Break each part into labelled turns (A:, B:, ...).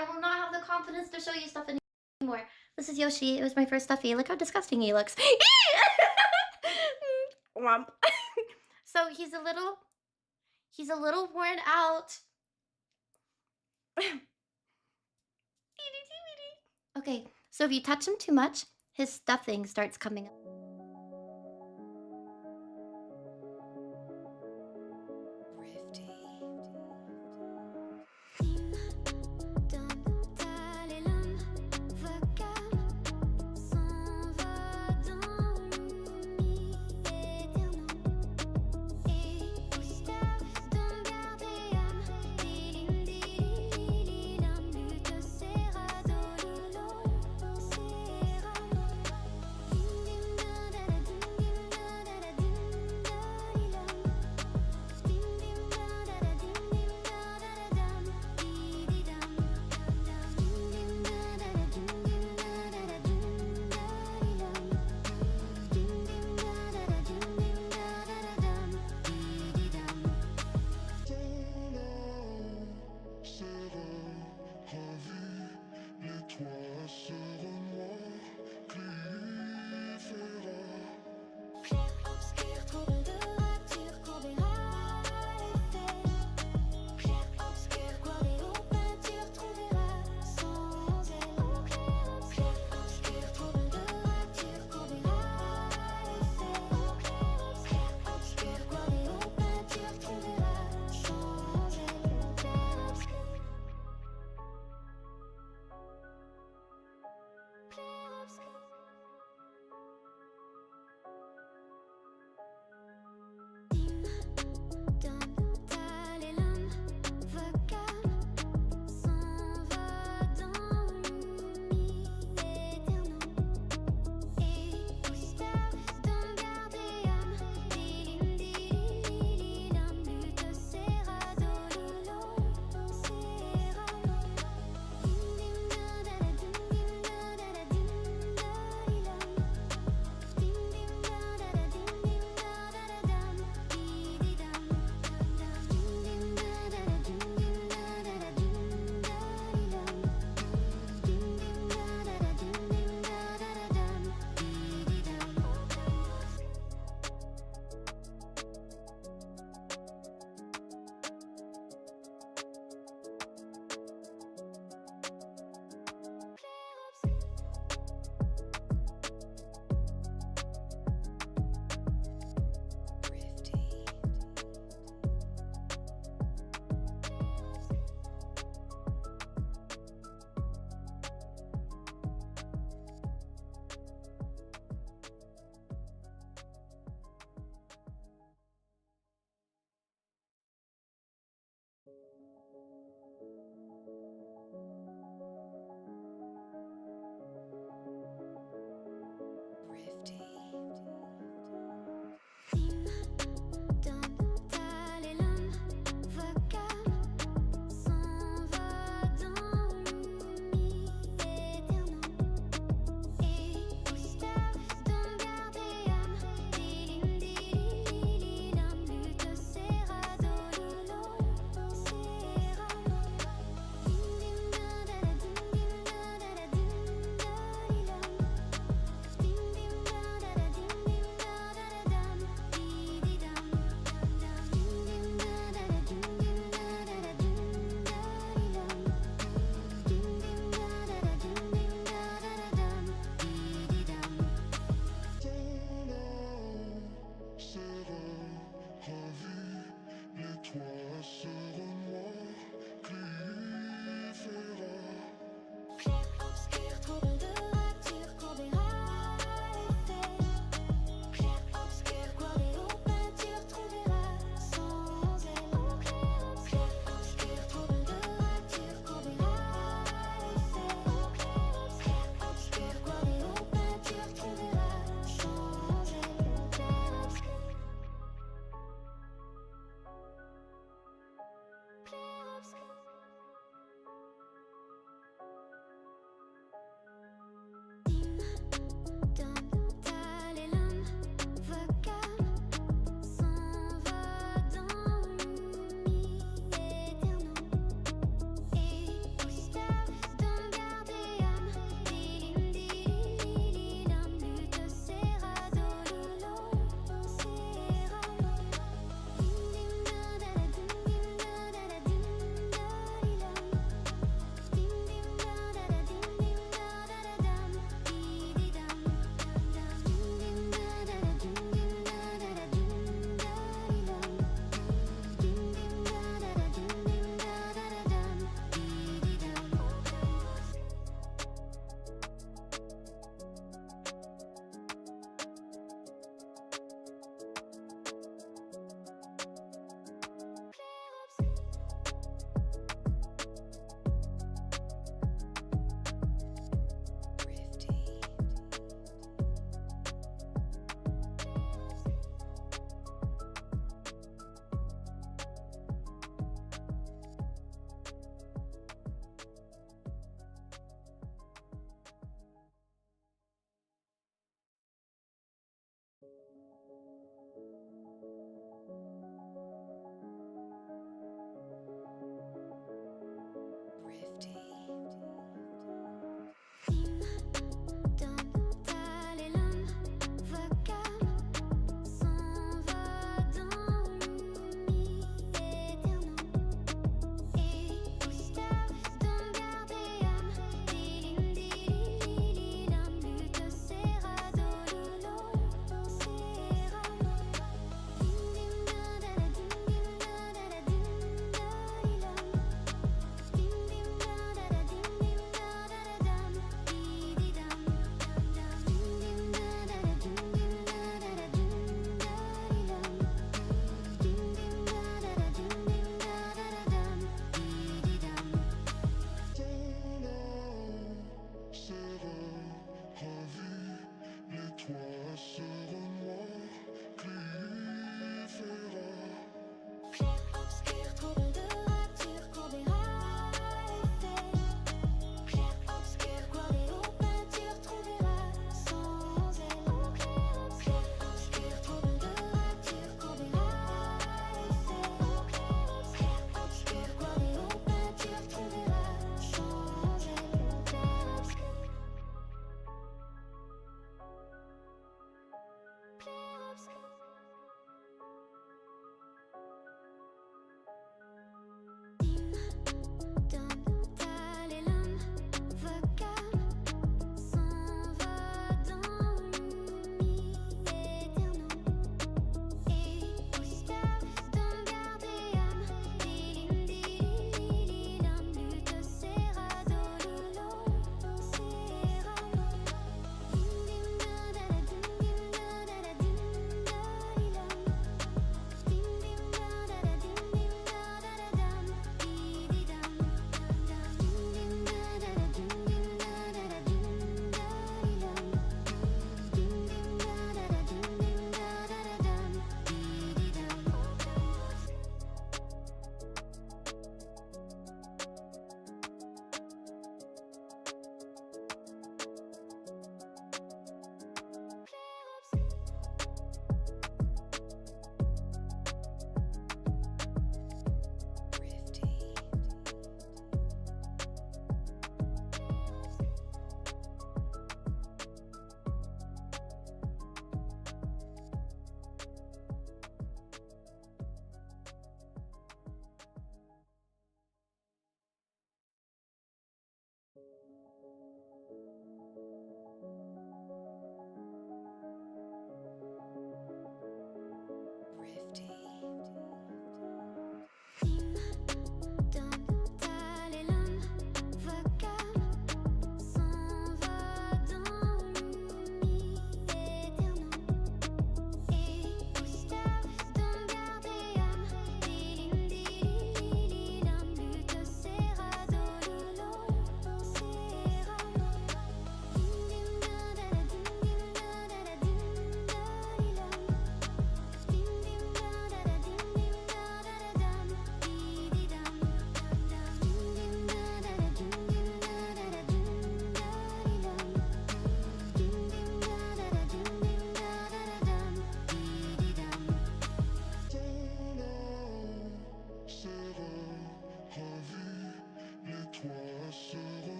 A: I will not have the confidence to show you stuff anymore. This is Yoshi. It was my first stuffy. Look how disgusting he looks. Womp. So he's a little worn out. Okay, so if you touch him too much, his stuffing starts coming up.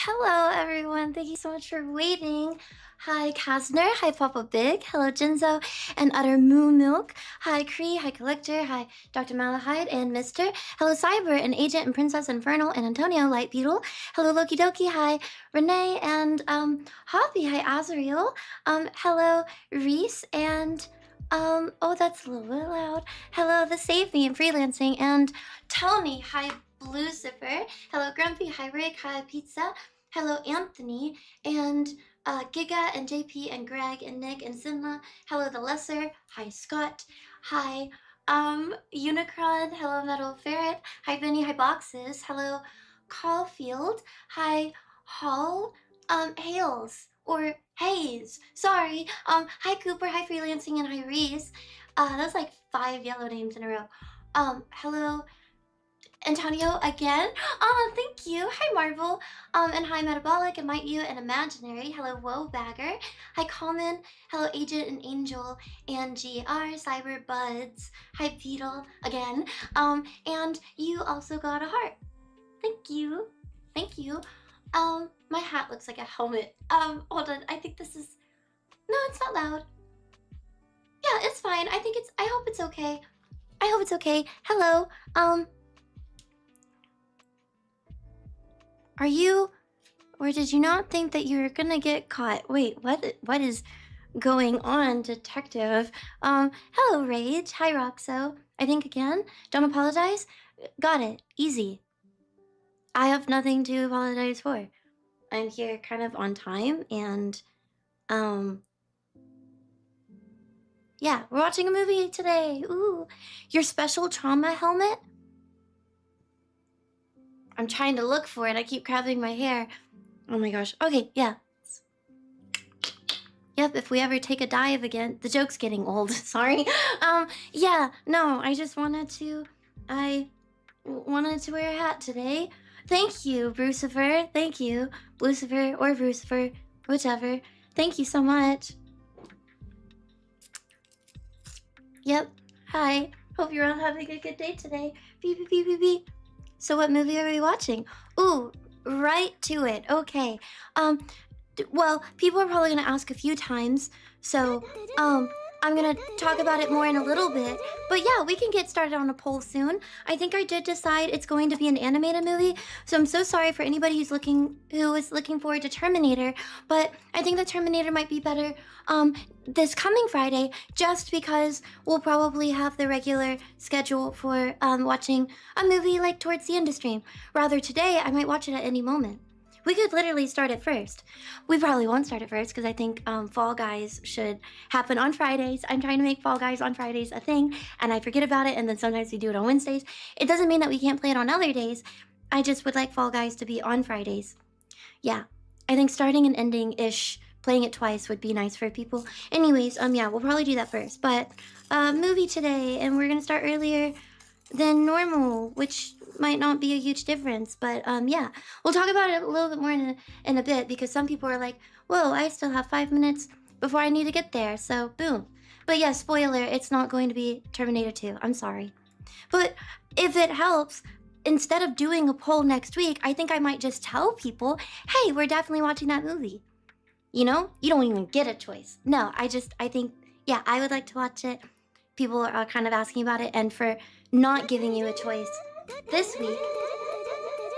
A: hello everyone. Thank you so much for waiting. Hi Kasner, hi Papa Big, hello Jinzo and Utter Moo Milk. Hi Cree, hi Collector, hi Dr. Malahide and Mister. Hello Cyber and Agent and Princess Infernal and Antonio Light Beetle. Hello Loki Doki, hi Renee and Hoppy, hi Azriel. Hello Reese and oh that's a little bit loud. Hello The Save Me and Freelancing and Tony, hi Lucifer. Hello Grumpy, hi Rick, hi Pizza. Hello Anthony and Giga and JP and Greg and Nick and Sinla. Hello The Lesser. Hi Scott. Hi Unicron. Hello Metal Ferret. Hi Vinny. Hi Boxes. Hello Caulfield. Hi Hall. Hales or Hayes. Sorry. Hi Cooper. Hi Freelancing and hi Reese. That's like 5 yellow names in a row. Hello Antonio again. Oh, thank you. Hi, Marvel. And hi, Metabolic, and Might You, and Imaginary. Hello, Woe Bagger. Hi, Common. Hello, Agent and Angel, and GR, Cyber Buds. Hi, Beetle again. And you also got a heart. Thank you. Thank you. My hat looks like a helmet. Hold on. I think this is. No, it's not loud. Yeah, it's fine. I hope it's okay. I hope it's okay. Hello. Are you, or did you not think that you were gonna get caught? Wait, what is going on, detective? Hello, Rage. Hi, Roxo. I think again. Don't apologize. Got it. Easy. I have nothing to apologize for. I'm here kind of on time, and, yeah, we're watching a movie today. Ooh, your special trauma helmet? I'm trying to look for it. I keep grabbing my hair. Oh my gosh. Okay, yeah. Yep, if we ever take a dive again. The joke's getting old. Sorry. Yeah, no, I wanted to wear a hat today. Thank you, Brucifer. Thank you, Lucifer or Brucifer, whichever. Thank you so much. Yep. Hi. Hope you're all having a good day today. Beep, beep, beep, beep, beep. So what movie are we watching? Ooh, right to it. Okay. Well, people are probably gonna ask a few times, so I'm gonna talk about it more in a little bit. But yeah, we can get started on a poll soon. I think I did decide it's going to be an animated movie, so I'm so sorry for anybody who is looking forward to Terminator. But I think the Terminator might be better this coming Friday, just because we'll probably have the regular schedule for watching a movie like towards the end of stream. Rather today, I might watch it at any moment. We could literally start it first. We probably won't start it first because I think Fall Guys should happen on Fridays. I'm trying to make Fall Guys on Fridays a thing, and I forget about it, and then sometimes we do it on Wednesdays. It doesn't mean that we can't play it on other days. I just would like Fall Guys to be on Fridays. Yeah, I think starting and ending-ish, playing it twice would be nice for people. Anyways, yeah, we'll probably do that first. But movie today, and we're gonna start earlier than normal, which might not be a huge difference, but yeah, we'll talk about it a little bit more in a bit, because some people are like, whoa, I still have 5 minutes before I need to get there, so boom. But yeah, spoiler, it's not going to be Terminator 2. I'm sorry. But if it helps, instead of doing a poll next week, I think I might just tell people, hey, we're definitely watching that movie. You know, you don't even get a choice. No, I think, yeah, I would like to watch it. People are kind of asking about it, and for not giving you a choice this week,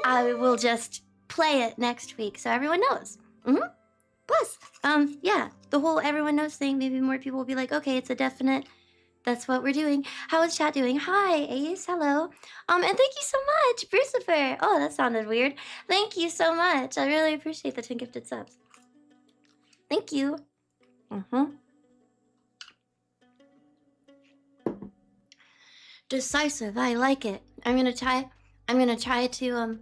A: I will just play it next week so everyone knows. Plus, yeah, the whole everyone knows thing, maybe more people will be like, okay, it's a definite, that's what we're doing. How is chat doing? Hi, Ace, hello. And thank you so much, Brucifer. Oh, that sounded weird. Thank you so much. I really appreciate the 10 gifted subs. Thank you. Decisive, I like it. I'm gonna try to,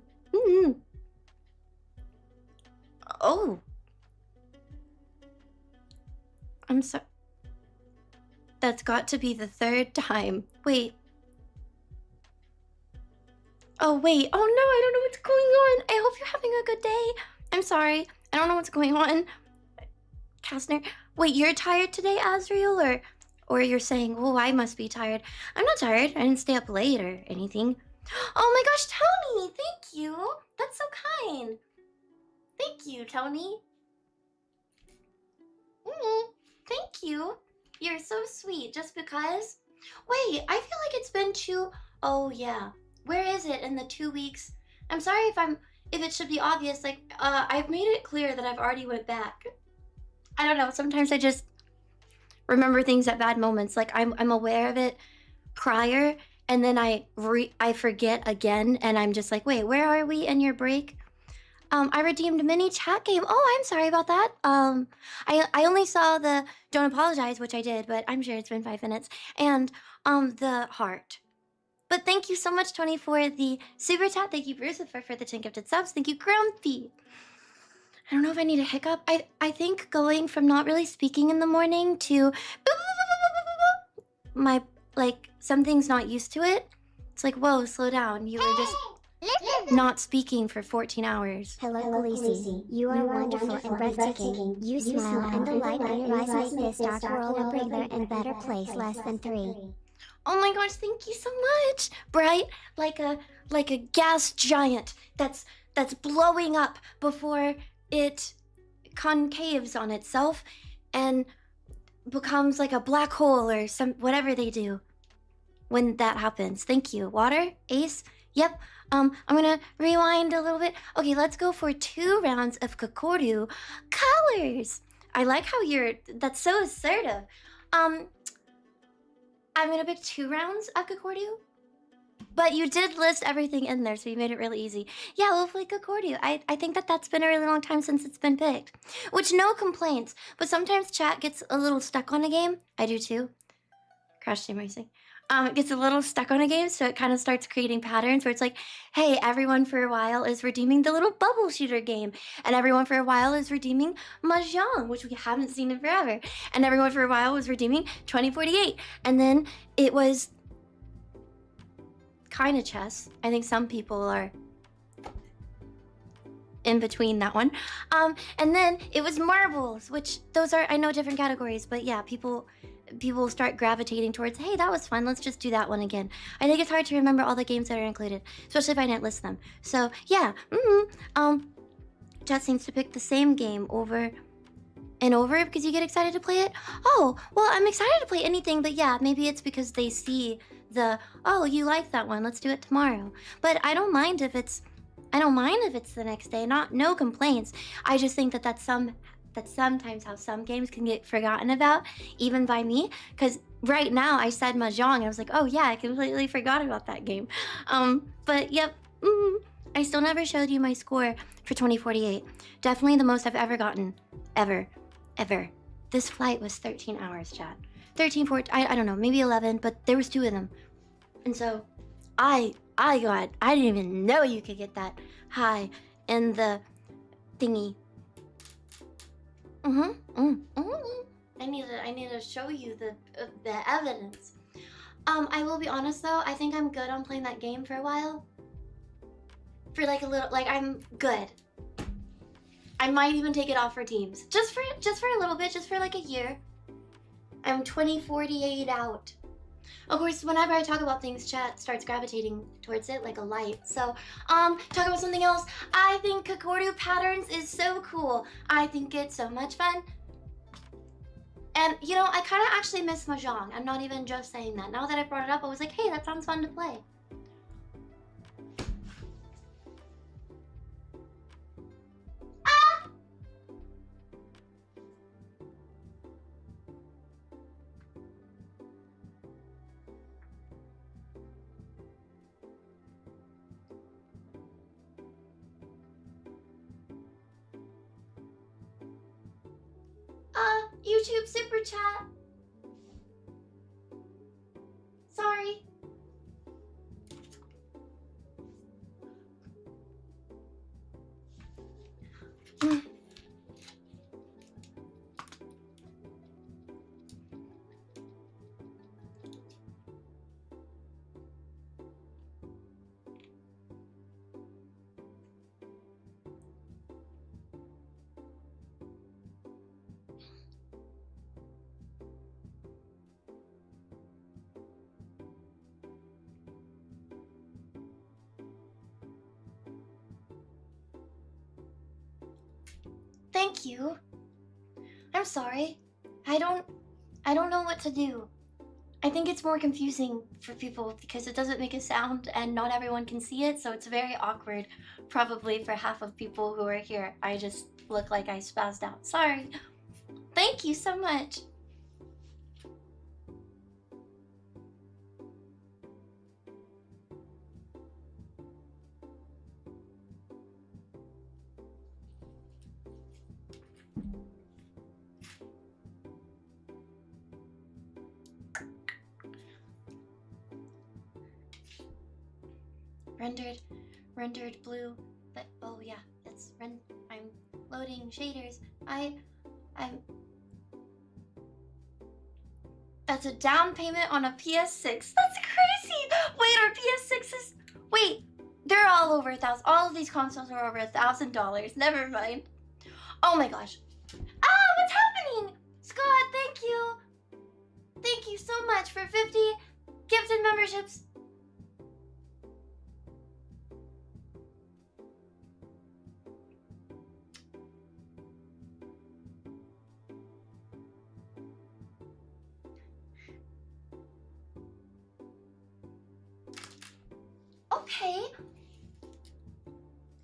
A: Oh. I'm sorry. That's got to be the 3rd time. Wait. Oh, wait. Oh, no, I don't know what's going on. I hope you're having a good day. I'm sorry. I don't know what's going on. Kastner. Wait, you're tired today, Azriel? Or you're saying, oh, I must be tired. I'm not tired. I didn't stay up late or anything. Oh my gosh, Tony, thank you. That's so kind. Thank you, Tony. Mm, thank you. You're so sweet. Just because. Wait, I feel like it's been two. Oh yeah. Where is it in the 2 weeks? I'm sorry if it should be obvious. Like, I've made it clear that I've already went back. I don't know. Sometimes I just remember things at bad moments. Like I'm aware of it prior, and then I forget again, and I'm just like, wait, where are we in your break? I redeemed mini chat game. Oh, I'm sorry about that. I only saw the don't apologize, which I did, but I'm sure it's been 5 minutes, and the heart. But thank you so much, Tony, for the super chat. Thank you, Brucifer, for the 10 gifted subs. Thank you, Grumpy. I don't know if I need a hiccup. I think going from not really speaking in the morning to my, like, something's not used to it. It's like, whoa, slow down. You were just not speaking for 14 hours.
B: Hello, Khaleesi. You are wonderful and breathtaking. You smile, and the light in your eyes make this dark world a bigger and better place. Less than 3.
A: Oh my gosh, thank you so much. Bright like a gas giant that's blowing up before it concaves on itself and becomes like a black hole or some whatever they do when that happens. Thank you. Water, Ace. Yep. I'm gonna rewind a little bit. Okay, let's go for 2 rounds of Kakoru colors. I like how that's so assertive. I'm gonna pick 2 rounds of Kakoru, but you did list everything in there, so you made it really easy. Yeah, hopefully Kakoru. I think that's been a really long time since it's been picked, which no complaints, but sometimes chat gets a little stuck on a game. I do too. Crash Team Racing. It gets a little stuck on a game, so it kind of starts creating patterns where it's like, hey, everyone for a while is redeeming the little bubble shooter game, and everyone for a while is redeeming Mahjong, which we haven't seen in forever, and everyone for a while was redeeming 2048, and then it was kind of chess. I think some people are in between that one. And then it was marbles, which those are, I know, different categories, but yeah, people start gravitating towards, hey, that was fun, let's just do that one again. I think it's hard to remember all the games that are included, especially if I didn't list them. So yeah, chat seems to pick the same game over and over because you get excited to play it. Oh, well, I'm excited to play anything, but yeah, maybe it's because they see the, oh, you like that one, let's do it tomorrow. But I don't mind if it's the next day. No complaints. I just think that's sometimes how some games can get forgotten about, even by me. Because right now I said Mahjong, and I was like, oh yeah, I completely forgot about that game. But yep, I still never showed you my score for 2048. Definitely the most I've ever gotten, ever. This flight was 13 hours, chat. 13, 14, I don't know, maybe 11, but there was 2 of them. And so I didn't even know you could get that high in the thingy. I need to show you the evidence. I will be honest though, I think I'm good on playing that game for a while. For like a little, like I'm good. I might even take it off for teams. Just for a little bit, just for like a year. I'm 2048 out. Of course, whenever I talk about things, chat starts gravitating towards it like a light. So, talk about something else. I think Kakoru patterns is so cool. I think it's so much fun. And, you know, I kind of actually miss Mahjong. I'm not even just saying that. Now that I brought it up, I was like, hey, that sounds fun to play. YouTube super chat. Sorry. Thank you. I'm sorry. I don't know what to do. I think it's more confusing for people because it doesn't make a sound and not everyone can see it, so it's very awkward, probably for half of people who are here. I just look like I spazzed out. Sorry. Thank you so much. Rendered blue, but oh yeah, I'm loading shaders. That's a down payment on a PS6. That's crazy. Wait, our PS6s, wait, they're all over 1,000. All of these consoles are over $1,000. Never mind. Oh my gosh. Ah, what's happening? Scott, thank you. Thank you so much for 50 gifted memberships. Okay.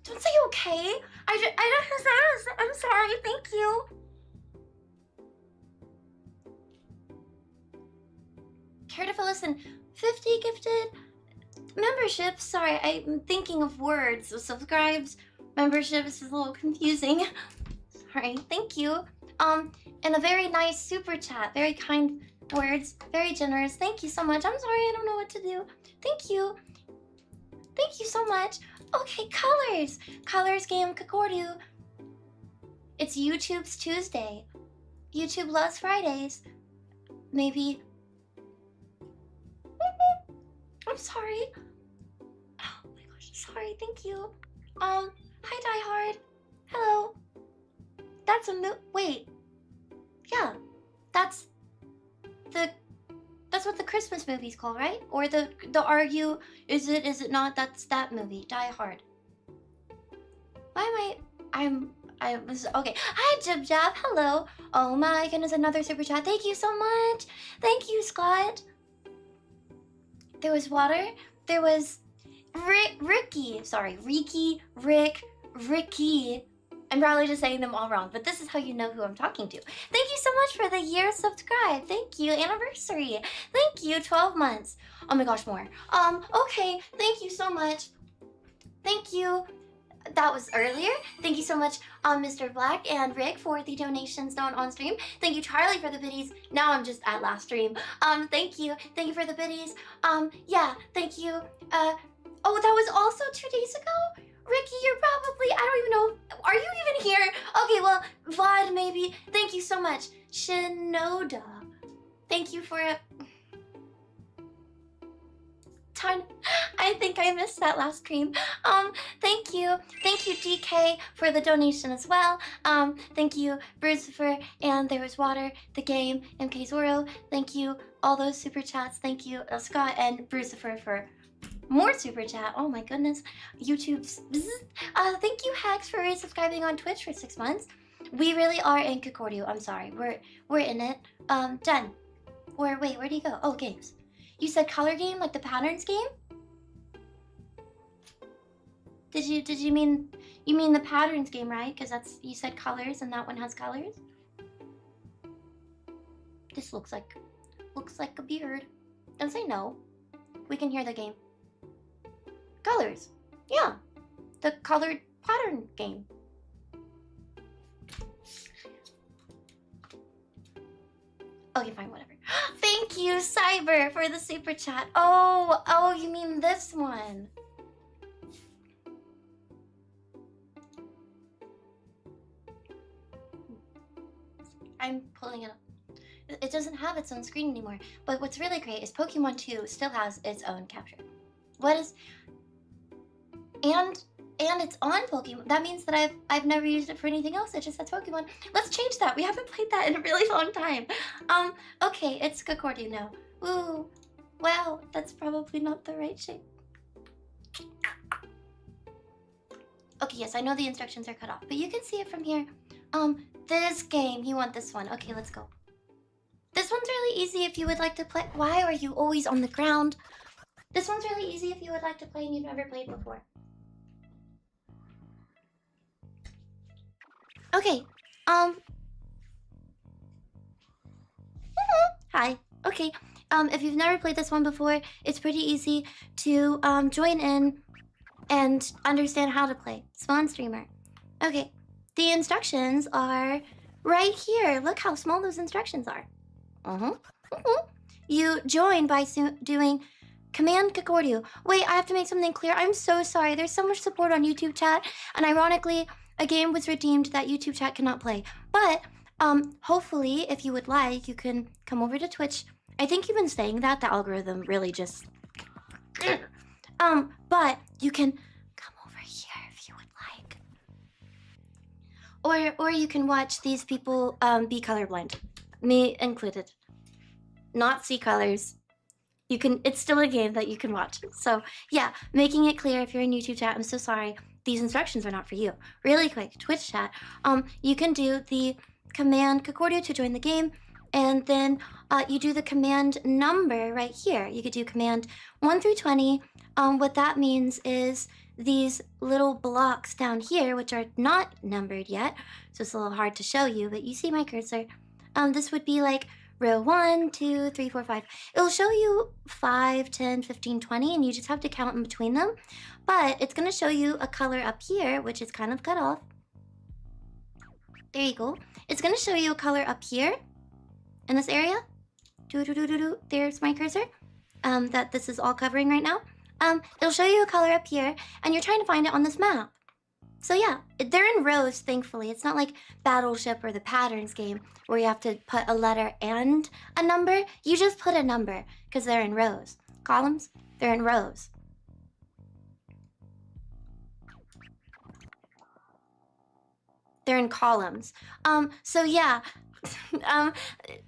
A: Don't say okay. I don't. I'm sorry. Thank you. Care to listen? 50 gifted memberships. Sorry, I'm thinking of words. So subscribes, memberships is a little confusing. Sorry. Thank you. And a very nice super chat. Very kind words. Very generous. Thank you so much. I'm sorry. I don't know what to do. Thank you. Thank you so much. Okay, colors. Colors game Kakoru. It's YouTube's Tuesday. YouTube loves Fridays. Maybe. I'm sorry. Oh my gosh, sorry. Thank you. Hi, Die Hard. Hello. That's a wait. Yeah, that's what the Christmas movie's called, right? Or the argue, is it not? That's that movie, Die Hard. Why am I was okay. Hi, Jib Jab. Hello. Oh my goodness, another super chat. Thank you so much. Thank you, Scott. There was water. There was Ricky. Sorry, Ricky. I'm probably just saying them all wrong, but this is how you know who I'm talking to. Thank you so much for the year subscribe. Thank you, anniversary. Thank you, 12 months. Oh my gosh, more. Okay, thank you so much. Thank you. That was earlier. Thank you so much, Mr. Black and Rick for the donations down on stream. Thank you, Charlie, for the biddies. Now I'm just at last stream. Thank you for the biddies. Yeah, thank you. Oh, that was also 2 days ago? Ricky, you're probably, I don't even know, are you even here? Okay, well, Vod, maybe. Thank you so much. Shinoda. Thank you for a... Darn, I think I missed that last stream. Thank you. Thank you, DK, for the donation as well. Thank you, Brucifer, and There Was Water, The Game, MK Zoro. Thank you, all those super chats. Thank you, Scott and Brucifer for more super chat. Oh my goodness. YouTube's thank you, Hex, for resubscribing on Twitch for 6 months. We really are in Kakoru. I'm sorry. We're in it. Done. Wait, where do you go? Oh, games. You said color game, like the patterns game? Did you mean the patterns game, right? Because that's, you said colors and that one has colors. This looks like a beard. Don't say no. We can hear the game. Colors. Yeah. The colored pattern game. Okay, fine, whatever. Thank you, Cyber, for the super chat. Oh, you mean this one. I'm pulling it up. It doesn't have its own screen anymore. But what's really great is Pokemon 2 still has its own capture. What is... And it's on Pokemon. That means that I've never used it for anything else. It just says Pokemon. Let's change that. We haven't played that in a really long time. Okay, it's Kakoru now. Ooh, wow, that's probably not the right shape. Okay, yes, I know the instructions are cut off, but you can see it from here. This game, you want this one. Okay, let's go. This one's really easy if you would like to play. Why are you always on the ground? This one's really easy if you would like to play and you've never played before. Okay, hi. Okay, if you've never played this one before, it's pretty easy to join in and understand how to play. Spawn streamer. Okay, the instructions are right here. Look how small those instructions are. You join by doing Command Kakoru. Wait, I have to make something clear. I'm so sorry. There's so much support on YouTube chat, and ironically, a game was redeemed that YouTube chat cannot play. But hopefully, if you would like, you can come over to Twitch. I think you've been saying that. The algorithm really just... but you can come over here if you would like. Or you can watch these people be colorblind. Me included. Not see colors. You can, it's still a game that you can watch. So yeah, making it clear if you're in YouTube chat, I'm so sorry. These instructions are not for you. Really quick, Twitch chat. You can do the command Kakoru to join the game, and then you do the command number right here. You could do command 1 through 20. What that means is these little blocks down here, which are not numbered yet, so it's a little hard to show you, but you see my cursor. This would be like row 1, 2, 3, 4, 5. It'll show you 5, 10, 15, 20, and you just have to count in between them. But it's going to show you a color up here, which is kind of cut off. There you go. It's going to show you a color up here in this area. There's my cursor that this is all covering right now. It'll show you a color up here, and you're trying to find it on this map. So yeah, they're in rows, thankfully. It's not like Battleship or the Patterns game where you have to put a letter and a number. You just put a number because they're in rows. Columns, they're in rows. They're in columns. So yeah,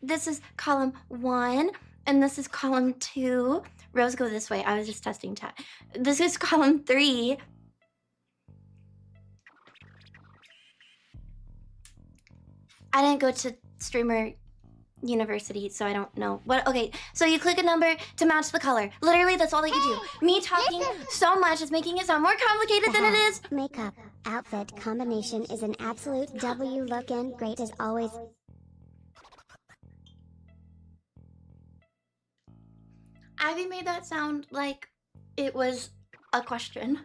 A: this is column 1 and this is column 2. Rows go this way. I was just testing chat. This is column 3. I didn't go to streamer university, so I don't know. What? Okay, so you click a number to match the color. Literally, that's all that you do. Me talking so much is making it sound more complicated than it is.
B: Makeup, outfit combination is an absolute W, looking great as always.
A: Ivy made that sound like it was a question.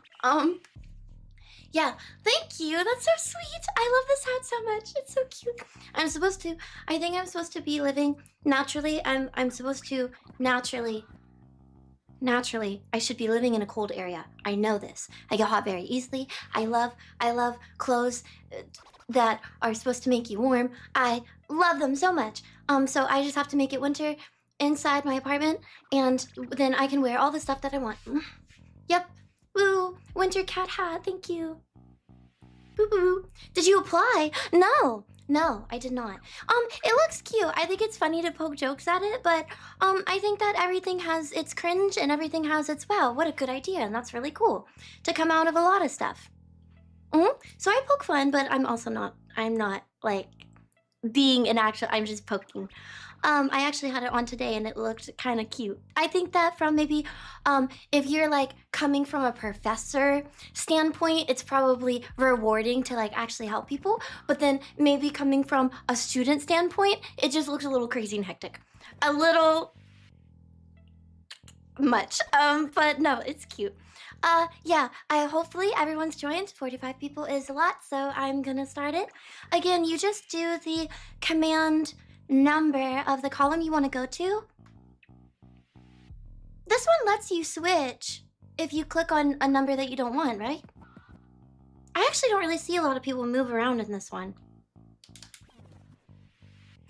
A: Yeah, thank you. That's so sweet. I love this hat so much. It's so cute. I think I'm supposed to be living naturally. I'm supposed to naturally, I should be living in a cold area. I know this. I get hot very easily. I love clothes that are supposed to make you warm. I love them so much. So I just have to make it winter inside my apartment, and then I can wear all the stuff that I want. Yep. Woo! Winter cat hat, thank you. Boo boo. Did you apply? No, I did not. It looks cute. I think it's funny to poke jokes at it, but I think that everything has its cringe and everything has its wow, what a good idea, and that's really cool to come out of a lot of stuff. So I poke fun, but I'm not like being an actual, I'm just poking. I actually had it on today and it looked kind of cute. I think that from maybe, if you're like coming from a professor standpoint, it's probably rewarding to like actually help people. But then maybe coming from a student standpoint, it just looks a little crazy and hectic. A little much, but no, it's cute. Yeah, hopefully everyone's joined. 45 people is a lot, so I'm gonna start it. Again, you just do the command number of the column you want to go to. This one lets you switch if you click on a number that you don't want, right? I actually don't really see a lot of people move around in this one.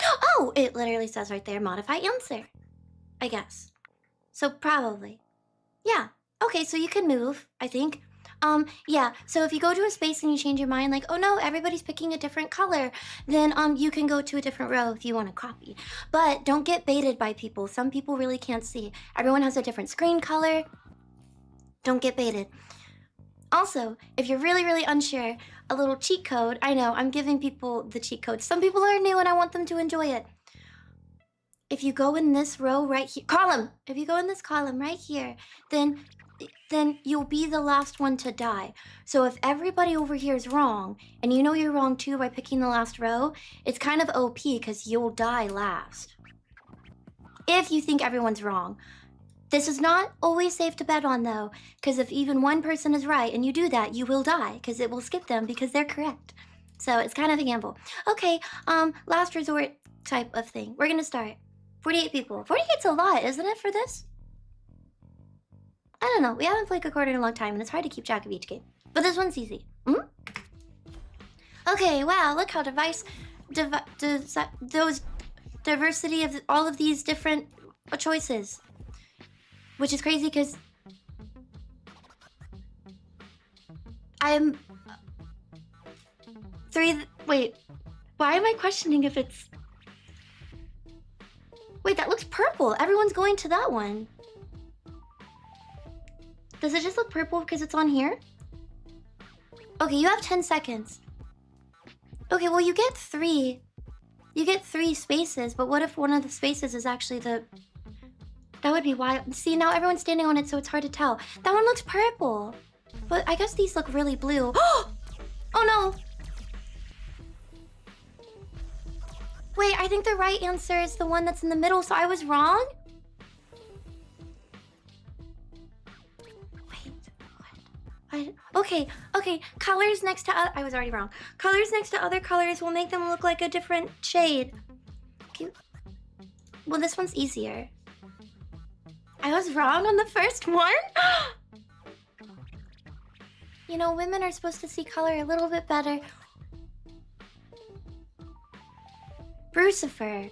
A: Oh, it literally says right there, modify answer, I guess. So probably. Yeah, okay, so you can move, I think. Yeah, so if you go to a space and you change your mind, like, oh no, everybody's picking a different color, then you can go to a different row if you want to copy. But don't get baited by people. Some people really can't see. Everyone has a different screen color. Don't get baited. Also, if you're really, really unsure, a little cheat code. I know, I'm giving people the cheat code. Some people are new and I want them to enjoy it. If you go in this row right here, column. If you go in this column right here, then you'll be the last one to die. So if everybody over here is wrong, and you know you're wrong too by picking the last row, it's kind of OP because you'll die last. If you think everyone's wrong. This is not always safe to bet on though, because if even one person is right and you do that, you will die because it will skip them because they're correct. So it's kind of a gamble. Okay, last resort type of thing. We're gonna start. 48 people. 48's a lot, isn't it, for this? I don't know. We haven't played Kakoru in a long time, and it's hard to keep track of each game. But this one's easy. Okay, wow, look how those diversity of all of these different choices. Which is crazy, because I'm... Wait, why am I questioning if it's... Wait, that looks purple. Everyone's going to that one. Does it just look purple because it's on here? Okay, you have 10 seconds. Okay, well, you get 3. You get 3 spaces, but what if one of the spaces is actually the... That would be wild. See, now everyone's standing on it, so it's hard to tell. That one looks purple. But I guess these look really blue. Oh no! Wait, I think the right answer is the one that's in the middle, so I was wrong? Wait, what? Okay, colors next to I was already wrong. Colors next to other colors will make them look like a different shade. Okay. Well, this one's easier. I was wrong on the first one? You know, women are supposed to see color a little bit better. Brucifer.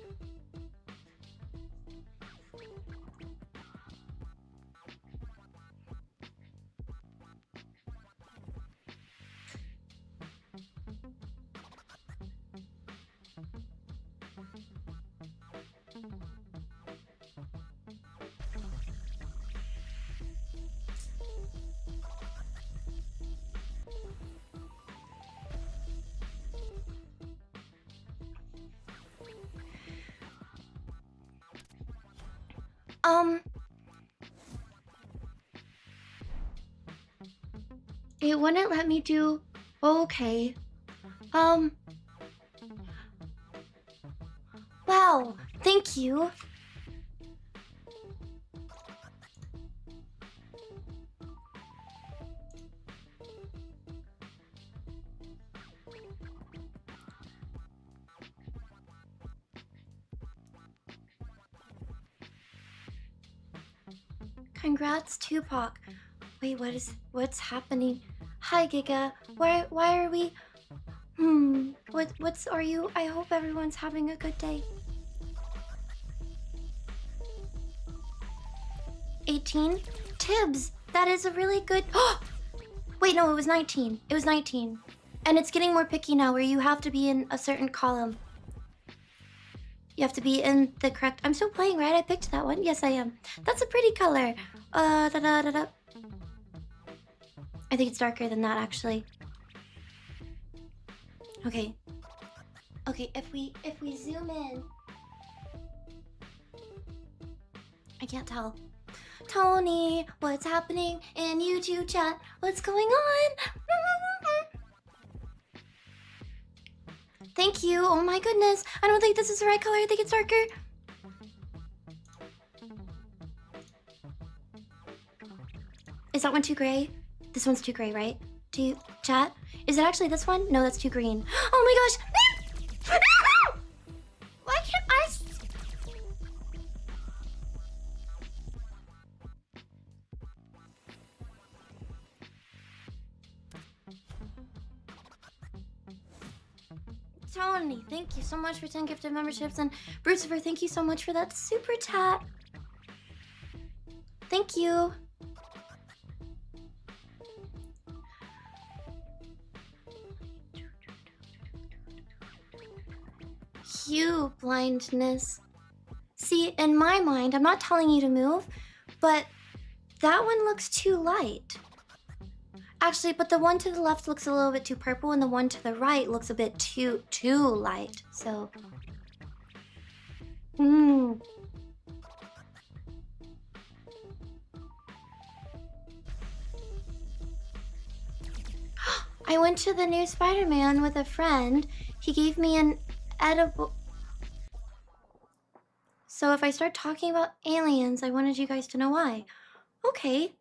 A: It wouldn't let me do... Okay. Wow, thank you. Congrats, Tupac. Wait, what's happening? Hi, Giga. Why are we... Are you... I hope everyone's having a good day. 18? Tibbs, that is a really good... Wait, no, it was 19. It was 19. And it's getting more picky now, where you have to be in a certain column. You have to be in the correct... I'm still playing, right? I picked that one. Yes, I am. That's a pretty color. I think it's darker than that, actually. Okay. Okay, if we zoom in... I can't tell. Tony, what's happening in YouTube chat? What's going on? Thank you. Oh my goodness. I don't think this is the right color. I think it's darker. Is that one too gray? This one's too gray, right? Do you chat? Is it actually this one? No, that's too green. Oh my gosh! Why can't I? Tony, thank you so much for 10 gifted memberships, and Brucifer, thank you so much for that super chat. Thank you. Hue blindness. See, in my mind, I'm not telling you to move, but that one looks too light. Actually, but the one to the left looks a little bit too purple, and the one to the right looks a bit too light. So, I went to the new Spider-Man with a friend. He gave me an edible. So if I start talking about aliens, I wanted you guys to know why. Okay.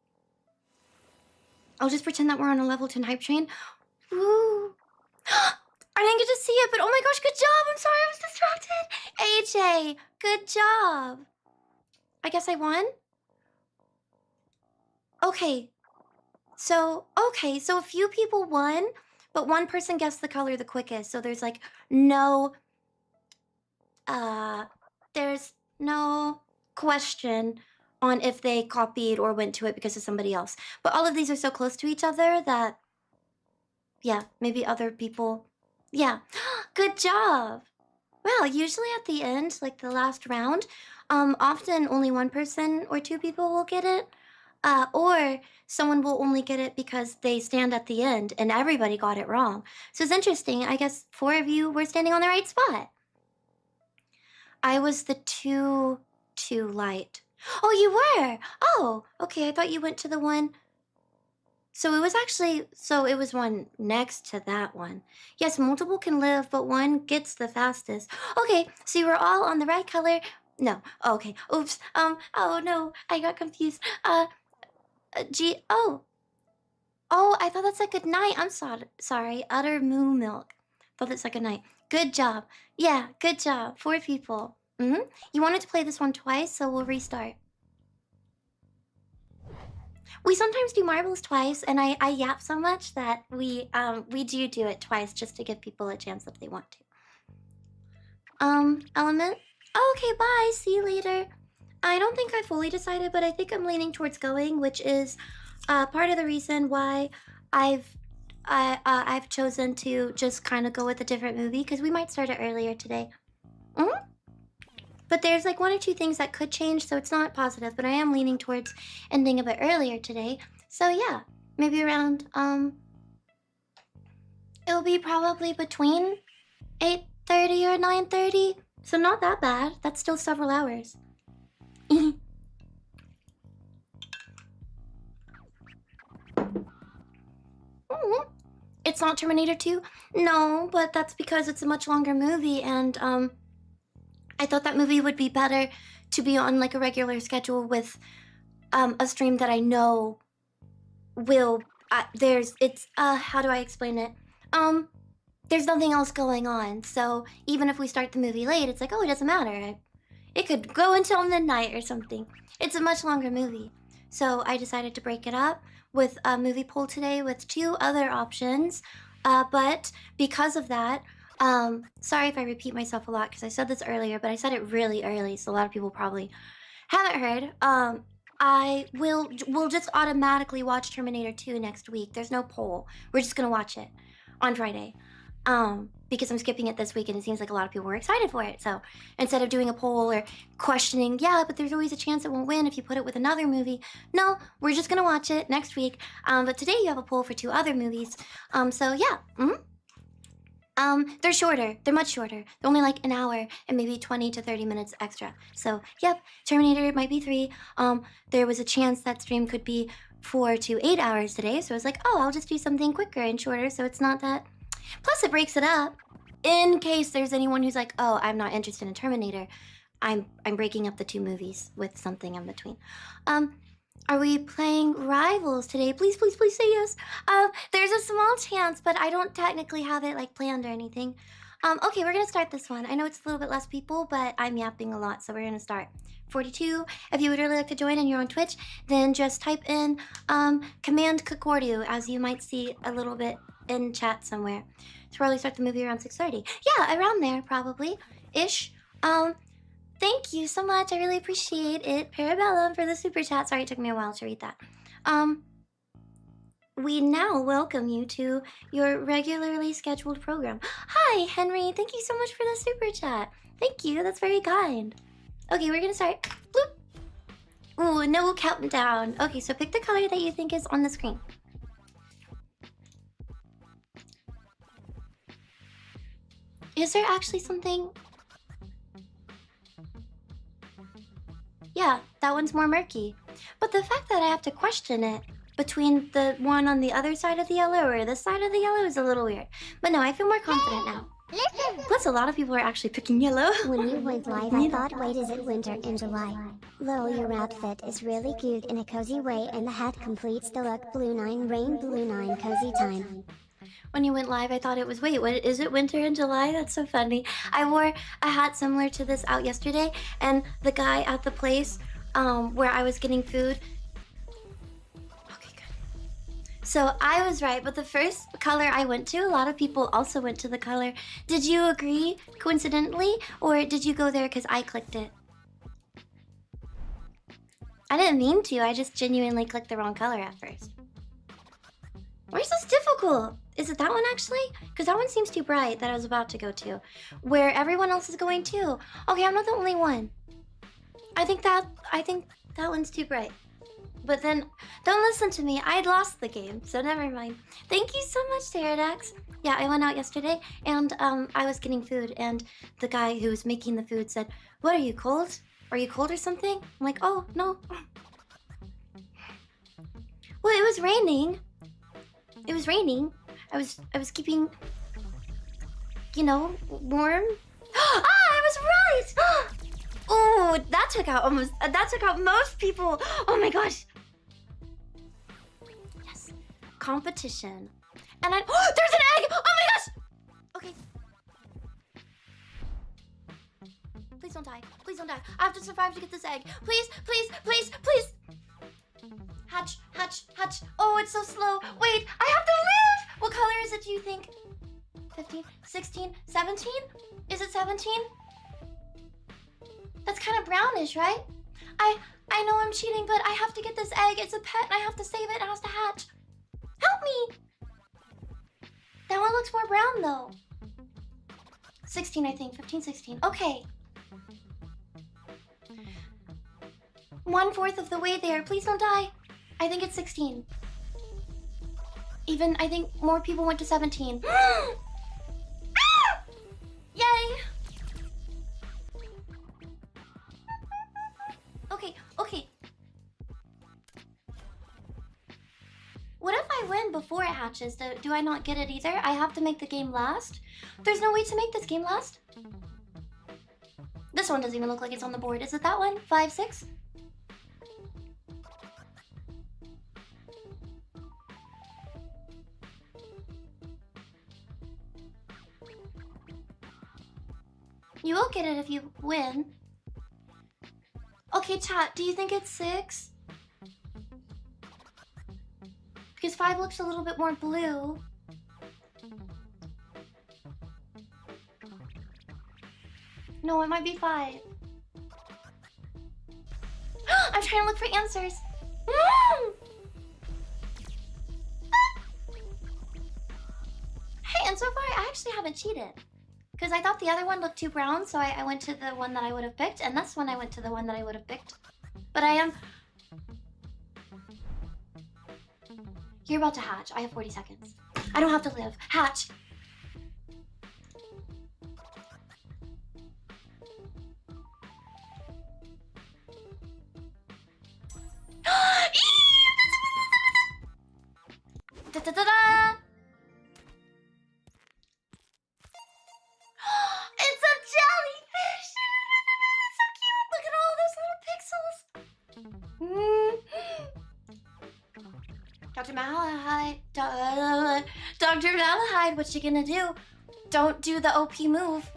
A: I'll just pretend that we're on a level 10 hype train. Woo. I didn't get to see it, but oh my gosh, good job. I'm sorry, I was distracted. AJ, good job. I guess I won? Okay. So a few people won, but one person guessed the color the quickest. So there's like there's no question on if they copied or went to it because of somebody else. But all of these are so close to each other that, yeah, maybe other people, yeah. Good job. Wow, usually at the end, like the last round, often only one person or two people will get it. Or someone will only get it because they stand at the end and everybody got it wrong. So it's interesting. I guess 4 of you were standing on the right spot. I was the too light. Oh, you were? Oh, okay. I thought you went to the one. So it was one next to that one. Yes, multiple can live, but one gets the fastest. Okay, so you were all on the right color. No, okay. Oops. Oh no, I got confused. Oh, I thought that said good night. I'm sorry. Utter moo milk. Thought that said good night. Good job. Yeah, good job. 4 people. You wanted to play this one twice, so we'll restart. We sometimes do marbles twice, and I yap so much that we do it twice just to give people a chance if they want to. Element? Oh, okay, bye. See you later. I don't think I fully decided, but I think I'm leaning towards going, which is part of the reason why I've chosen to just kind of go with a different movie, because we might start it earlier today. But there's like 1 or 2 things that could change, so it's not positive, but I am leaning towards ending a bit earlier today. So yeah, maybe around, it'll be probably between 8:30 or 9:30, so not that bad. That's still several hours. It's not Terminator 2? No, but that's because it's a much longer movie, and I thought that movie would be better to be on like a regular schedule with a stream that I know will how do I explain it? There's nothing else going on, so even if we start the movie late, it's like, oh, it doesn't matter. It could go until midnight or something. It's a much longer movie. So I decided to break it up with a movie poll today with 2 other options. But because of that, sorry if I repeat myself a lot because I said this earlier, but I said it really early, so a lot of people probably haven't heard. We'll just automatically watch Terminator 2 next week. There's no poll. We're just gonna watch it on Friday. Because I'm skipping it this week and it seems like a lot of people were excited for it. So instead of doing a poll or questioning, yeah, but there's always a chance it won't win if you put it with another movie. No, we're just gonna watch it next week. But today you have a poll for 2 other movies. So yeah. They're shorter. They're much shorter. They're only like an hour and maybe 20 to 30 minutes extra. So, yep, Terminator might be 3. There was a chance that stream could be 4 to 8 hours today. So I was like, oh, I'll just do something quicker and shorter so it's not that. Plus, it breaks it up. In case there's anyone who's like, oh, I'm not interested in Terminator. I'm breaking up the 2 movies with something in between. Are we playing Rivals today? Please, please, please say yes. There's a small chance, but I don't technically have it like planned or anything. Okay, we're gonna start this one. I know it's a little bit less people, but I'm yapping a lot, so we're gonna start. 42, if you would really like to join and you're on Twitch, then just type in command Kakoru, as you might see a little bit in chat somewhere. To probably start the movie around 6:30. Yeah, around there, probably. Ish. Thank you so much. I really appreciate it. Parabellum for the super chat. Sorry, it took me a while to read that. We now welcome you to your regularly scheduled program. Hi, Henry. Thank you so much for the super chat. Thank you. That's very kind. Okay, we're gonna start. Bloop. Ooh, no countdown. Okay, so pick the color that you think is on the screen. Is there actually something? Yeah, that one's more murky. But the fact that I have to question it between the one on the other side of the yellow or this side of the yellow is a little weird. But no, I feel more confident now.
B: Listen!
A: Plus, a lot of people are actually picking yellow.
B: When you went live, I thought, wait, is it winter in July? Lol, your outfit is really cute in a cozy way, and the hat completes the look. Blue 9 rain, blue 9 cozy time.
A: When you went live, I thought it was, wait, what is it, winter in July? That's so funny. I wore a hat similar to this out yesterday, and the guy at the place where I was getting food. Okay, good. So I was right, but the first color I went to, a lot of people also went to the color. Did you agree coincidentally, or did you go there because I clicked it? I didn't mean to, I just genuinely clicked the wrong color at first. Why is this difficult? Is it that one actually? Because that one seems too bright that I was about to go to. Where everyone else is going too. Okay, I'm not the only one. I think that one's too bright. But then, don't listen to me. I lost the game, so never mind. Thank you so much, Pterodax. Yeah, I went out yesterday, and I was getting food, and the guy who was making the food said, "What, are you cold? Are you cold or something?" I'm like, "Oh, no." Well, it was raining. It was raining. I was keeping, you know, warm. Ah, I was right! Oh, that took out most people. Oh my gosh. Yes. Competition. And I, oh, there's an egg! Oh my gosh! Okay. Please don't die. Please don't die. I have to survive to get this egg. Please, please, please, please. Hatch, hatch, hatch. Oh, it's so slow. Wait, I have to live! What color is it, do you think? 15, 16, 17? Is it 17? That's kind of brownish, right? I know I'm cheating, but I have to get this egg. It's a pet, and I have to save it. It has to hatch. Help me! That one looks more brown, though. 16, I think. 15, 16. Okay. 1/4 of the way there. Please don't die. I think it's 16. Even, I think more people went to 17. Yay! Okay, okay. What if I win before it hatches? Do I not get it either? I have to make the game last? There's no way to make this game last? This one doesn't even look like it's on the board. Is it that one? 5, 6? You will get it if you win. Okay, chat, do you think it's 6? Because 5 looks a little bit more blue. No, it might be 5. I'm trying to look for answers. Hey, and so far I actually haven't cheated. Because I thought the other one looked too brown, so I went to the one that I would have picked, and this one I went to the one that I would have picked. But I am... You're about to hatch. I have 40 seconds. I don't have to live. Hatch! Da-da-da-da! It's a jellyfish! It's so cute! Look at all those little pixels! Dr. Malahide, Dr. Malahide, what you gonna do? Don't do the OP move.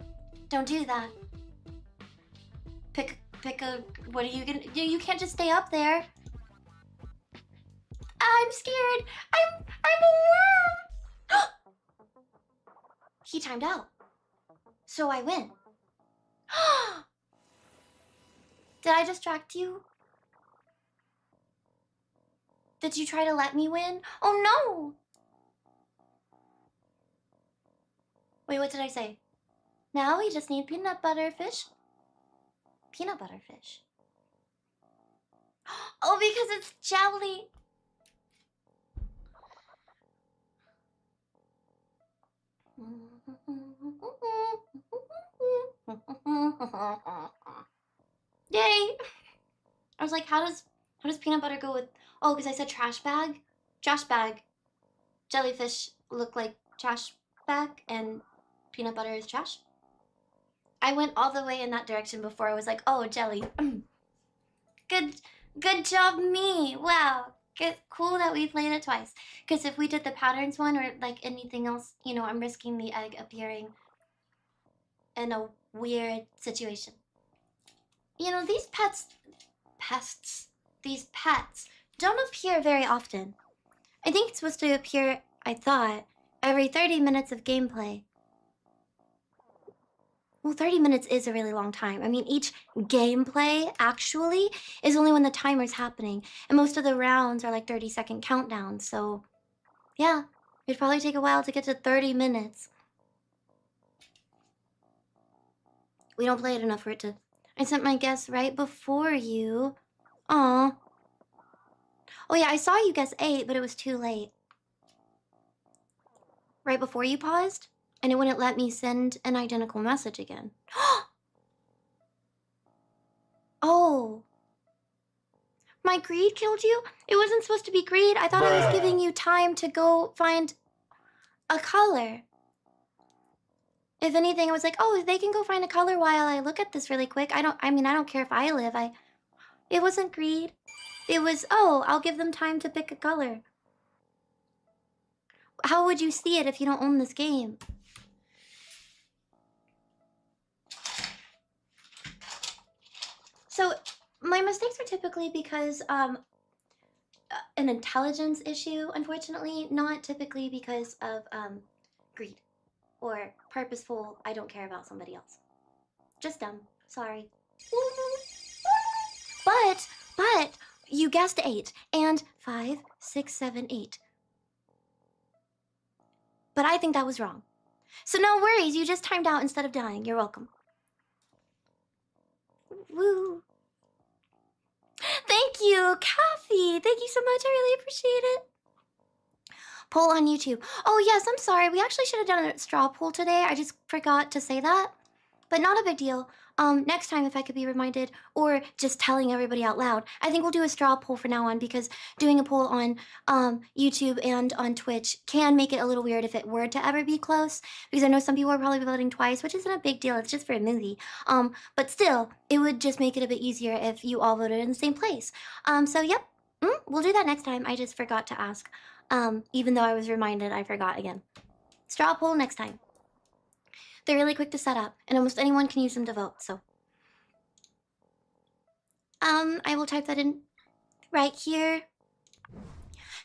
A: Don't do that. Pick a, what are you gonna do? You can't just stay up there. I'm scared. I'm a worm. He timed out. So I win. Did I distract you? Did you try to let me win? Oh no! Wait, what did I say? Now we just need peanut butter fish. Peanut butter fish. Oh, because it's jelly. Yay! I was like, how does peanut butter go with... Oh, because I said trash bag? Trash bag. Jellyfish look like trash bag, and peanut butter is trash. I went all the way in that direction before. I was like, oh, jelly. Good job, me. Wow. Cool that we played it twice. Because if we did the patterns one or like anything else, you know, I'm risking the egg appearing in a weird situation. You know, these these pets don't appear very often. I think it's supposed to appear, I thought, every 30 minutes of gameplay. Well, 30 minutes is a really long time. I mean, each gameplay, actually, is only when the timer's happening. And most of the rounds are like 30-second countdowns, so... Yeah, it'd probably take a while to get to 30 minutes. We don't play it enough for it to... I sent my guess right before you. Aw. Oh yeah, I saw you guess 8, but it was too late. Right before you paused? And it wouldn't let me send an identical message again. Oh. My greed killed you? It wasn't supposed to be greed. I thought I was giving you time to go find a color. If anything, I was like, oh, they can go find a color while I look at this really quick. I don't care if I live. It wasn't greed. It was, oh, I'll give them time to pick a color. How would you see it if you don't own this game? So, my mistakes are typically because an intelligence issue, unfortunately, not typically because of greed or purposeful, I don't care about somebody else. Just dumb. Sorry. But, you guessed 8 and 5, 6, 7, 8. But I think that was wrong. So no worries, you just timed out instead of dying. You're welcome. Woo. Thank you, Kathy. Thank you so much. I really appreciate it. Poll on YouTube. Oh, yes, I'm sorry. We actually should have done a straw poll today. I just forgot to say that. But not a big deal. Next time if I could be reminded, or just telling everybody out loud. I think we'll do a straw poll from now on, because doing a poll on YouTube and on Twitch can make it a little weird if it were to ever be close, because I know some people are probably voting twice, which isn't a big deal. It's just for a movie. But still, it would just make it a bit easier if you all voted in the same place. So yep, we'll do that next time. I just forgot to ask. Even though I was reminded, I forgot again. Straw poll next time. They're really quick to set up, and almost anyone can use them to vote, so. I will type that in right here.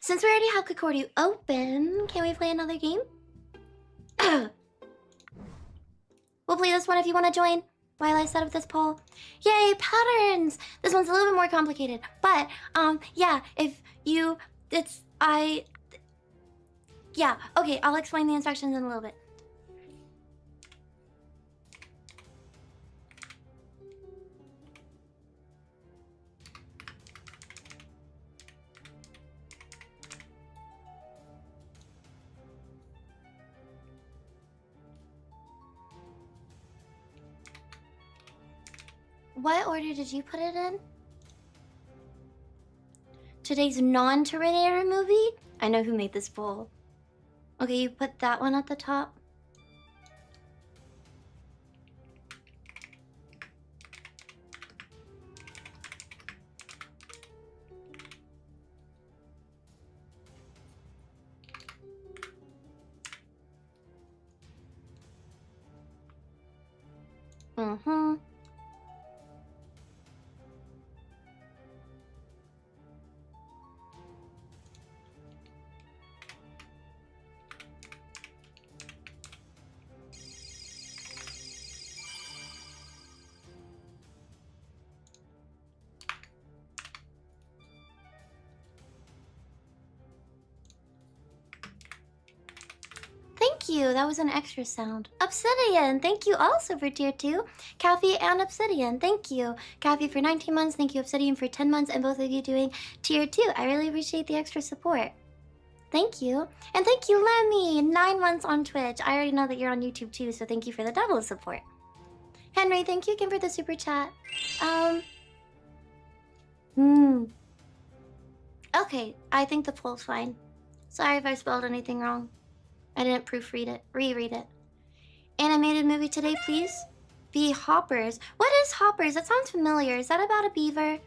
A: Since we already have Kakoru open, can we play another game? We'll play this one if you want to join while I set up this poll. Yay, patterns! This one's a little bit more complicated, but, yeah, if you, yeah, okay, I'll explain the instructions in a little bit. What order did you put it in? Today's non-Terminator movie? I know who made this poll. Okay, you put that one at the top. Mm-hmm. Thank you, that was an extra sound. Obsidian, thank you also for tier 2. Kathy and Obsidian, thank you. Kathy for 19 months, thank you Obsidian for 10 months, and both of you doing tier 2. I really appreciate the extra support. Thank you. And thank you, Lemmy, 9 months on Twitch. I already know that you're on YouTube too, so thank you for the double support. Henry, thank you again for the super chat. Okay, I think the poll's fine. Sorry if I spelled anything wrong. I didn't proofread it, reread it. Animated movie today, please? Be Hoppers. What is Hoppers? That sounds familiar. Is that about a beaver?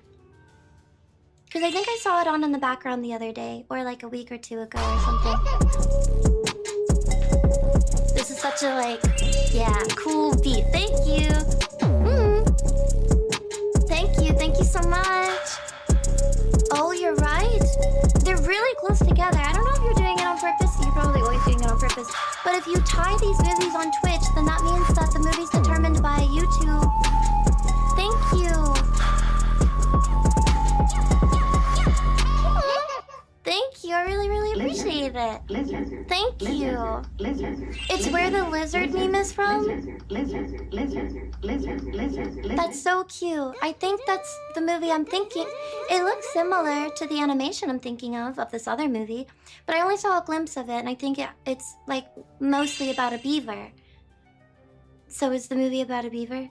A: Because I think I saw it on in the background the other day, or like a week or two ago or something. This is such a yeah, cool beat. Thank you. Thank you so much. Oh, you're right. They're really close together. I don't know if you're doing it on purpose. You're probably always doing it on purpose. But if you tie these movies on Twitch, then that means that the movie's determined by YouTube. Thank you. Thank you. I really appreciate it. Thank you. It's where the lizard meme is from. That's so cute. I think that's the movie I'm thinking. It looks similar to the animation I'm thinking of this other movie, but I only saw a glimpse of it, and I think it's like mostly about a beaver. So is the movie about a beaver?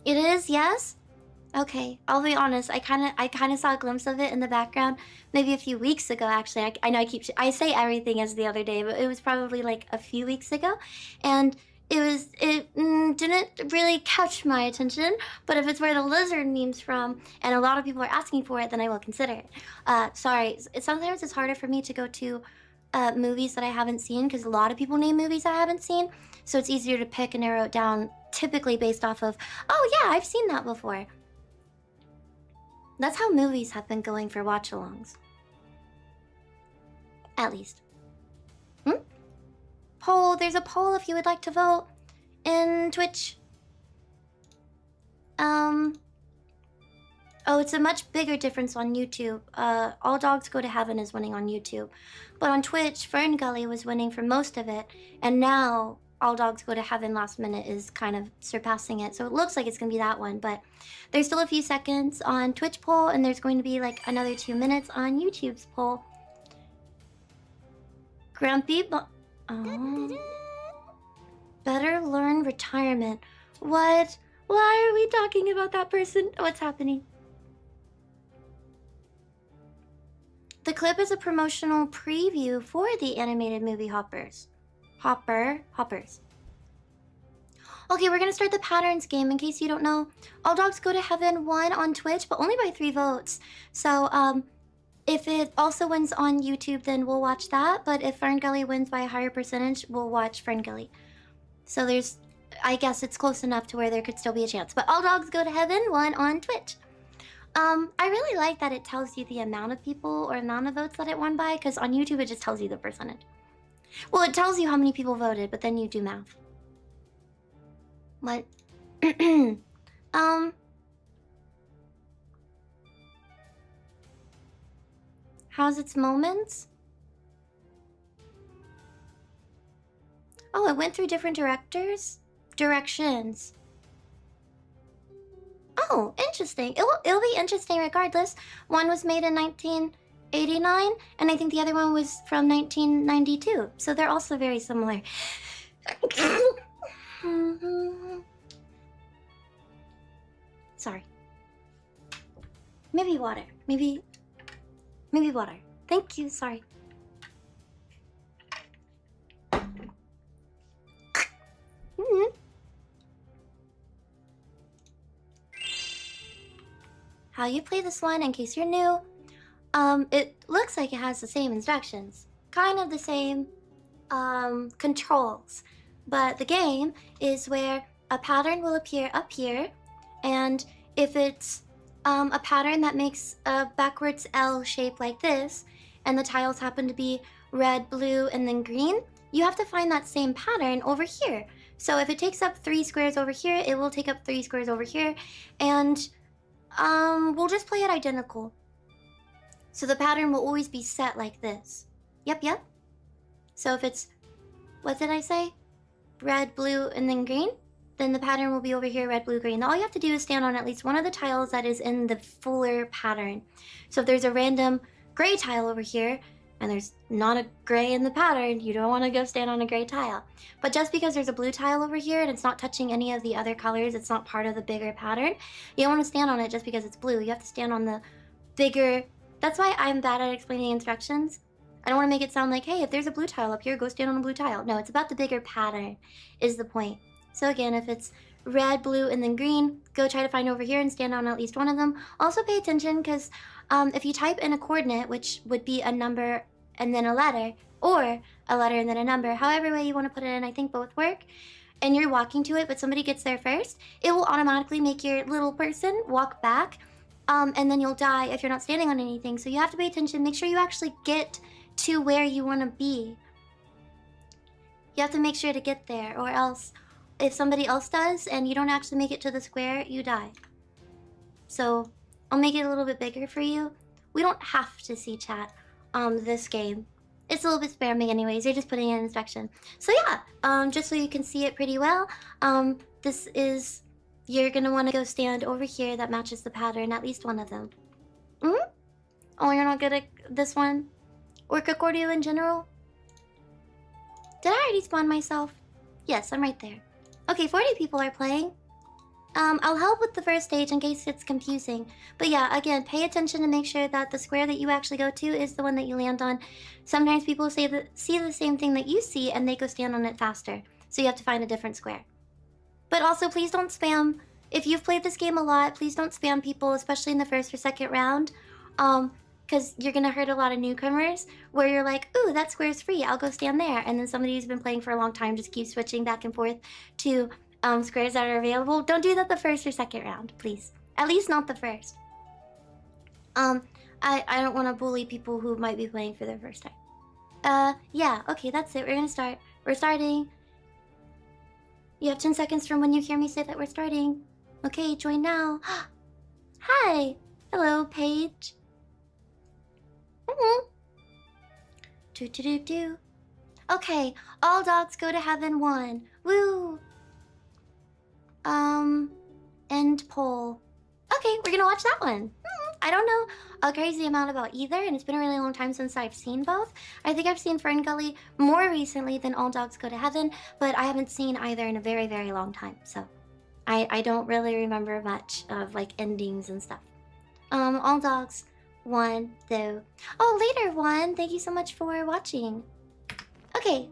A: It is, yes? Okay, I'll be honest. I kind of saw a glimpse of it in the background, maybe a few weeks ago. Actually, I know I say everything as the other day, but it was probably like a few weeks ago, and it didn't really catch my attention. But if it's where the lizard meme's from, and a lot of people are asking for it, then I will consider it. Sorry, sometimes it's harder for me to go to movies that I haven't seen because a lot of people name movies I haven't seen, so it's easier to pick and narrow it down. Typically based off of, oh yeah, I've seen that before. That's how movies have been going for watch-alongs. At least. Poll, there's a poll if you would like to vote in Twitch. Oh, it's a much bigger difference on YouTube. All Dogs Go to Heaven is winning on YouTube. But on Twitch, Fern Gully was winning for most of it. And now All Dogs Go to Heaven last minute is kind of surpassing it. So it looks like it's going to be that one. But there's still a few seconds on Twitch poll, and there's going to be like another 2 minutes on YouTube's poll. Grumpy better learn retirement. What? Why are we talking about that person? What's happening? The clip is a promotional preview for the animated movie Hoppers. Hoppers. Okay, we're gonna start the patterns game. In case you don't know, All Dogs Go to Heaven won on Twitch, but only by 3 votes. So, if it also wins on YouTube, then we'll watch that. But if Fern Gully wins by a higher percentage, we'll watch Fern Gully. So I guess it's close enough to where there could still be a chance. But All Dogs Go to Heaven won on Twitch. I really like that it tells you the amount of people or amount of votes that it won by, because on YouTube it just tells you the percentage. Well, it tells you how many people voted, but then you do math. What? How's its moments? Oh, it went through different directions. Oh, interesting. It'll be interesting regardless. One was made in 1989, and I think the other one was from 1992. So they're also very similar. Sorry. Maybe water. Maybe water. Thank you. Sorry. How you play this one, in case you're new, it looks like it has the same instructions, kind of the same controls, but the game is where a pattern will appear up here, and if it's a pattern that makes a backwards L shape like this, and the tiles happen to be red, blue, and then green, you have to find that same pattern over here. So if it takes up 3 squares over here, it will take up 3 squares over here, and we'll just play it identical. So the pattern will always be set like this. Yep. So if it's, what did I say? Red, blue, and then green, then the pattern will be over here, red, blue, green. All you have to do is stand on at least one of the tiles that is in the fuller pattern. So if there's a random gray tile over here, and there's not a gray in the pattern, you don't want to go stand on a gray tile. But just because there's a blue tile over here and it's not touching any of the other colors, it's not part of the bigger pattern, you don't want to stand on it just because it's blue. You have to stand on the bigger... That's why I'm bad at explaining instructions. I don't want to make it sound like, hey, if there's a blue tile up here, go stand on a blue tile. No, it's about the bigger pattern is the point. So again, if it's red, blue, and then green, go try to find over here and stand on at least one of them. Also pay attention because if you type in a coordinate, which would be a number and then a letter, or a letter and then a number, however way you want to put it in, I think both work, and you're walking to it, but somebody gets there first, it will automatically make your little person walk back, and then you'll die if you're not standing on anything. So you have to pay attention, make sure you actually get to where you want to be. You have to make sure to get there, or else if somebody else does and you don't actually make it to the square, you die. So I'll make it a little bit bigger for you. We don't have to see chat this game. It's a little bit spammy anyways, you're just putting in instruction. So yeah, just so you can see it pretty well, this is, you're gonna wanna go stand over here that matches the pattern, at least one of them. Oh, you're not good at this one? Or Kakoru in general? Did I already spawn myself? Yes, I'm right there. Okay, 40 people are playing. I'll help with the first stage in case it's confusing. But yeah, again, pay attention to make sure that the square that you actually go to is the one that you land on. Sometimes people see the same thing that you see and they go stand on it faster. So you have to find a different square. But also, please don't spam. If you've played this game a lot, please don't spam people, especially in the first or second round. Because you're gonna hurt a lot of newcomers where you're like, ooh, that square's free, I'll go stand there. And then somebody who's been playing for a long time just keeps switching back and forth to squares that are available. Don't do that the first or second round, please. At least not the first. I don't want to bully people who might be playing for their first time. Yeah, okay, that's it. We're gonna start. We're starting. You have 10 seconds from when you hear me say that we're starting. Okay, join now. Hi! Hello, Paige. Do. Okay, all dogs go to heaven 1. Woo! End poll. Okay, we're gonna watch that one. I don't know a crazy amount about either, and it's been a really long time since I've seen both. I think I've seen Fern Gully more recently than All Dogs Go to Heaven, but I haven't seen either in a very, very long time, so I don't really remember much of, like, endings and stuff. All Dogs 1, though. Oh, later 1, thank you so much for watching. Okay.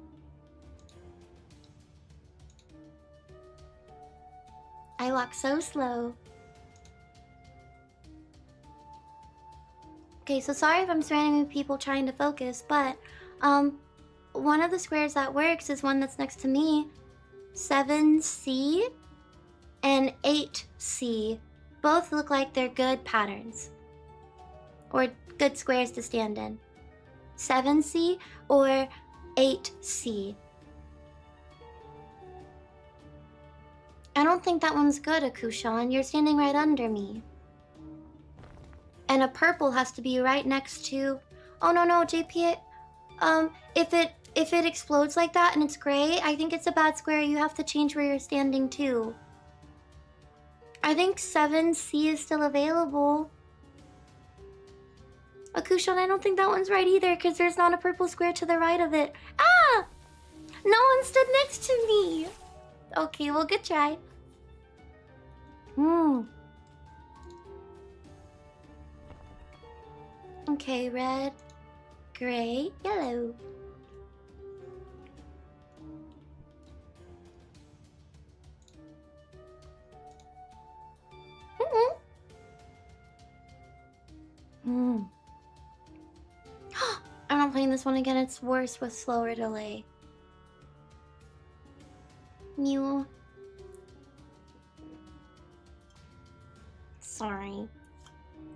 A: I walk so slow. Okay, so sorry if I'm surrounding with people trying to focus, but one of the squares that works is one that's next to me. 7C and 8C both look like they're good patterns. Or good squares to stand in. 7C or 8C. I don't think that one's good, Akushan. You're standing right under me. And a purple has to be right next to... Oh, no, JP. If it explodes like that and it's gray, I think it's a bad square. You have to change where you're standing, too. I think 7C is still available. Akushan, I don't think that one's right either, because there's not a purple square to the right of it. Ah! No one stood next to me! Okay, well, good try. Okay, red, gray, yellow. I'm not playing this one again. It's worse with slower delay. Mew. Sorry.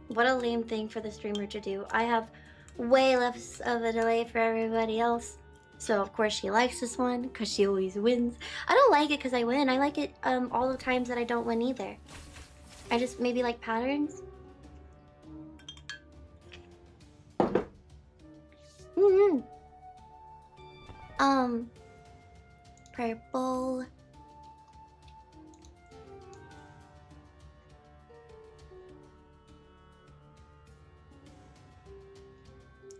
A: What a lame thing for the streamer to do. I have way less of a delay for everybody else. So of course she likes this one because she always wins. I don't like it because I win. I like it all the times that I don't win either. I just maybe like patterns. Purple.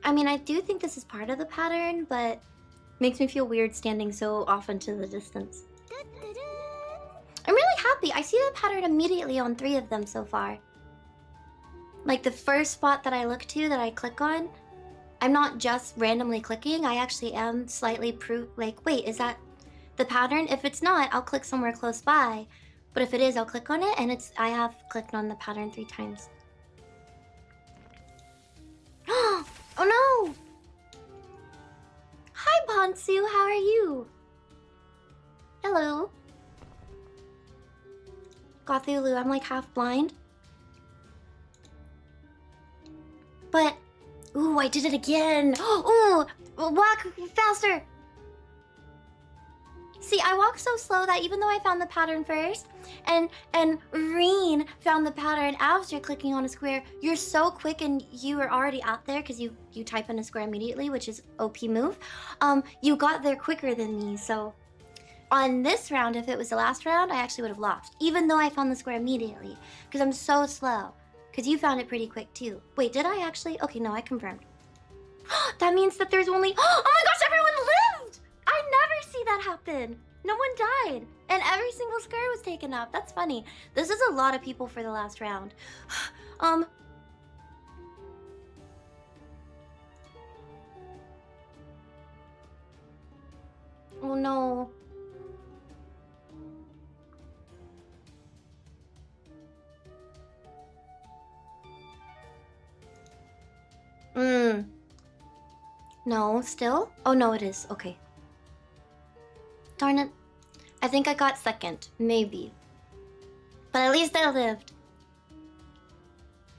A: I mean, I do think this is part of the pattern, but makes me feel weird standing so off into the distance. I'm really happy. I see the pattern immediately on 3 of them so far. Like the first spot that I look to, that I click on, I'm not just randomly clicking. I actually am slightly like, wait, is that the pattern? If it's not, I'll click somewhere close by. But if it is, I'll click on it, and I have clicked on the pattern 3 times. Oh no! Hi, Bonsu, how are you? Hello. Gothulu, I'm like half blind. But, ooh, I did it again. Ooh, walk faster. See, I walk so slow that even though I found the pattern first, and Reen found the pattern after clicking on a square, you're so quick and you are already out there because you type in a square immediately, which is OP move. You got there quicker than me, so on this round, if it was the last round, I actually would have lost, even though I found the square immediately, because I'm so slow. Because you found it pretty quick too. Wait, did I actually? Okay, no, I confirmed. That means that there's only, oh my gosh, everyone lived! I never see that happen. No one died, and every single square was taken up. That's funny. This is a lot of people for the last round. Oh no. No, still? Oh no, it is. Okay. Darn it. I think I got second. Maybe. But at least I lived.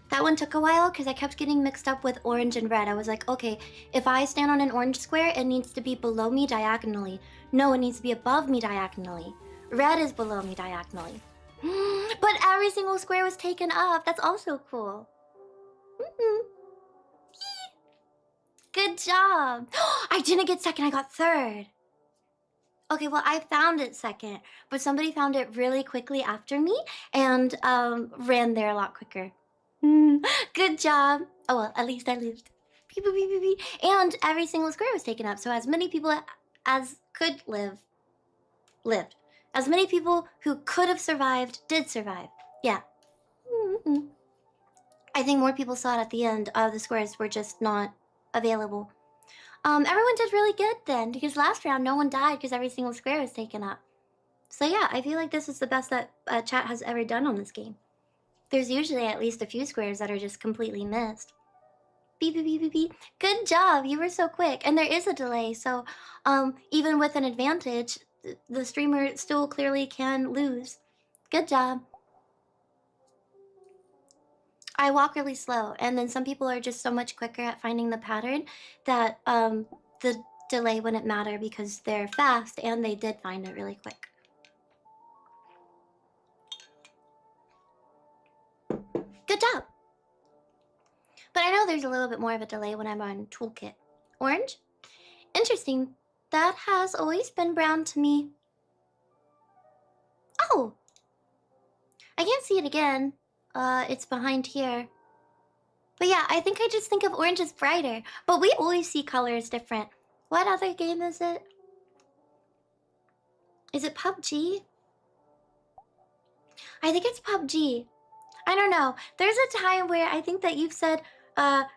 A: That one took a while because I kept getting mixed up with orange and red. I was like, okay, if I stand on an orange square, it needs to be below me diagonally. No, it needs to be above me diagonally. Red is below me diagonally. But every single square was taken up. That's also cool. Good job. I didn't get second, I got third. Okay, well, I found it second, but somebody found it really quickly after me and ran there a lot quicker. Good job. Oh, well, at least I lived. Beep, beep, beep, beep, beep. And every single square was taken up, so as many people as could live, lived. As many people who could have survived, did survive. Yeah. I think more people saw it at the end. The squares were just not available. Everyone did really good then, because last round no one died because every single square was taken up. So yeah, I feel like this is the best that chat has ever done on this game. There's usually at least a few squares that are just completely missed. Beep, beep, beep, beep, beep. Good job, you were so quick. And there is a delay, so even with an advantage, the streamer still clearly can lose. Good job. I walk really slow, and then some people are just so much quicker at finding the pattern that the delay wouldn't matter because they're fast and they did find it really quick. Good job. But I know there's a little bit more of a delay when I'm on toolkit. Orange? Interesting. That has always been brown to me. Oh! I can't see it again. It's behind here. But yeah, I think I just think of orange as brighter. But we always see colors different. What other game is it? Is it PUBG? I think it's PUBG. I don't know. There's a time where I think that you've said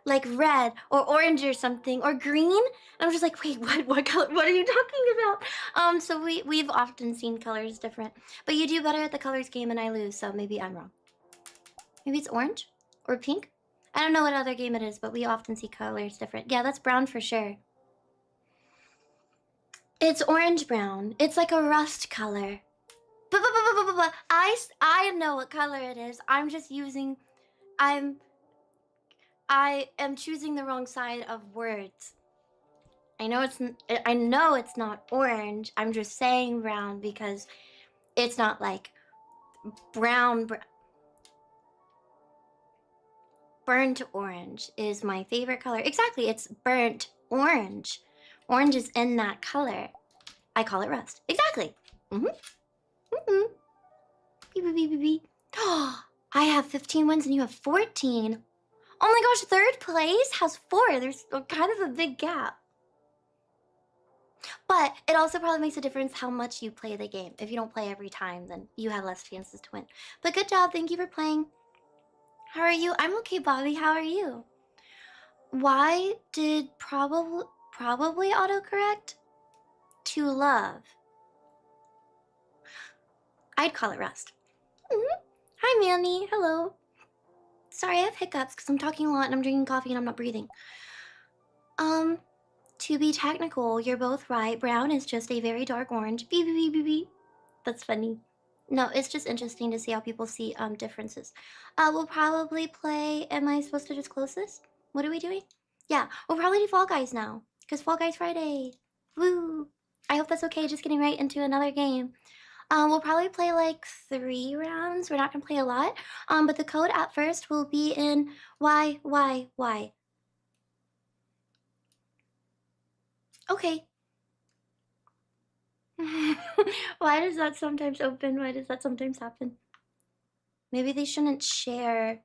A: like red or orange or something or green. And I'm just like, wait, what color? What are you talking about? So we've often seen colors different. But you do better at the colors game and I lose, so maybe I'm wrong. Maybe it's orange or pink? I don't know what other game it is, but we often see colors different. Yeah, that's brown for sure. It's orange brown. It's like a rust color. But I know what color it is. I'm just using, I am choosing the wrong side of words. I know it's not orange. I'm just saying brown because it's not like brown. Burnt orange is my favorite color. Exactly, it's burnt orange. Orange is in that color. I call it rust. Exactly. Beep, beep, beep, beep, beep. Oh, I have 15 wins and you have 14. Oh my gosh, third place has 4. There's kind of a big gap. But it also probably makes a difference how much you play the game. If you don't play every time, then you have less chances to win. But good job, thank you for playing. How are you? I'm okay, Bobby, how are you? Why did probably autocorrect? To love. I'd call it rust. Hi, Manny, hello. Sorry, I have hiccups because I'm talking a lot and I'm drinking coffee and I'm not breathing. To be technical, you're both right. Brown is just a very dark orange. Beep, beep, beep, beep, beep. That's funny. No, it's just interesting to see how people see differences. We'll probably play. Am I supposed to just close this? What are we doing? Yeah, we'll probably do Fall Guys now because Fall Guys Friday. Woo! I hope that's okay. Just getting right into another game. We'll probably play like 3 rounds. We're not gonna play a lot. But the code at first will be in Y. Okay. Why does that sometimes open? Why does that sometimes happen? Maybe they shouldn't share.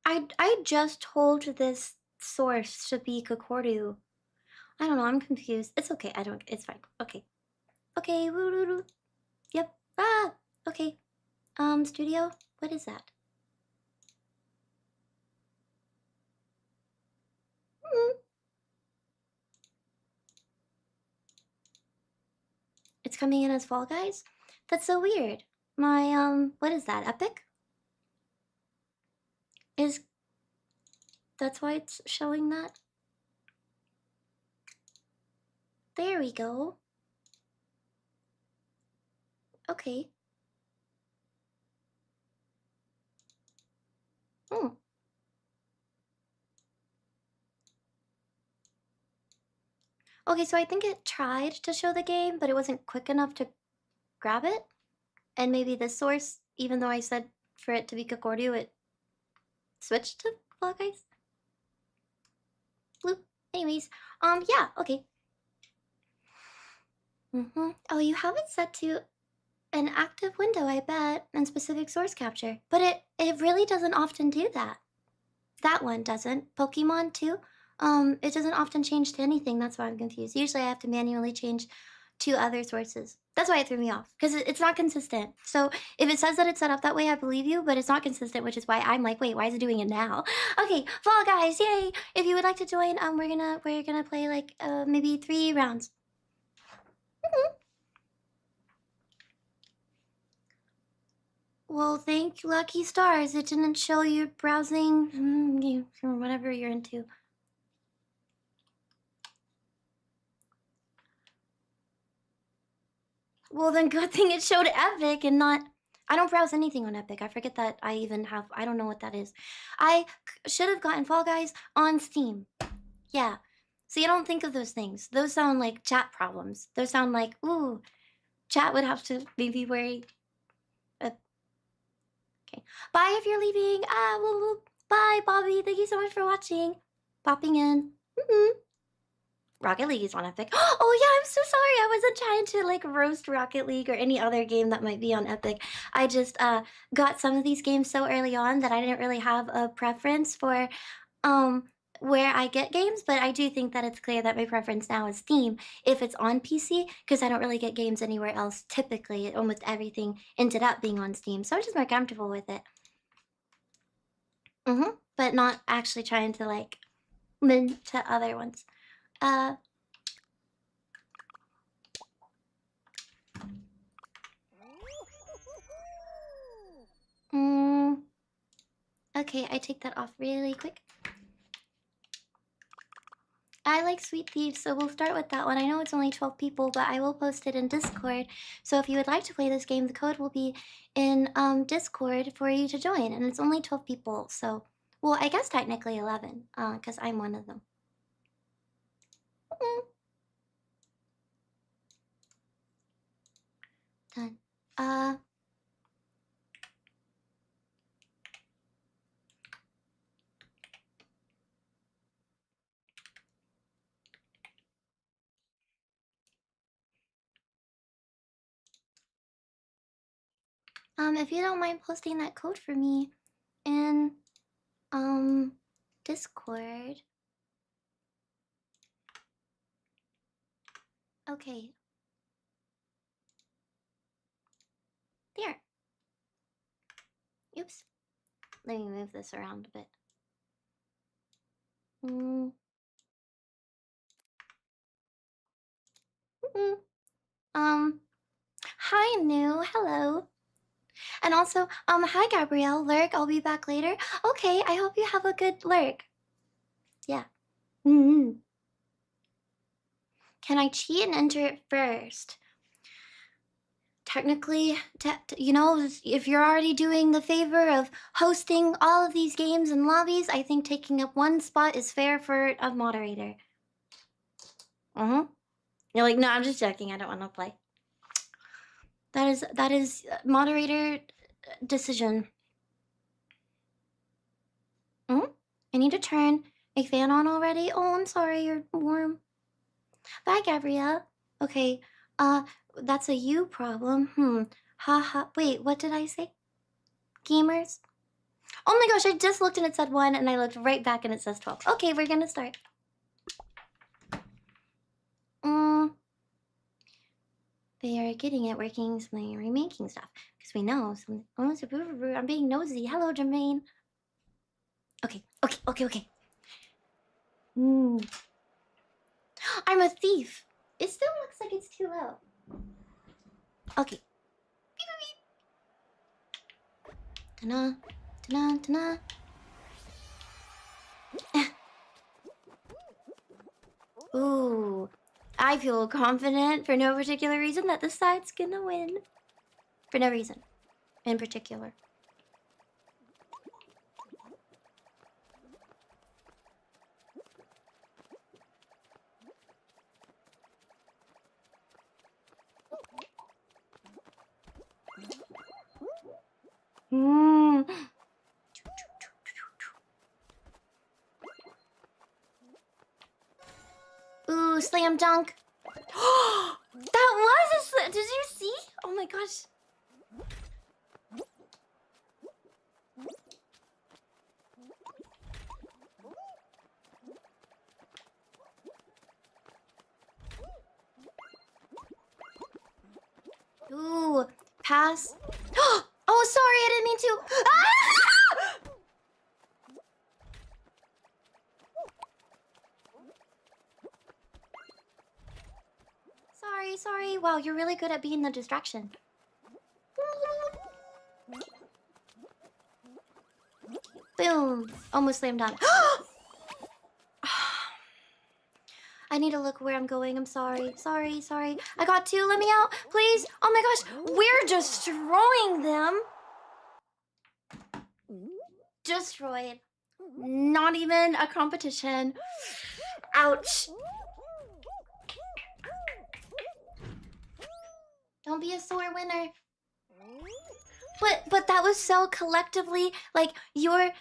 A: I just told this source to be Kakoru. I don't know, I'm confused. It's okay, it's fine. Okay. Okay, woo. Yep. Ah, okay. Studio, what is that? It's coming in as Fall Guys? That's so weird. My, what is that, Epic? That's why it's showing that? There we go. Okay. Hmm. Okay, so I think it tried to show the game, but it wasn't quick enough to grab it. And maybe the source, even though I said for it to be Kakoru, it switched to Fall Guys. Blue. Anyways, yeah, okay. Oh, you have it set to an active window, I bet, and specific source capture. But it really doesn't often do that. That one doesn't. Pokemon too. It doesn't often change to anything. That's why I'm confused. Usually I have to manually change to other sources. That's why it threw me off, because it's not consistent. So if it says that it's set up that way, I believe you, but it's not consistent, which is why I'm like, wait, why is it doing it now? Okay, Fall Guys, yay! If you would like to join, we're gonna play like maybe 3 rounds. Well, thank lucky stars. It didn't show you browsing or whatever you're into. Well, then good thing it showed Epic and not. I don't browse anything on Epic. I forget that I even have. I don't know what that is. I should have gotten Fall Guys on Steam. Yeah. See, I don't think of those things. Those sound like chat problems. Those sound like, ooh, chat would have to maybe worry. Okay. Bye if you're leaving. Bye, Bobby. Thank you so much for watching. Popping in. Rocket League is on Epic. Oh yeah, I'm so sorry. I wasn't trying to like roast Rocket League or any other game that might be on Epic. I just got some of these games so early on that I didn't really have a preference for where I get games, but I do think that it's clear that my preference now is Steam if it's on PC, because I don't really get games anywhere else typically. Almost everything ended up being on Steam, so I'm just more comfortable with it. But not actually trying to like link to other ones. Okay, I take that off really quick. I like Sweet Thieves, so we'll start with that one. I know it's only 12 people, but I will post it in Discord. So if you would like to play this game, the code will be in Discord for you to join. And it's only 12 people, so... Well, I guess technically 11, because I'm one of them. Done. If you don't mind posting that code for me in Discord. Okay. There. Oops. Let me move this around a bit. Hi, New. Hello. And also, hi, Gabrielle. Lurk, I'll be back later. Okay, I hope you have a good lurk. Yeah. Can I cheat and enter it first? Technically, you know, if you're already doing the favor of hosting all of these games and lobbies, I think taking up one spot is fair for a moderator. You're like, no, I'm just joking. I don't want to play. That is moderator decision. I need to turn a fan on already. Oh, I'm sorry, you're warm. Bye, Gabrielle. Okay, that's a you problem. Haha. Wait, what did I say? Gamers? Oh my gosh, I just looked and it said 1, and I looked right back and it says 12. Okay, we're gonna start. They are getting it working, so they're remaking stuff. Because we know some. Oh, I'm being nosy. Hello, Jermaine. Okay. I'm a thief. It still looks like it's too low. Okay. Ta-na, ta-na, ta-na. Ooh. I feel confident for no particular reason that this side's gonna win. For no reason. In particular. Ooh, slam dunk. That was a slam. Did you see? Oh my gosh. Ooh, pass. Oh, sorry, I didn't mean to. Ah! Sorry. Wow, you're really good at being the distraction. Boom. Almost slammed dunk. I need to look where I'm going. I'm sorry. Sorry. I got 2. Let me out, please. Oh my gosh. We're destroying them. Destroyed. Not even a competition. Ouch. Don't be a sore winner. But that was so collectively, like you're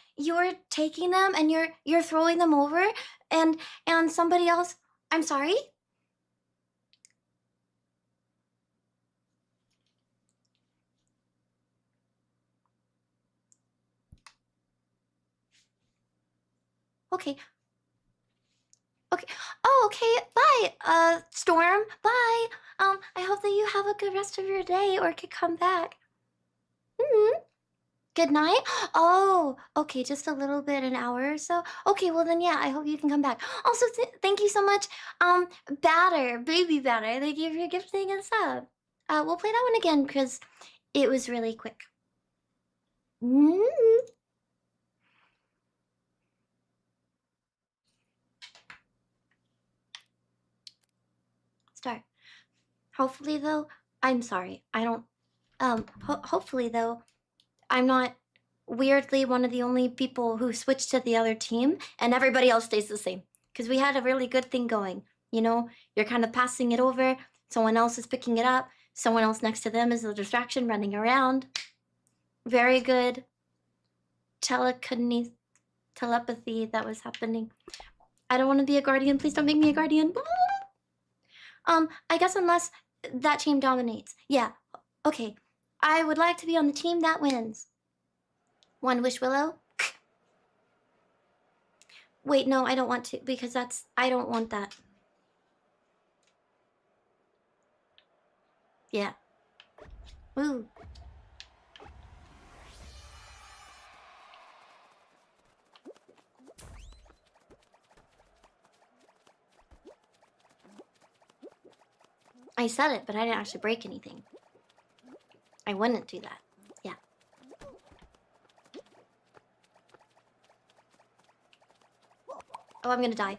A: taking them and you're throwing them over, and somebody else. I'm sorry. Okay. Oh, okay. Bye, Storm. Bye. I hope that you have a good rest of your day or could come back. Good night. Oh, okay, just a little bit, an hour or so. Okay, well then, yeah, I hope you can come back. Also, thank you so much, Baby Batter. Thank you for gifting us up. We'll play that one again because it was really quick. Start. Hopefully, though, I'm sorry. I don't. Hopefully, though, I'm not weirdly one of the only people who switched to the other team and everybody else stays the same. Because we had a really good thing going. You know, you're kind of passing it over, someone else is picking it up, someone else next to them is a distraction running around. Very good telepathy that was happening. I don't want to be a guardian. Please don't make me a guardian. I guess unless that team dominates. Yeah, okay. I would like to be on the team that wins. One wish, Willow. Wait, no, I don't want to because I don't want that. Yeah. Ooh. I said it, but I didn't actually break anything. I wouldn't do that. Yeah. Oh, I'm gonna die.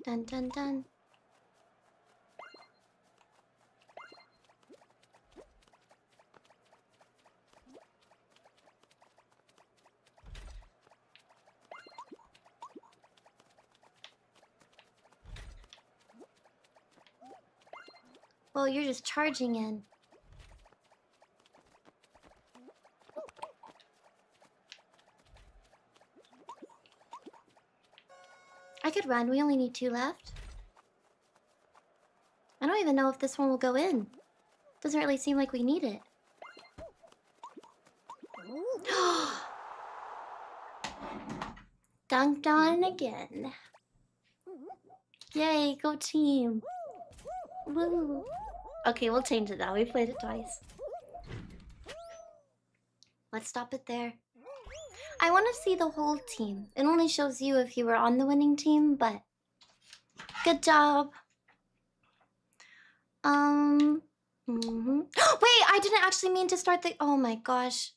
A: Dun dun dun. Well, you're just charging in. I could run. We only need 2 left. I don't even know if this one will go in. Doesn't really seem like we need it. Dunked on again. Yay, go team. Woo. Okay, we'll change it now. We played it twice. Let's stop it there. I want to see the whole team. It only shows you if you were on the winning team, but good job. Wait, I didn't actually mean to start the. Oh my gosh.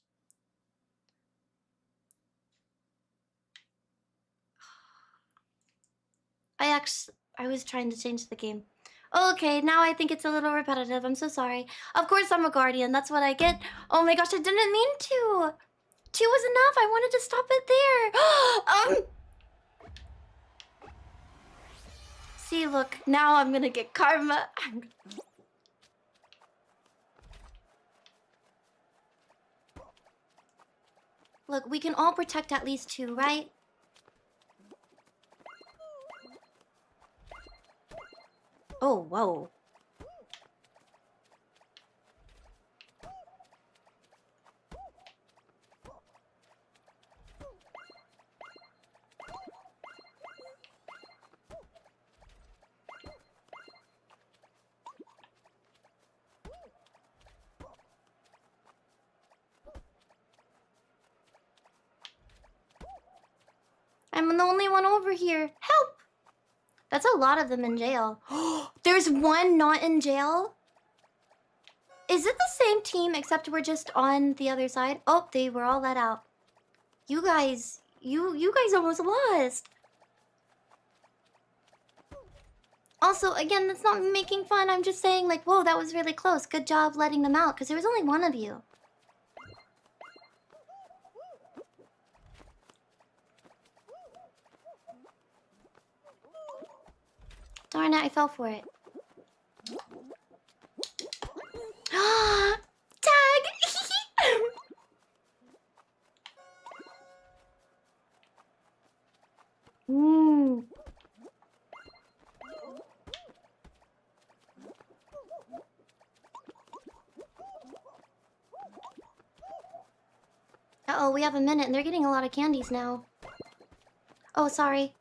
A: I was trying to change the game. Okay, now I think it's a little repetitive. I'm so sorry. Of course I'm a guardian. That's what I get. Oh my gosh, I didn't mean to. 2 was enough. I wanted to stop it there. See, look. Now I'm gonna get karma. Look, we can all protect at least 2, right? Oh, whoa. I'm the only one over here. Help! That's a lot of them in jail. There's one not in jail? Is it the same team except we're just on the other side? Oh, they were all let out. You guys, you guys almost lost. Also, again, that's not making fun. I'm just saying like, whoa, that was really close. Good job letting them out because there was only one of you. Darn it, I fell for it. Tag! Uh-oh, we have a minute and they're getting a lot of candies now. Oh, sorry.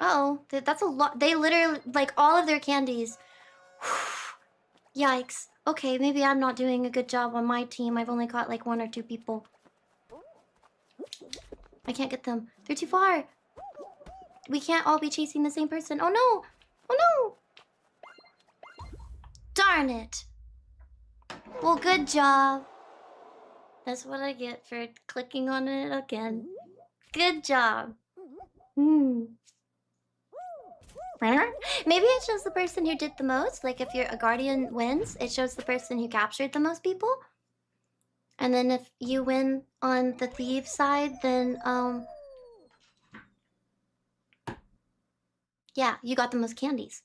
A: Uh-oh, that's a lot. They literally, like, all of their candies. Yikes. Okay, maybe I'm not doing a good job on my team. I've only got like 1 or 2 people. I can't get them. They're too far. We can't all be chasing the same person. Oh no! Oh no! Darn it! Well, good job. That's what I get for clicking on it again. Good job. Hmm. Maybe it shows the person who did the most. Like if a guardian wins, it shows the person who captured the most people. And then if you win on the thief side, then yeah, you got the most candies.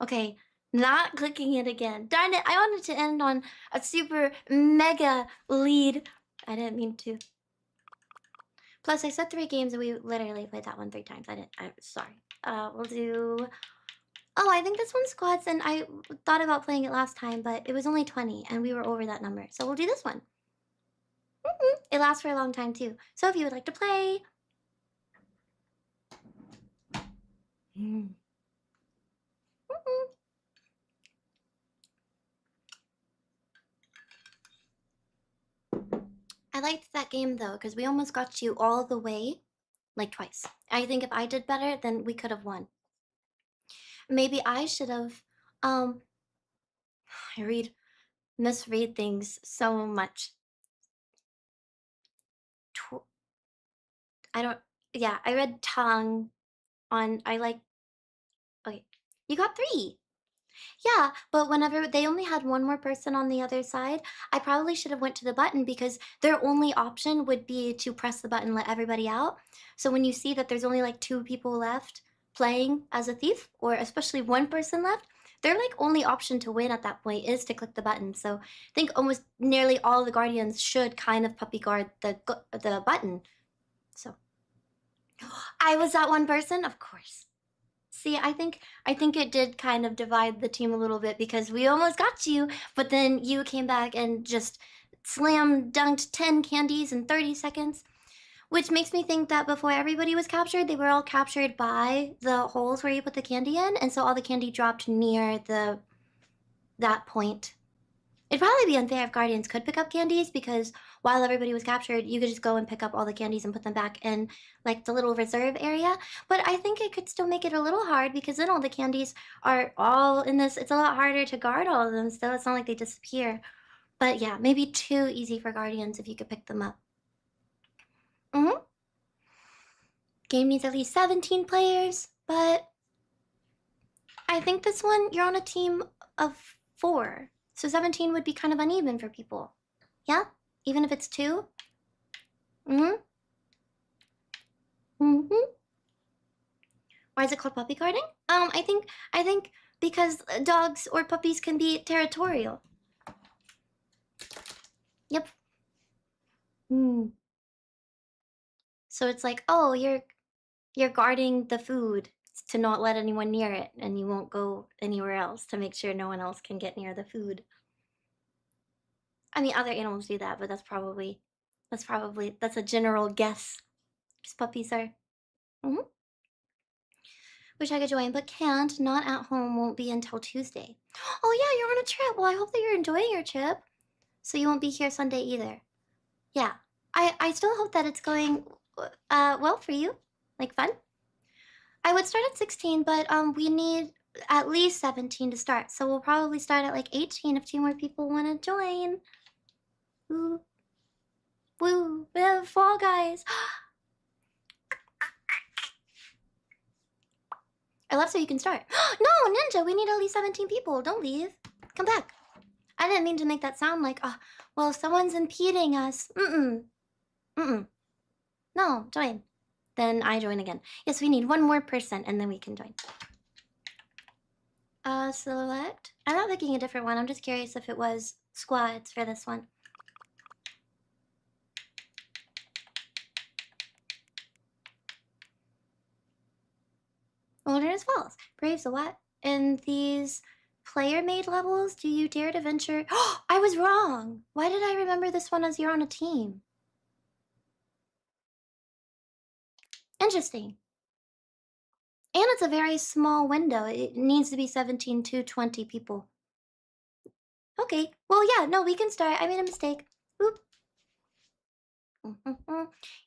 A: Okay, not clicking it again. Darn it, I wanted to end on a super mega lead. I didn't mean to. Plus, I said 3 games and we literally played that one 3 times. I'm sorry. We'll do... Oh, I think this one's squads, and I thought about playing it last time, but it was only 20, and we were over that number. So we'll do this one. It lasts for a long time, too. So if you would like to play... I liked that game, though, because we almost got you all the way, like twice. I think if I did better, then we could have won. Maybe I should have, I misread things so much. I read tongue on, okay, you got 3. Yeah, but whenever they only had 1 more person on the other side, I probably should have went to the button because their only option would be to press the button, let everybody out. So when you see that there's only like 2 people left playing as a thief, or especially 1 person left, their like only option to win at that point is to click the button. So I think almost nearly all the guardians should kind of puppy guard the button. So I was that 1 person, of course. See, I think it did kind of divide the team a little bit because we almost got you, but then you came back and just slam dunked 10 candies in 30 seconds, which makes me think that before everybody was captured, they were all captured by the holes where you put the candy in, and so all the candy dropped near that point. It'd probably be unfair if guardians could pick up candies because while everybody was captured, you could just go and pick up all the candies and put them back in like the little reserve area. But I think it could still make it a little hard because then all the candies are all in this. It's a lot harder to guard all of them still. It's not like they disappear. But yeah, maybe too easy for guardians if you could pick them up. Game needs at least 17 players, but I think this one, you're on a team of 4. So 17 would be kind of uneven for people. Yeah? Even if it's 2? Why is it called puppy guarding? I think because dogs or puppies can be territorial. Yep. So it's like, oh, you're guarding the food to not let anyone near it, and you won't go anywhere else to make sure no one else can get near the food. I mean, other animals do that, but that's a general guess. Because puppies are. Wish I could join, but can't. Not at home. Won't be until Tuesday. Oh yeah, you're on a trip. Well, I hope that you're enjoying your trip. So you won't be here Sunday either. Yeah. I still hope that it's going well for you. Like fun. I would start at 16, but we need at least 17 to start. So we'll probably start at like 18 if 2 more people want to join. Ooh. Woo. We have Fall Guys. I left so you can start. No, Ninja, we need at least 17 people. Don't leave. Come back. I didn't mean to make that sound like, oh, well, someone's impeding us. No, join. Then I join again. Yes, we need 1 more person, and then we can join. Select. I'm not picking a different one. I'm just curious if it was squads for this one. Wilderness Falls. Braves a what? In these player-made levels, do you dare to venture? Oh, I was wrong. Why did I remember this one as you're on a team? Interesting. And it's a very small window. It needs to be 17 to 20 people. Okay, well, yeah, no, we can start. I made a mistake. Oop.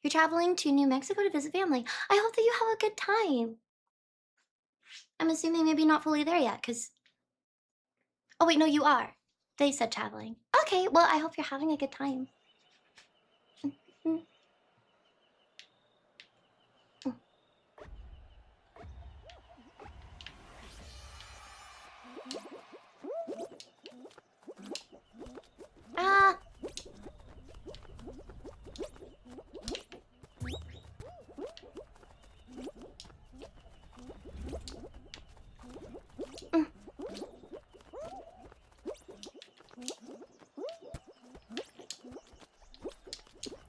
A: You're traveling to New Mexico to visit family. I hope that you have a good time. I'm assuming maybe not fully there yet, because... Oh, wait, no, you are. They said traveling. Okay, well, I hope you're having a good time. Ah!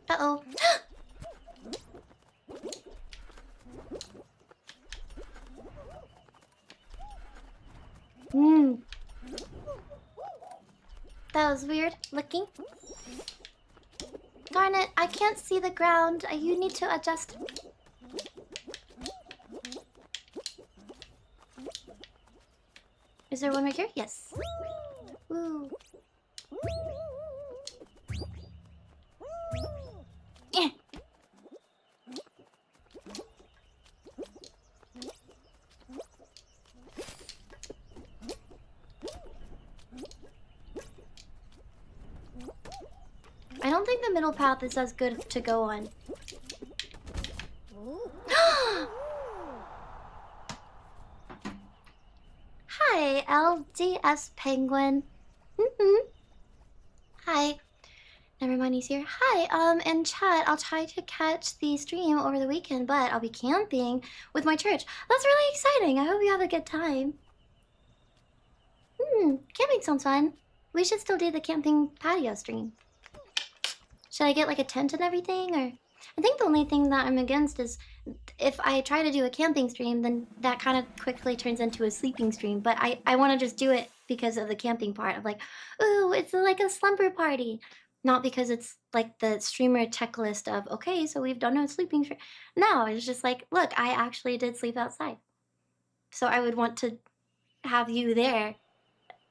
A: Uh-oh. That was weird looking. Darn it, I can't see the ground. You need to adjust. Is there one right here? Yes. Woo. Eh. I don't think the middle path is as good to go on. Hi, LDS Penguin. Hi. Never mind, he's here. Hi, in chat, I'll try to catch the stream over the weekend, but I'll be camping with my church. That's really exciting. I hope you have a good time. Camping sounds fun. We should still do the camping patio stream. Should I get like a tent and everything, or... I think the only thing that I'm against is if I try to do a camping stream, then that kind of quickly turns into a sleeping stream. But I want to just do it because of the camping part of like, ooh, it's like a slumber party. Not because it's like the streamer checklist of, okay, so we've done a sleeping stream. No, it's just like, look, I actually did sleep outside. So I would want to have you there,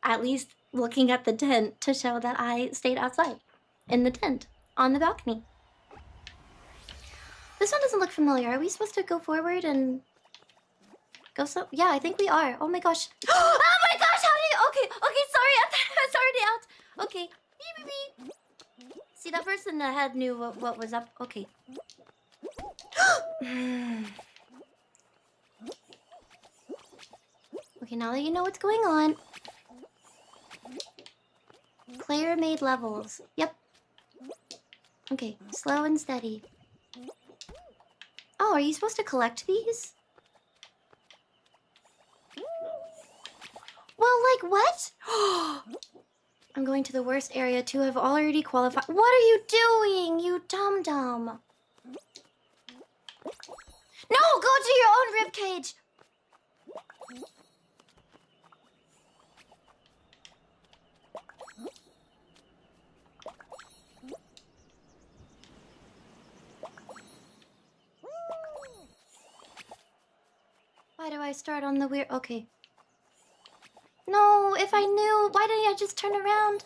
A: at least looking at the tent to show that I stayed outside in the tent on the balcony. This one doesn't look familiar. Are we supposed to go forward and go so? Yeah, I think we are. Oh my gosh. Oh my gosh, how do you... Okay, sorry. I thought I was already out. Okay. Beep, beep, beep. See, that person ahead knew what was up. Okay. Okay, now that you know what's going on. Player-made levels. Yep. Okay, slow and steady. Oh, are you supposed to collect these? Well, like what? I'm going to the worst area to have already qualified. What are you doing, you dum-dum? No, go to your own ribcage. Why do I start on the weird... Okay. No, if I knew, why didn't I just turn around?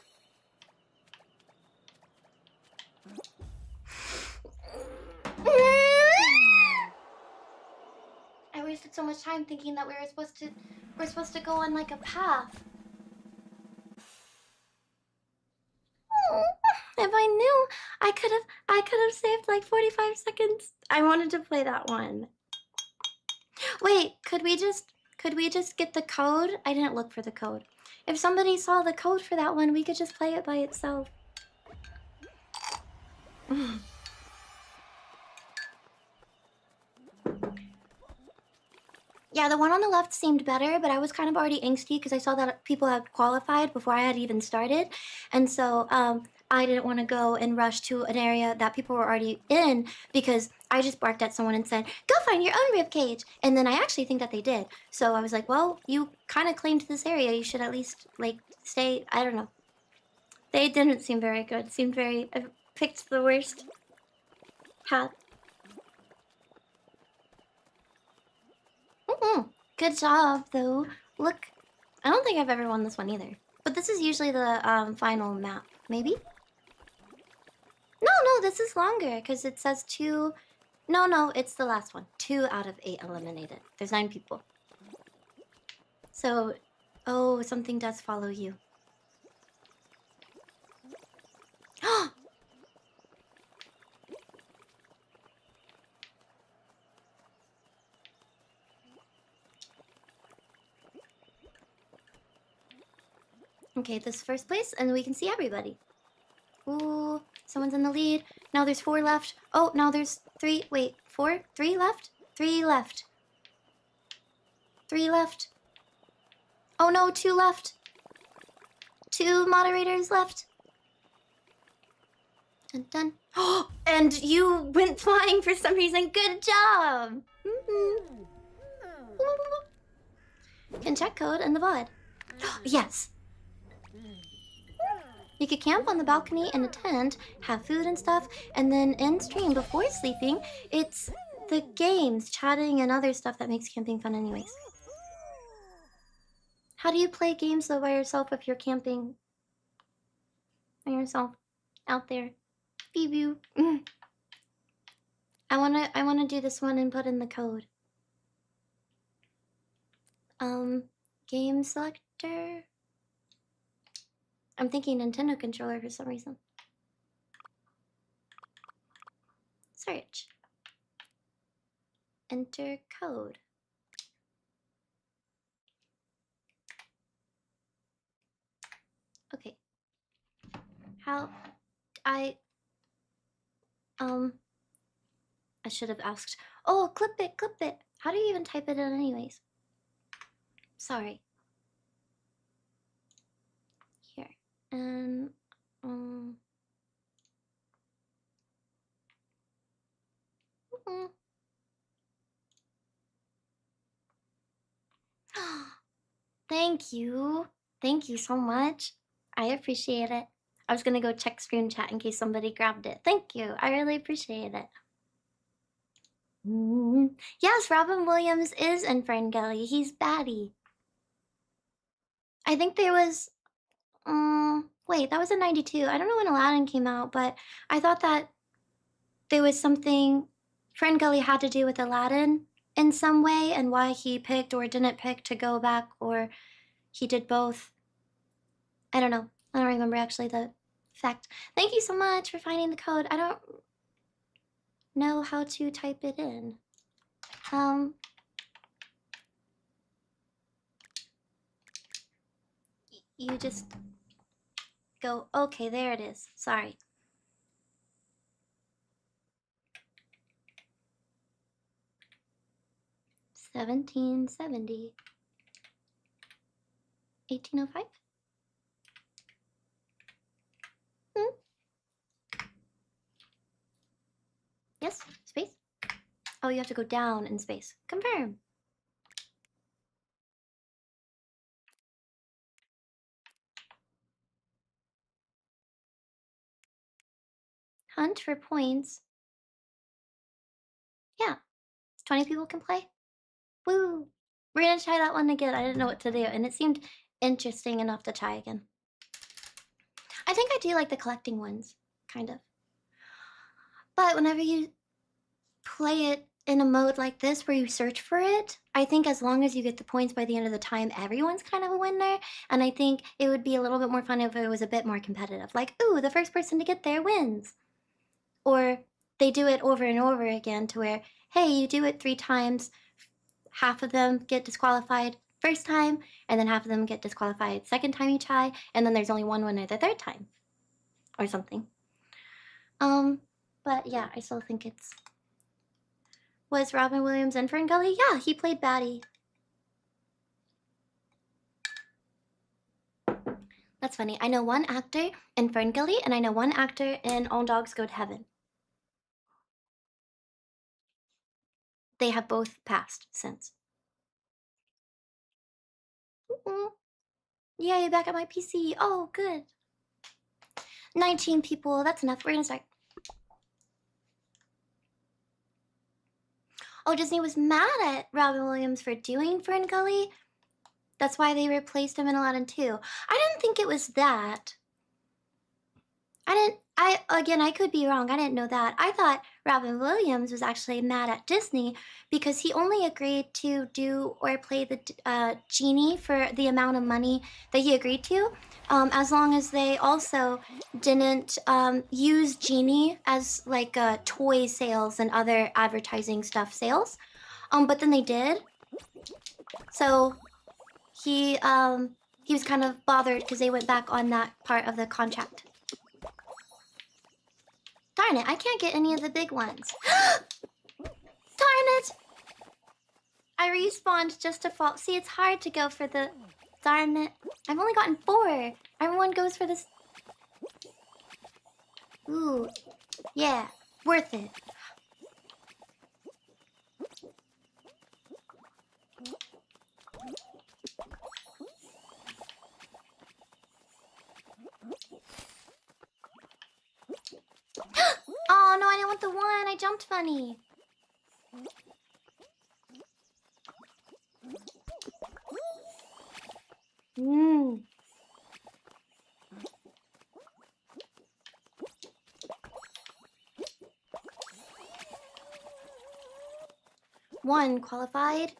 A: I wasted so much time thinking that we're supposed to go on like a path. If I knew, I could have saved like 45 seconds. I wanted to play that one. Wait, could we just get the code? I didn't look for the code. If somebody saw the code for that one, we could just play it by itself. Yeah, the one on the left seemed better, but I was kind of already angsty because I saw that people had qualified before I had even started. And so I didn't want to go and rush to an area that people were already in because I just barked at someone and said, go find your own ribcage. And then I actually think that they did. So I was like, well, you kind of claimed this area. You should at least, like, stay, I don't know. They didn't seem very good. Seemed very, I picked the worst path. Good job, though. Look, I don't think I've ever won this one either. But this is usually the final map. Maybe? No, this is longer because it says 2. No, it's the last one. 2 out of 8 eliminated. There's 9 people. So, oh, something does follow you. Okay, this is first place, and we can see everybody. Ooh, someone's in the lead. Now there's 4 left. Oh, now there's 3. Wait, 4? 3 left? 3 left. 3 left. Oh no, 2 left. 2 moderators left. Dun dun. Oh, and you went flying for some reason. Good job. Can check code in the VOD. Yes. You could camp on the balcony in a tent, have food and stuff, and then in stream before sleeping, it's the games, chatting, and other stuff that makes camping fun anyways. How do you play games though by yourself if you're camping by yourself out there? Babyblu. I wanna do this one and put in the code. Game selector. I'm thinking Nintendo controller for some reason. Search. Enter code. Okay. How I should have asked. Oh, clip it. How do you even type it in anyways? Sorry. Here. And Thank you. Thank you so much. I appreciate it. I was gonna go check screen chat in case somebody grabbed it. Thank you. I really appreciate it. Yes, Robin Williams is in Ferngully. He's baddie. I think there was... wait, that was in 92. I don't know when Aladdin came out, but I thought that there was something Ferngully had to do with Aladdin in some way and why he picked or didn't pick to go back, or he did both. I don't know. I don't remember actually the fact. Thank you so much for finding the code. I don't know how to type it in. You just go, okay, there it is. Sorry. $17.70. 1805? Yes, space? Oh, you have to go down in space. Confirm. Hunt for points. Yeah, 20 people can play. Woo! We're gonna try that one again. I didn't know what to do, and it seemed interesting enough to try again. I think I do like the collecting ones, kind of. But whenever you play it in a mode like this where you search for it, I think as long as you get the points by the end of the time, everyone's kind of a winner. And I think it would be a little bit more fun if it was a bit more competitive. Like, ooh, the first person to get there wins. Or they do it over and over again to where, hey, you do it 3 times, half of them get disqualified first time, and then half of them get disqualified second time you try, and then there's only one winner the 3rd time. Or something. But yeah, I still think it's... Was Robin Williams in Ferngully? Yeah, he played baddie. That's funny. I know one actor in Ferngully, and I know one actor in All Dogs Go to Heaven. They have both passed since. Yay, back at my PC. Oh, good. 19 people. That's enough. We're gonna start. Oh, Disney was mad at Robin Williams for doing Ferngully. That's why they replaced him in Aladdin 2. I didn't think it was that. I could be wrong. I didn't know that. I thought Robin Williams was actually mad at Disney because he only agreed to do or play the genie for the amount of money that he agreed to, as long as they also didn't use genie as like toy sales and other advertising stuff sales. But then they did. So he was kind of bothered because they went back on that part of the contract. Darn it, I can't get any of the big ones. Darn it! I respawned just to fall. See, it's hard to go for the... Darn it. I've only gotten 4. Everyone goes for this... Ooh. Yeah. Worth it. Oh no, I didn't want the 1. I jumped funny. Mmm. One qualified.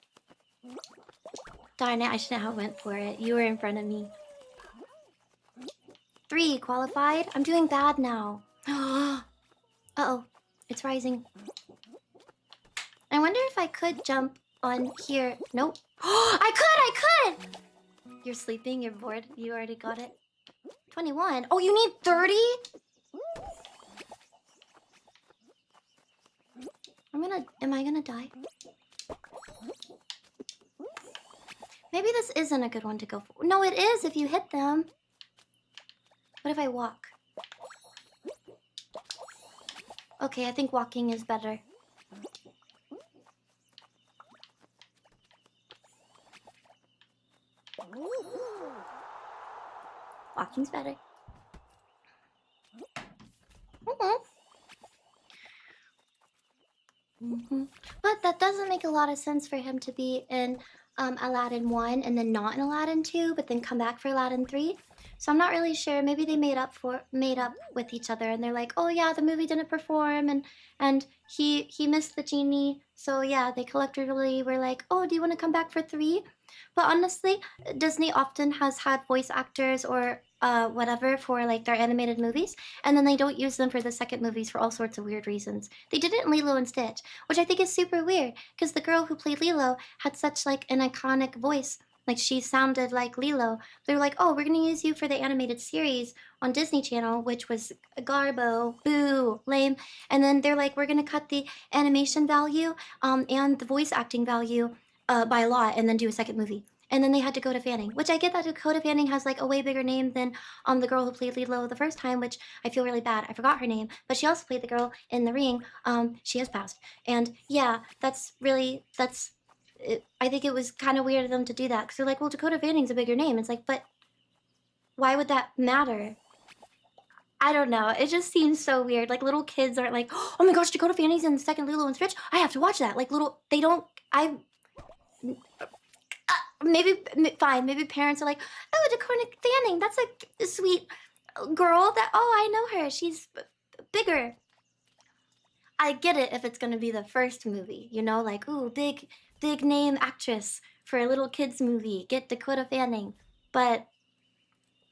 A: Darn it, I shouldn't have went for it. You were in front of me. 3 qualified. I'm doing bad now. Uh-oh, it's rising. I wonder if I could jump on here. Nope. I could! You're sleeping, you're bored, you already got it. 21. Oh, you need 30? Am I gonna die? Maybe this isn't a good one to go for. No, it is if you hit them. What if I walk? Okay, I think walking is better. Walking's better. But that doesn't make a lot of sense for him to be in Aladdin 1 and then not in Aladdin 2, but then come back for Aladdin 3. So I'm not really sure. Maybe they made up with each other, and they're like, oh yeah, the movie didn't perform, and he missed the genie. So yeah, they collectively were like, oh, do you want to come back for 3? But honestly, Disney often has had voice actors or whatever for like their animated movies, and then they don't use them for the second movies for all sorts of weird reasons. They did it in Lilo and Stitch, which I think is super weird because the girl who played Lilo had such like an iconic voice. Like she sounded like Lilo. They were like, oh, we're gonna use you for the animated series on Disney Channel, which was Garbo, boo, lame. And then they're like, we're gonna cut the animation value and the voice acting value by a lot and then do a second movie. And then they had Dakota Fanning, which I get that Dakota Fanning has like a way bigger name than the girl who played Lilo the first time, which I feel really bad. I forgot her name, but she also played the girl in The Ring. She has passed. And yeah, I think it was kind of weird of them to do that because they're like, well, Dakota Fanning's a bigger name. It's like, but why would that matter? I don't know. It just seems so weird. Like little kids aren't like, oh my gosh, Dakota Fanning's in the second Lilo and Stitch. I have to watch that. Like they don't. Maybe fine. Maybe parents are like, oh, Dakota Fanning. That's a sweet girl. That I know her. She's bigger. I get it if it's gonna be the first movie. You know, like ooh, big name actress for a little kids movie. Get Dakota Fanning, but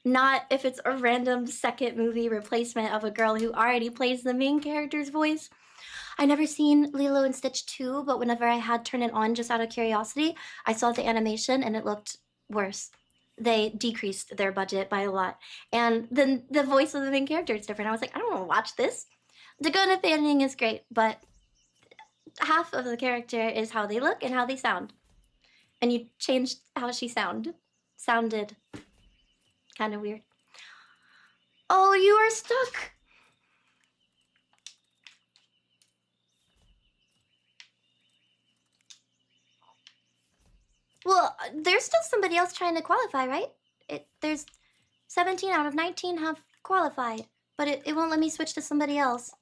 A: not if it's a random second movie replacement of a girl who already plays the main character's voice. I never seen Lilo and Stitch 2, but whenever I had turned it on just out of curiosity, I saw the animation and it looked worse. They decreased their budget by a lot. And then the voice of the main character is different. I was like, I don't want to watch this. Dakota Fanning is great, but half of the character is how they look and how they sound. And you changed how she sounded. Kind of weird. Oh, you are stuck. Well, there's still somebody else trying to qualify, right? There's 17 out of 19 have qualified, but it won't let me switch to somebody else.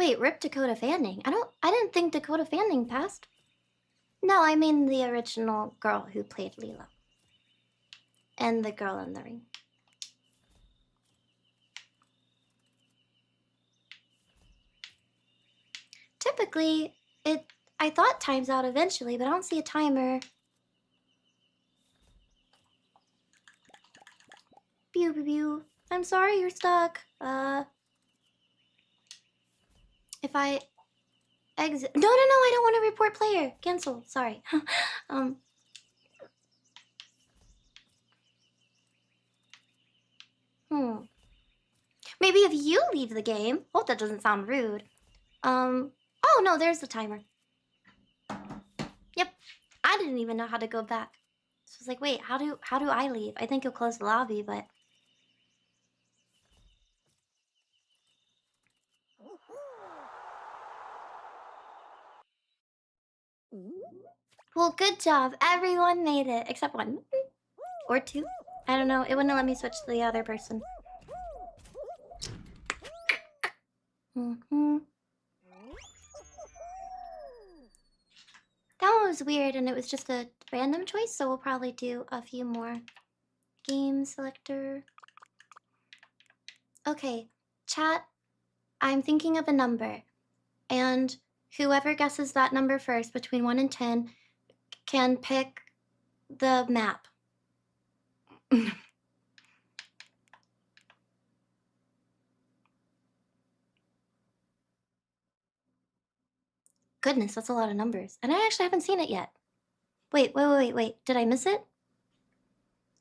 A: Wait, rip Dakota Fanning. I didn't think Dakota Fanning passed. No, I mean the original girl who played Leela. And the girl in the ring. Typically, I thought times out eventually, but I don't see a timer. Pew pew pew. I'm sorry you're stuck. If I exit. No, I don't want to report player. Cancel. Sorry. Maybe if you leave the game. Hope that doesn't sound rude. Oh no, there's the timer. Yep. I didn't even know how to go back. So I was like, wait, how do I leave? I think you'll close the lobby, but. Well, good job. Everyone made it except one or two. I don't know. It wouldn't let me switch to the other person. That one was weird, and it was just a random choice, so we'll probably do a few more. Game selector. Okay, chat. I'm thinking of a number, and whoever guesses that number first between 1 and 10 can pick the map. Goodness, that's a lot of numbers. And I actually haven't seen it yet. Wait. Did I miss it?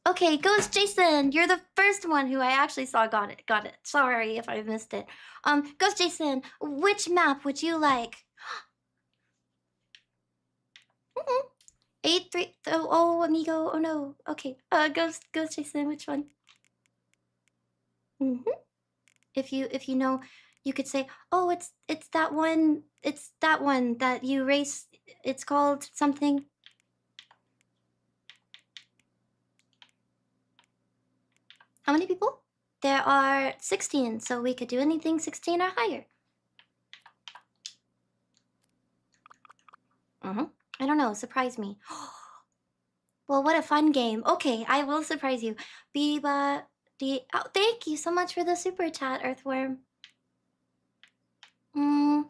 A: Okay, Ghost Jason, you're the first one who I actually saw got it. Sorry if I missed it. Ghost Jason, which map would you like? 8-3. Oh, amigo. Oh no. Okay. Ghost Jason, which one? If you know, you could say, oh, it's that one. It's that one that you race. It's called something. How many people? There are 16, so we could do anything 16 or higher. I don't know, surprise me. Well, what a fun game. Okay, I will surprise you. Oh, thank you so much for the super chat, Earthworm. Ooh.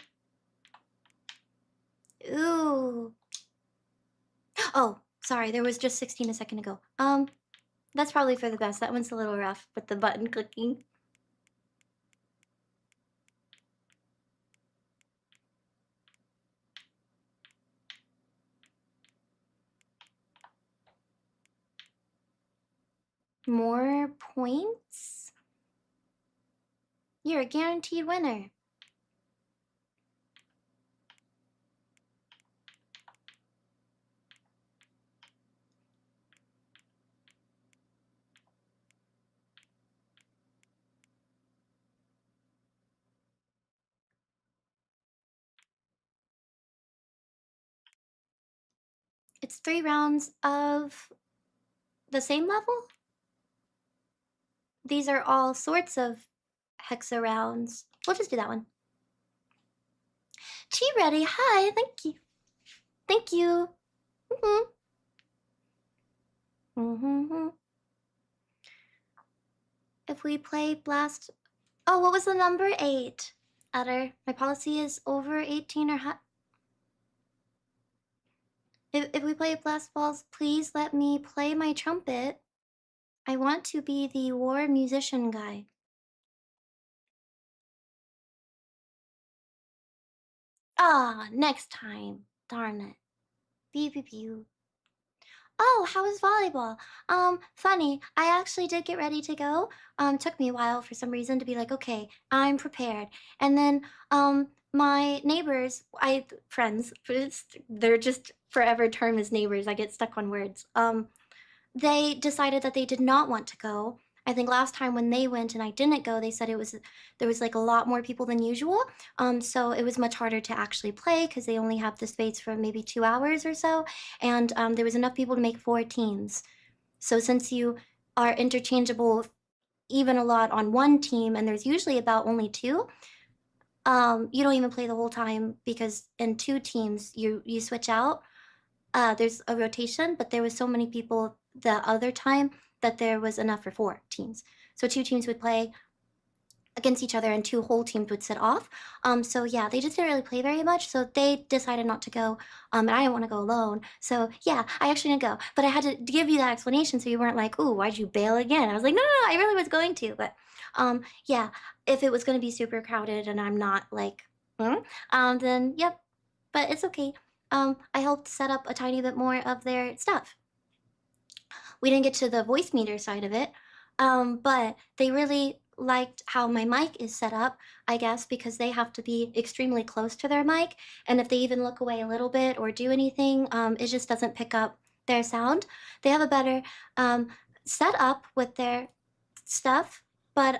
A: Oh, sorry, there was just 16 a second ago. That's probably for the best. That one's a little rough with the button clicking. More points? You're a guaranteed winner. It's 3 rounds of the same level? These are all sorts of Hexa rounds. We'll just do that one. Tea ready. Hi, thank you. Thank you. If we play Blast... Oh, what was the number? 8. Utter. My policy is over 18 or high. If we play Blast Balls, please let me play my trumpet. I want to be the war musician guy. Ah, next time. Darn it. Pew. Oh, how was volleyball? Funny. I actually did get ready to go. Took me a while for some reason to be like, okay, I'm prepared. And then, my neighbors, friends, they're just forever term as neighbors. I get stuck on words. They decided that they did not want to go. I think last time when they went and I didn't go, they said there was like a lot more people than usual. So it was much harder to actually play because they only have the space for maybe 2 hours or so. And there was enough people to make 4 teams. So since you are interchangeable even a lot on one team and there's usually about only 2, you don't even play the whole time because in 2 teams you switch out. There's a rotation, but there was so many people the other time that there was enough for 4 teams. So 2 teams would play against each other and 2 whole teams would sit off. So yeah, they just didn't really play very much, so they decided not to go, and I didn't want to go alone. So yeah, I actually didn't go, but I had to give you that explanation so you weren't like, ooh, why'd you bail again? I was like, no, I really was going to, but yeah, if it was going to be super crowded and I'm not like, then yep, but it's okay. I helped set up a tiny bit more of their stuff. We didn't get to the voice meter side of it, but they really liked how my mic is set up, I guess, because they have to be extremely close to their mic, and if they even look away a little bit or do anything, it just doesn't pick up their sound. They have a better setup with their stuff, but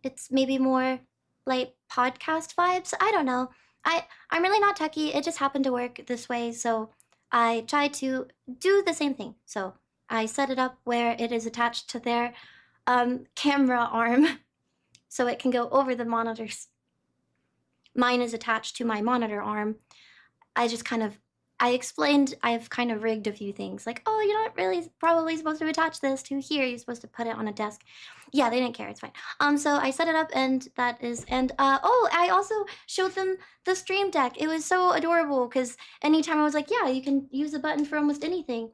A: it's maybe more like podcast vibes. I don't know. I'm really not techie. It just happened to work this way, so I tried to do the same thing. So I set it up where it is attached to their camera arm so it can go over the monitors. Mine is attached to my monitor arm. I explained I've kind of rigged a few things. Like, oh, you're not really probably supposed to attach this to here. You're supposed to put it on a desk. Yeah, they didn't care. It's fine. So I set it up and that is, and oh, I also showed them the Stream Deck. It was so adorable because anytime I was like, yeah, you can use the button for almost anything.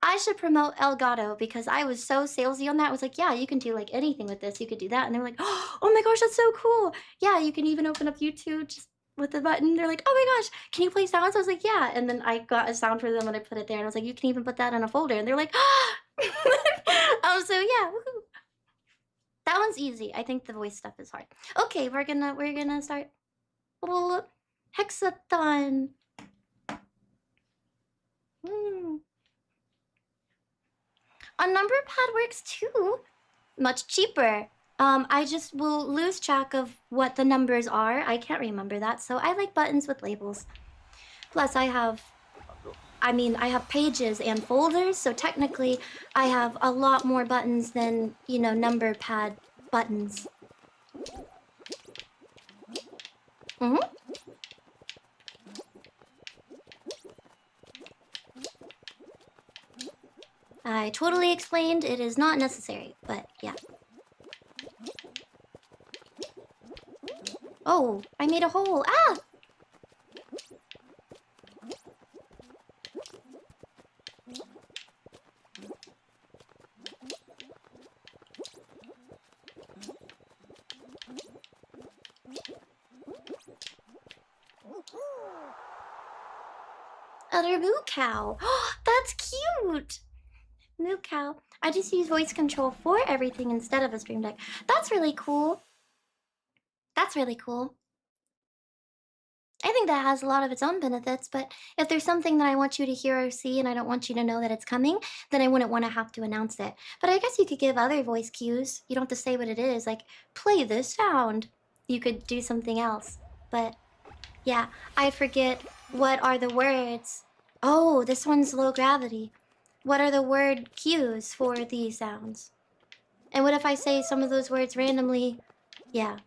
A: I should promote Elgato because I was so salesy on that. I was like, yeah, you can do like anything with this. You could do that. And they were like, oh my gosh, that's so cool. Yeah, you can even open up YouTube just with the button. They're like, oh my gosh, can you play sounds? I was like, yeah. And then I got a sound for them and I put it there. And I was like, you can even put that in a folder. And they're like, so yeah, woohoo. That one's easy. I think the voice stuff is hard. Okay, we're gonna start. Oh, Hex-A-Thon. A number pad works too. Much cheaper. I just will lose track of what the numbers are. I can't remember that, so I like buttons with labels. Plus, I have pages and folders, so technically I have a lot more buttons than, you know, number pad buttons. I totally explained it is not necessary, but yeah. Oh, I made a hole. Ah! Other moo cow. Oh, that's cute. Moo cow. I just use voice control for everything instead of a Stream Deck. That's really cool. That's really cool. I think that has a lot of its own benefits, but if there's something that I want you to hear or see and I don't want you to know that it's coming, then I wouldn't want to have to announce it. But I guess you could give other voice cues. You don't have to say what it is, like, play this sound. You could do something else. But yeah, I forget what are the words. Oh, this one's low gravity. What are the word cues for these sounds? And what if I say some of those words randomly? Yeah,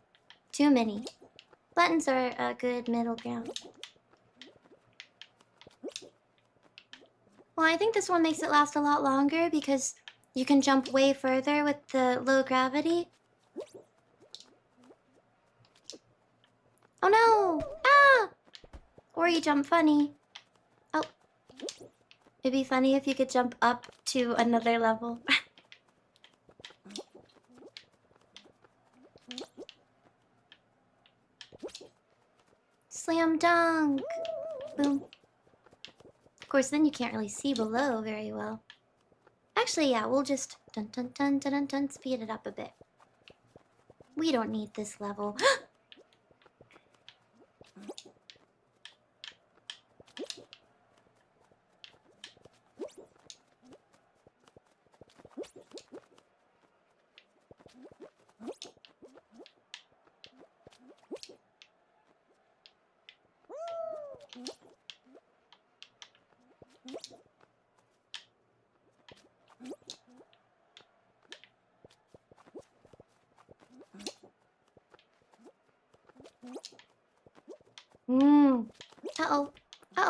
A: too many. Buttons are a good middle ground. Well, I think this one makes it last a lot longer because you can jump way further with the low gravity. Oh no! Ah! Or you jump funny. Oh. It'd be funny if you could jump up to another level. Slam dunk! Boom. Of course, then you can't really see below very well. Actually, yeah, we'll just dun dun dun dun dun dun speed it up a bit. We don't need this level.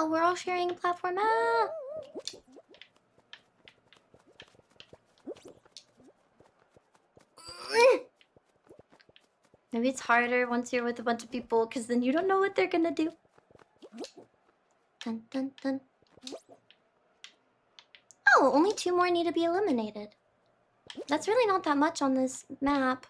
A: Oh, we're all sharing a platform. Ah! Maybe it's harder once you're with a bunch of people, because then you don't know what they're gonna do. Dun, dun, dun. Oh, only 2 more need to be eliminated. That's really not that much on this map.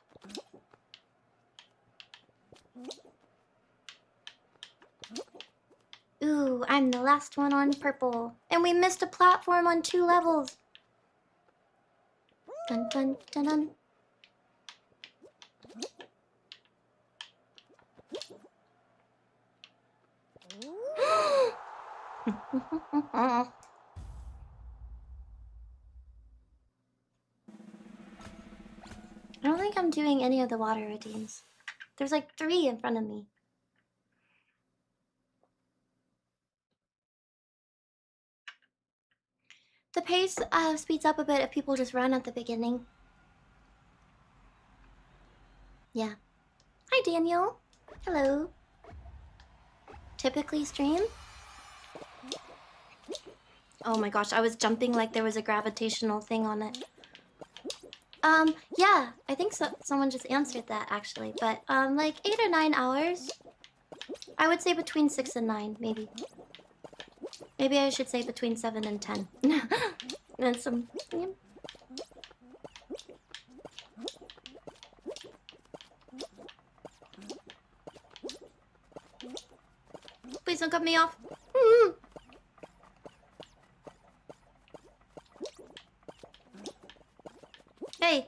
A: Ooh, I'm the last one on purple. And we missed a platform on 2 levels. Dun dun dun dun. I don't think I'm doing any of the water routines. There's like 3 in front of me. The pace speeds up a bit if people just run at the beginning. Yeah. Hi, Daniel. Hello. Typically stream? Oh my gosh, I was jumping like there was a gravitational thing on it. Yeah, I think so. Someone just answered that actually, but like 8 or 9 hours. I would say between 6 and 9, maybe. Maybe I should say between 7 and 10. And some. Yeah. Please don't cut me off. Hey.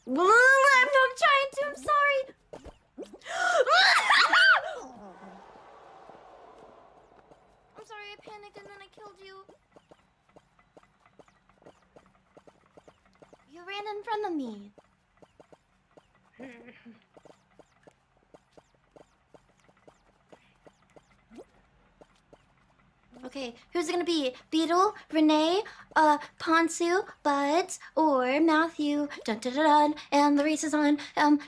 A: I'm not trying to, I'm sorry. I'm sorry, I panicked and then I killed you. You ran in front of me. Okay, who's it gonna be? Beetle, Renee, Ponsu, Buds, or Matthew? Dun dun dun dun. And the race is on.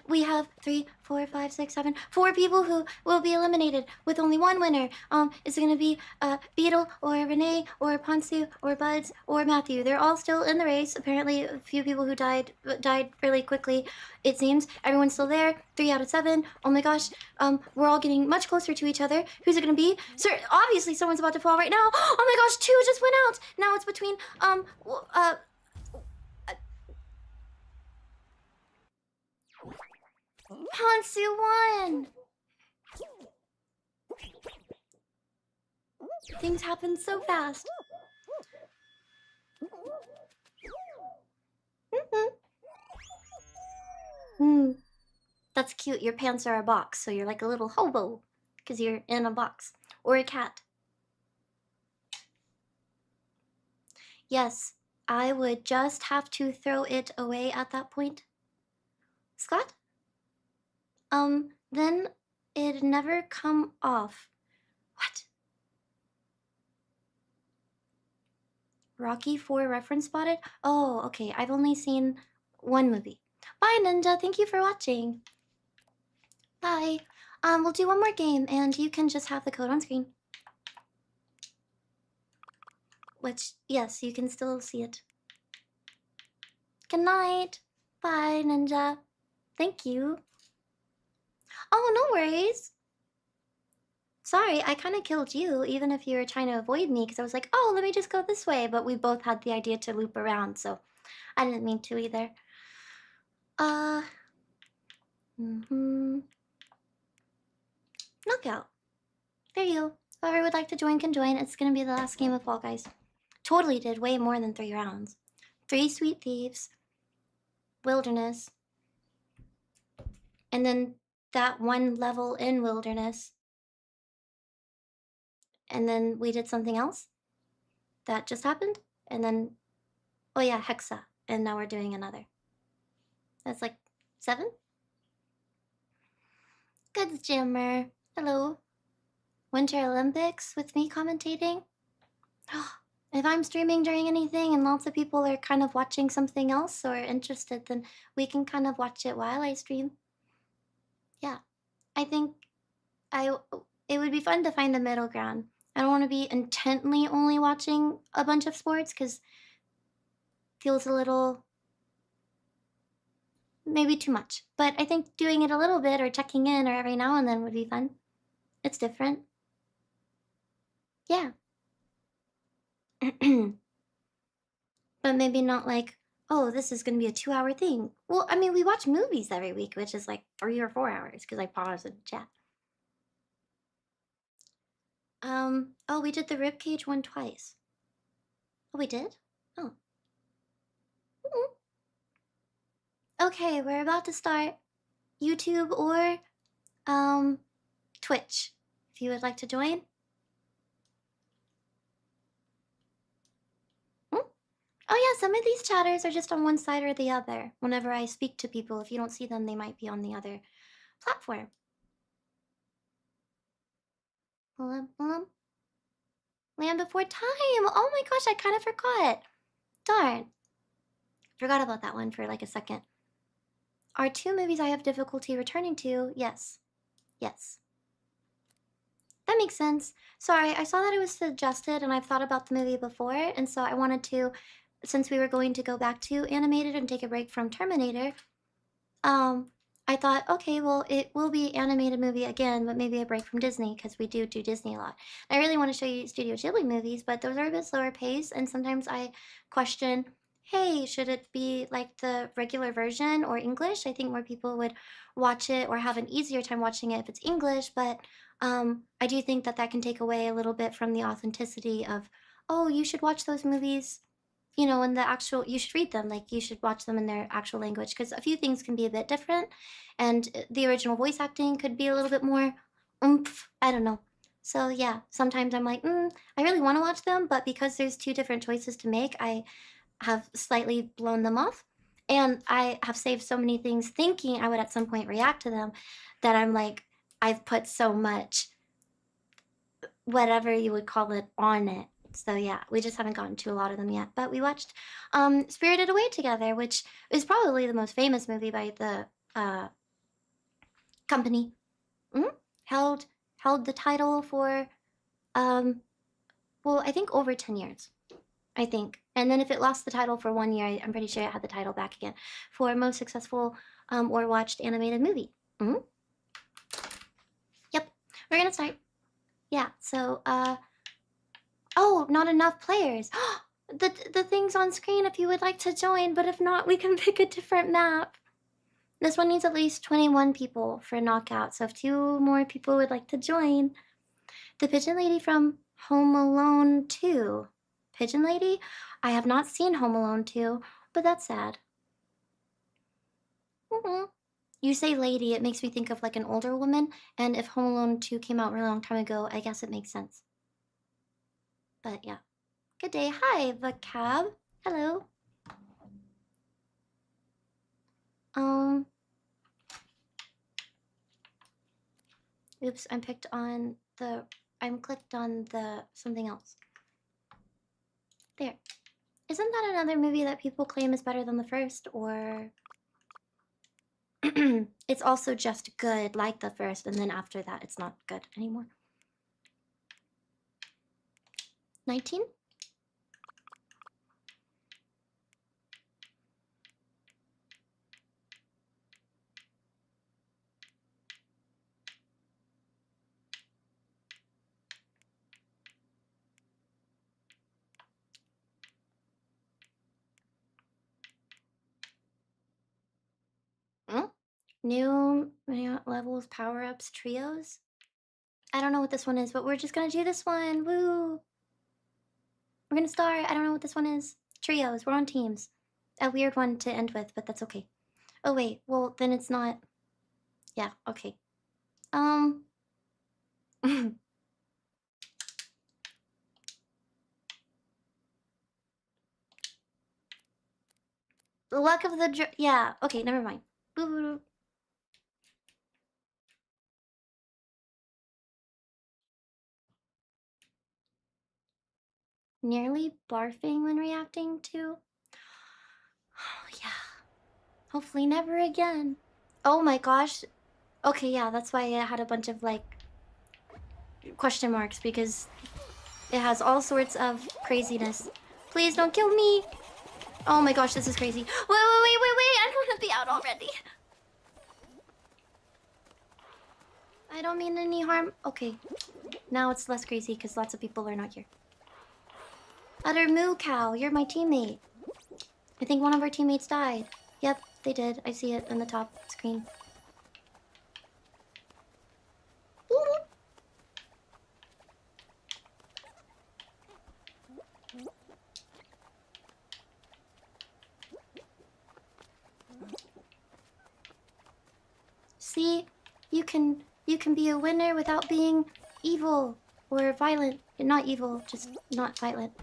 A: We have 3, 4, 5, 6, 7, 4 people who will be eliminated with only 1 winner. Is it gonna be Beetle or Renee or Ponsu or Buds or Matthew? They're all still in the race. Apparently, a few people who died really quickly. It seems everyone's still there. 3 out of 7. Oh my gosh. We're all getting much closer to each other. Who's it gonna be? Sir, obviously someone's about to fall right now. Oh my gosh, 2 just went out. Now it's between Hansu won. Things happen so fast. That's cute. Your pants are a box, so you're like a little hobo because you're in a box. Or a cat. Yes, I would just have to throw it away at that point. Scott? Then it'd never come off. What? Rocky 4 reference spotted? Oh, okay. I've only seen 1 movie. Bye, Ninja. Thank you for watching. Bye. We'll do 1 more game, and you can just have the code on screen. Which, yes, you can still see it. Good night. Bye, Ninja. Thank you. Oh, no worries. Sorry, I kind of killed you, even if you were trying to avoid me, because I was like, oh, let me just go this way. But we both had the idea to loop around, so I didn't mean to either. Knockout. There you go. Whoever would like to join can join. It's going to be the last game of Fall Guys. Totally did way more than 3 rounds. 3 Sweet Thieves. Wilderness. And then that 1 level in Wilderness. And then we did something else that just happened. And then, oh yeah, Hexa. And now we're doing another. That's like 7? Good, Jimmer. Hello. Winter Olympics with me commentating. If I'm streaming during anything and lots of people are kind of watching something else or interested, then we can kind of watch it while I stream. Yeah, I think it would be fun to find a middle ground. I don't want to be intently only watching a bunch of sports because feels a little maybe too much. But I think doing it a little bit or checking in or every now and then would be fun. It's different. Yeah. But maybe not like, oh, this is going to be a 2-hour thing. Well, I mean, we watch movies every week, which is like 3 or 4 hours because I pause and chat. Oh, we did the ribcage one twice. Oh, we did? Oh. Mm-mm. Okay, we're about to start YouTube or Twitch. If you would like to join. Hmm? Oh yeah, some of these chatters are just on one side or the other. Whenever I speak to people, if you don't see them, they might be on the other platform. Land Before Time! Oh my gosh, I kind of forgot. Darn. Forgot about that one for like a second. Are 2 movies I have difficulty returning to? Yes. Yes. That makes sense. Sorry, I saw that it was suggested and I've thought about the movie before, and so I wanted to, since we were going to go back to animated and take a break from Terminator, um, I thought, okay, well, it will be animated movie again, but maybe a break from Disney because we do Disney a lot. I really want to show you Studio Ghibli movies, but those are a bit slower pace, and sometimes I question, hey, should it be like the regular version or English? I think more people would watch it or have an easier time watching it if it's English, but I do think that that can take away a little bit from the authenticity of, oh, you should watch those movies, you know, in the actual, you should read them, like you should watch them in their actual language, because a few things can be a bit different, and the original voice acting could be a little bit more oomph, I don't know. So yeah, sometimes I'm like, I really want to watch them, but because there's 2 different choices to make, I have slightly blown them off, and I have saved so many things thinking I would at some point react to them, that I'm like, I've put so much, whatever you would call it, on it. So yeah, we just haven't gotten to a lot of them yet. But we watched Spirited Away together, which is probably the most famous movie by the company. Mm-hmm. Held the title for well, I think over 10 years. I think. And then if it lost the title for 1 year, I'm pretty sure it had the title back again for most successful or watched animated movie. Mm-hmm. Yep. We're gonna start. Yeah. So oh, not enough players. The thing's on screen if you would like to join, but if not, we can pick a different map. This one needs at least 21 people for a knockout, so if 2 more people would like to join. The Pigeon Lady from Home Alone 2. Pigeon Lady? I have not seen Home Alone 2, but that's sad. You say lady, it makes me think of like an older woman, and if Home Alone 2 came out a really long time ago, I guess it makes sense. But yeah. Good day. Hi, the cab. Hello. Oops, I'm clicked on the something else. There. Isn't that another movie that people claim is better than the first, or it's also just good like the first, and then after that it's not good anymore? 19? New levels, power-ups, trios? I don't know what this one is, but we're just gonna do this one. Woo! We're gonna start. I don't know what this one is. Trios, we're on teams. A weird one to end with, but that's okay. Oh wait, well then it's not. Yeah, okay. The luck of the yeah, okay, never mind. Boo boo boo. Nearly barfing when reacting to? Oh, yeah. Hopefully never again. Oh my gosh. Okay, yeah, that's why I had a bunch of like question marks because it has all sorts of craziness. Please don't kill me. Oh my gosh, this is crazy. Wait. I don't want to be out already. I don't mean any harm. Okay. Now it's less crazy because lots of people are not here. Utter Moo Cow, you're my teammate. I think one of our teammates died. Yep, they did. I see it in the top screen. See, you can be a winner without being evil or violent. Not evil, just not violent.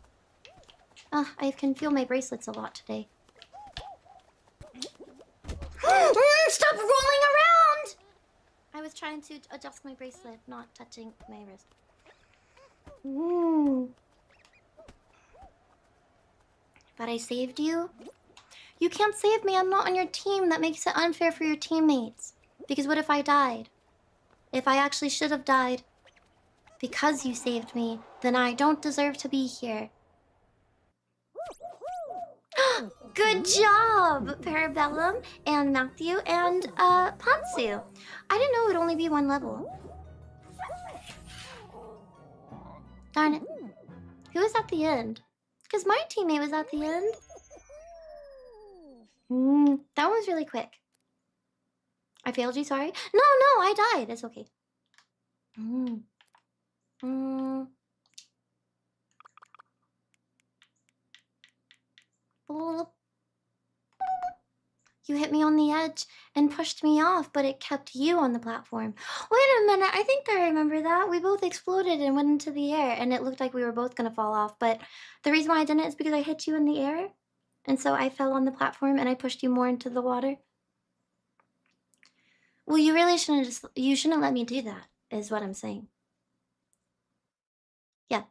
A: I can feel my bracelets a lot today. Stop rolling around! I was trying to adjust my bracelet, not touching my wrist. But I saved you? You can't save me, I'm not on your team. That makes it unfair for your teammates. Because what if I died? If I actually should have died because you saved me, then I don't deserve to be here. Good job, Parabellum and Matthew and Pantsu. I didn't know it would only be one level. Darn it. Who was at the end? Because my teammate was at the end. That one was really quick. I failed you, sorry. No, I died. It's okay. You hit me on the edge and pushed me off, but it kept you on the platform. Wait a minute, I think I remember that. We both exploded and went into the air, and it looked like we were both gonna fall off, but the reason why I didn't is because I hit you in the air, and so I fell on the platform and I pushed you more into the water. Well, you really shouldn't let me do that, is what I'm saying. Yeah.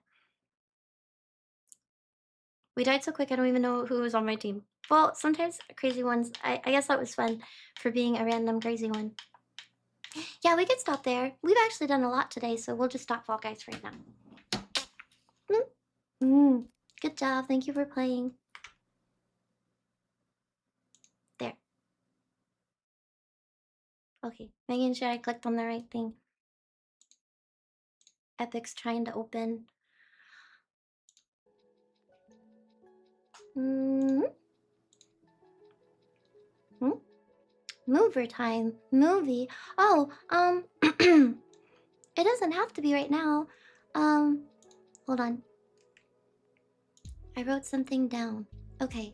A: We died so quick I don't even know who was on my team. Well, sometimes crazy ones. I guess that was fun for being a random crazy one. Yeah, we could stop there. We've actually done a lot today, so we'll just stop Fall Guys right now. Good job. Thank you for playing. There. Okay, making sure I clicked on the right thing. Epic's trying to open. Mover time. Movie. Oh, it doesn't have to be right now. Hold on. I wrote something down. Okay.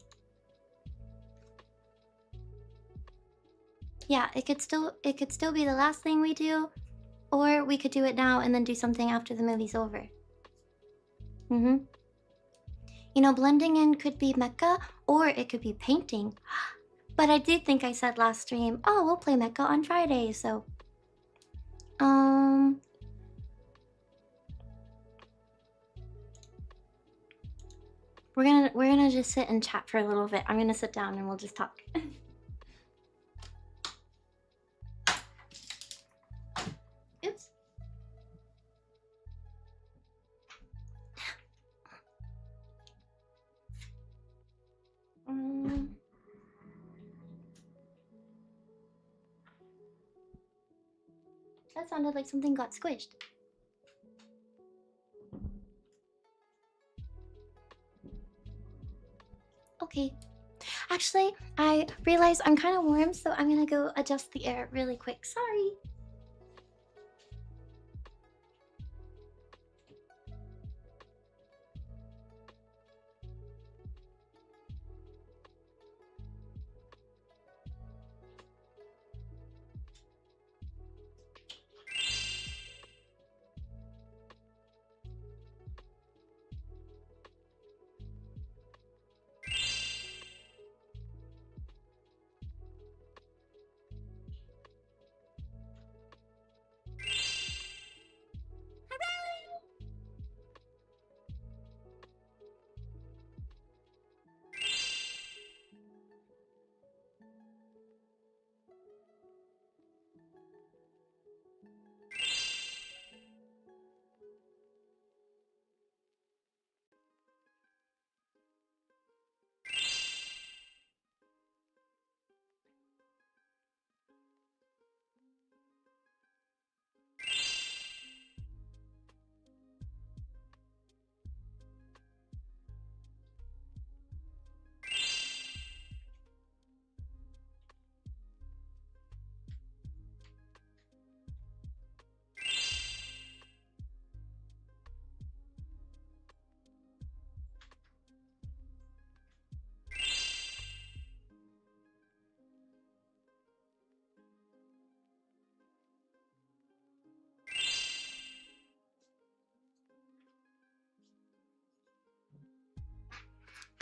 A: Yeah, it could still be the last thing we do, or we could do it now and then do something after the movie's over. You know, blending in could be Mecha, or it could be painting. But I do think I said last stream, oh, we'll play Mecha on Friday, so... We're gonna just sit and chat for a little bit. I'm gonna sit down and we'll just talk. Oops. That sounded like something got squished. Okay. Actually, I realize I'm kind of warm, so I'm gonna go adjust the air really quick. Sorry.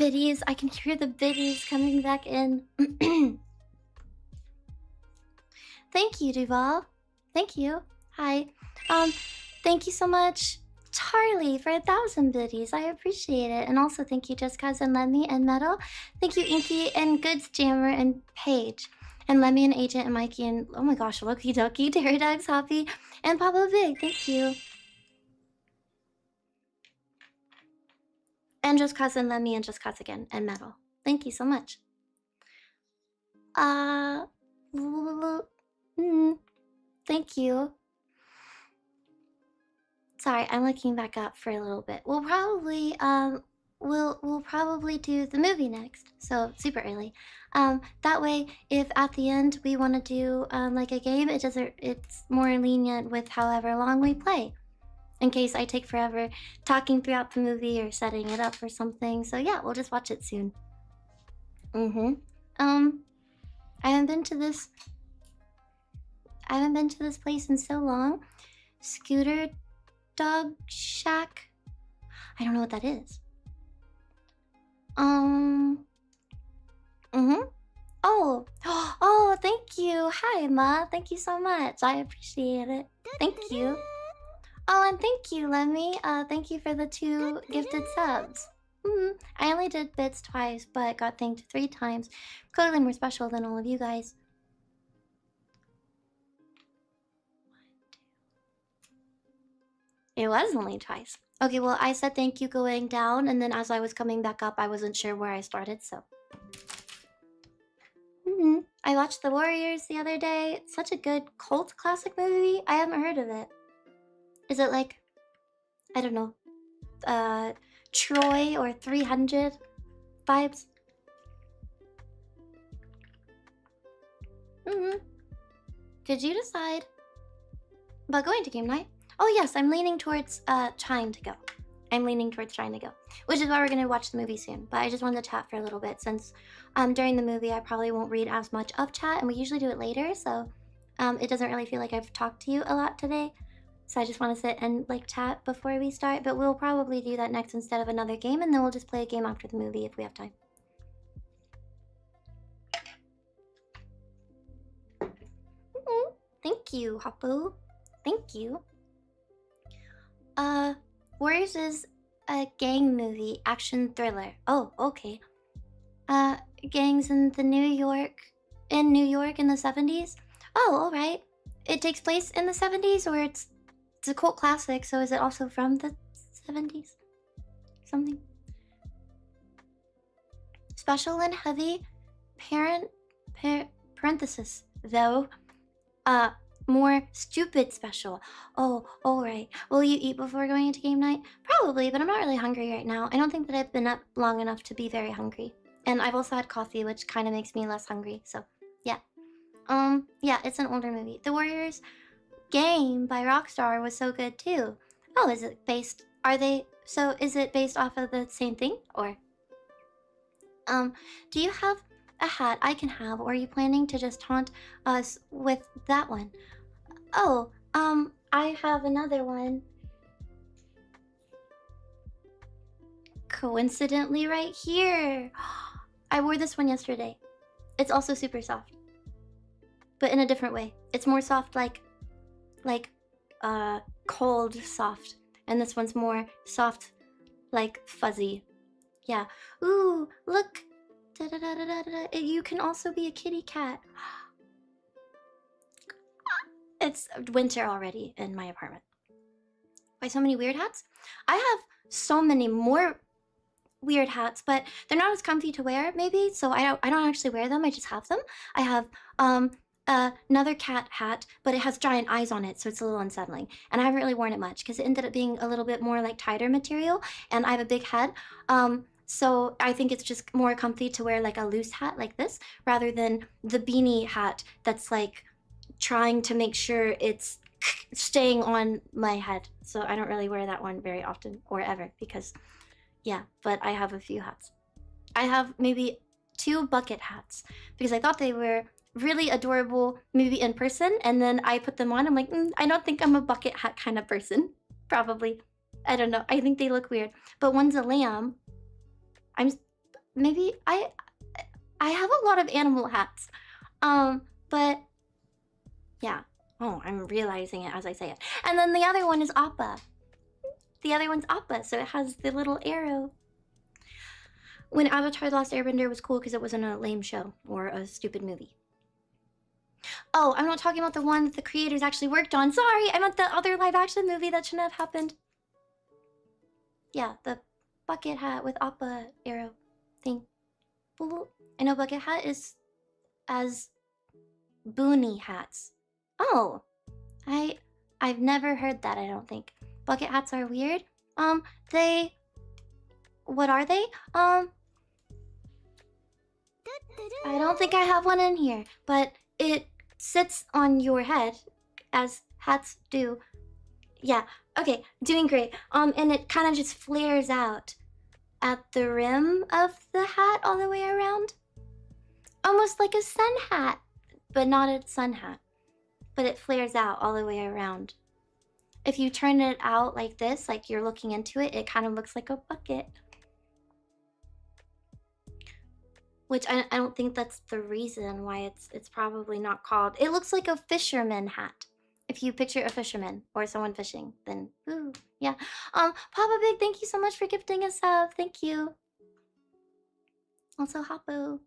A: biddies. I can hear the biddies coming back in. Thank you, Duval. Thank you. Hi. Thank you so much, Charlie, for 1,000 biddies. I appreciate it. And also thank you, Just Cuz and Lemmy and Metal. Thank you, Inky and Goods Jammer and Paige. And Lemmy and Agent and Mikey and, oh my gosh, Loki Doki, Pterodax, Hoppy, and Papa Big. Thank you. And Just Cuz and Lemmy and Just Cuz again and Metal. Thank you so much. Thank you. Sorry, I'm looking back up for a little bit. We'll probably we'll probably do the movie next, so super early. That way, if at the end we want to do like a game, it's more lenient with however long we play. In case I take forever talking throughout the movie or setting it up or something. So yeah, we'll just watch it soon. I haven't been to this place in so long. Scooter Dog Shack. I don't know what that is. Oh, thank you. Hi, Ma. Thank you so much. I appreciate it. Thank you. Oh, and thank you, Lemmy. Thank you for the 2 gifted subs. I only did bits twice, but got thanked 3 times. Clearly more special than all of you guys. It was only twice. Okay, well, I said thank you going down, and then as I was coming back up, I wasn't sure where I started, so. I watched The Warriors the other day. It's such a good cult classic movie. I haven't heard of it. Is it like, I don't know, Troy or 300 vibes? Did you decide about going to game night? Oh yes, I'm leaning towards trying to go. Which is why we're gonna watch the movie soon. But I just wanted to chat for a little bit since during the movie I probably won't read as much of chat, and we usually do it later, so it doesn't really feel like I've talked to you a lot today. So I just want to sit and like chat before we start, but we'll probably do that next instead of another game, and then we'll just play a game after the movie if we have time. Thank you, Hoppo. Thank you. Warriors is a gang movie, action thriller. Oh, okay. Gangs in New York in the 70s? Oh, alright. It takes place in the 70s, or it's a cult classic, so is it also from the 70s? Something. Special and heavy parenthesis, though. More stupid special. Oh, alright. Will you eat before going into game night? Probably, but I'm not really hungry right now. I don't think that I've been up long enough to be very hungry. And I've also had coffee, which kind of makes me less hungry, so yeah. Yeah, it's an older movie. The Warriors game by Rockstar was so good too. Oh, is it based off of the same thing, or? Do you have a hat I can have, or are you planning to just taunt us with that one? Oh, I have another one. Coincidentally right here. I wore this one yesterday. It's also super soft, but in a different way. It's more soft like cold soft, and this one's more soft like fuzzy. Yeah. Ooh, look. You can also be a kitty cat. It's winter already in my apartment. Why so many weird hats? I have so many more weird hats, but they're not as comfy to wear maybe, so I don't actually wear them. I just have them. I have another cat hat, but it has giant eyes on it, so it's a little unsettling. And I haven't really worn it much because it ended up being a little bit more like tighter material, and I have a big head. So I think it's just more comfy to wear like a loose hat like this rather than the beanie hat that's like trying to make sure it's staying on my head. So I don't really wear that one very often or ever because, yeah, but I have a few hats. I have maybe 2 bucket hats because I thought they were really adorable maybe in person, and then I put them on. I'm like, I don't think I'm a bucket hat kind of person. Probably. I don't know. I think they look weird. But one's a lamb. maybe I have a lot of animal hats. But yeah. Oh, I'm realizing it as I say it. And then the other one is Appa. The other one's Appa, so it has the little arrow. When Avatar The Last Airbender was cool because it wasn't a lame show or a stupid movie. Oh, I'm not talking about the one that the creators actually worked on. Sorry, I meant the other live action movie that shouldn't have happened. Yeah, the bucket hat with Appa arrow thing. I know bucket hat is as boonie hats. Oh, I've never heard that, I don't think. Bucket hats are weird. What are they? I don't think I have one in here, but it sits on your head, as hats do. Yeah, okay, doing great. And it kind of just flares out at the rim of the hat all the way around. Almost like a sun hat, but not a sun hat. But it flares out all the way around. If you turn it out like this, like you're looking into it, it kind of looks like a bucket. Which I don't think that's the reason why it's probably not called. It looks like a fisherman hat. If you picture a fisherman or someone fishing, then ooh, yeah. Papa Big, thank you so much for gifting us up. Thank you. Also Hoppo.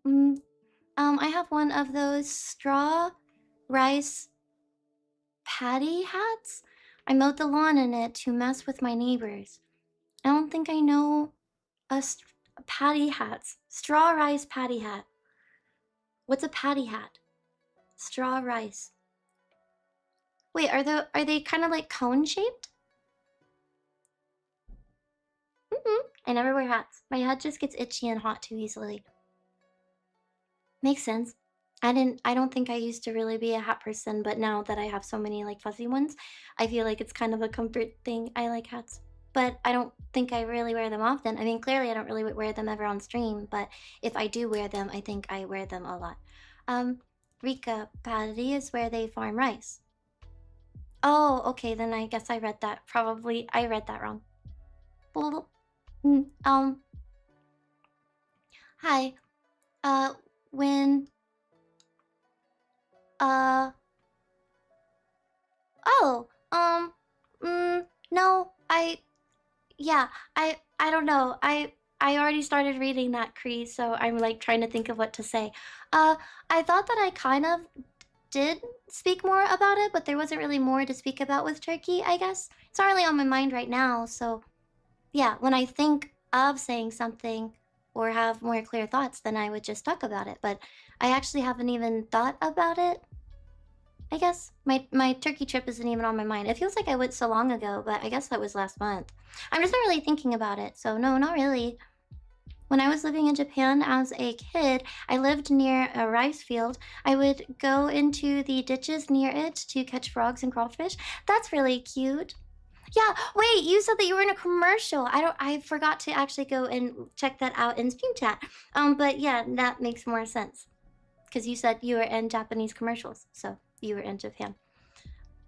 A: I have one of those straw rice patty hats. I mowed the lawn in it to mess with my neighbors. I don't think I know patty hats. Straw rice patty hat. What's a patty hat? Straw rice. Wait, are they kind of like cone shaped? I never wear hats. My head just gets itchy and hot too easily. Makes sense. I don't think I used to really be a hat person, but now that I have so many like fuzzy ones, I feel like it's kind of a comfort thing. I like hats. But I don't think I really wear them often. I mean, clearly I don't really wear them ever on stream, but if I do wear them, I think I wear them a lot. Rika, paddy is where they farm rice. Oh, okay, then I guess I read that. Probably, I read that wrong. Hi. When... Oh, no, yeah, I don't know. I already started reading that, Cree, so I'm like trying to think of what to say. I thought that I kind of did speak more about it, but there wasn't really more to speak about with Turkey, I guess. It's not really on my mind right now, so yeah, when I think of saying something or have more clear thoughts, then I would just talk about it, but I actually haven't even thought about it. I guess my Turkey trip isn't even on my mind. It feels like I went so long ago, but I guess that was last month. I'm just not really thinking about it, so no, not really. When I was living in Japan as a kid, I lived near a rice field. I would go into the ditches near it to catch frogs and crawfish. That's really cute. Yeah, wait, you said that you were in a commercial. I forgot to actually go and check that out in Stream Chat. But yeah, that makes more sense. Because you said you were in Japanese commercials, so you were in Japan.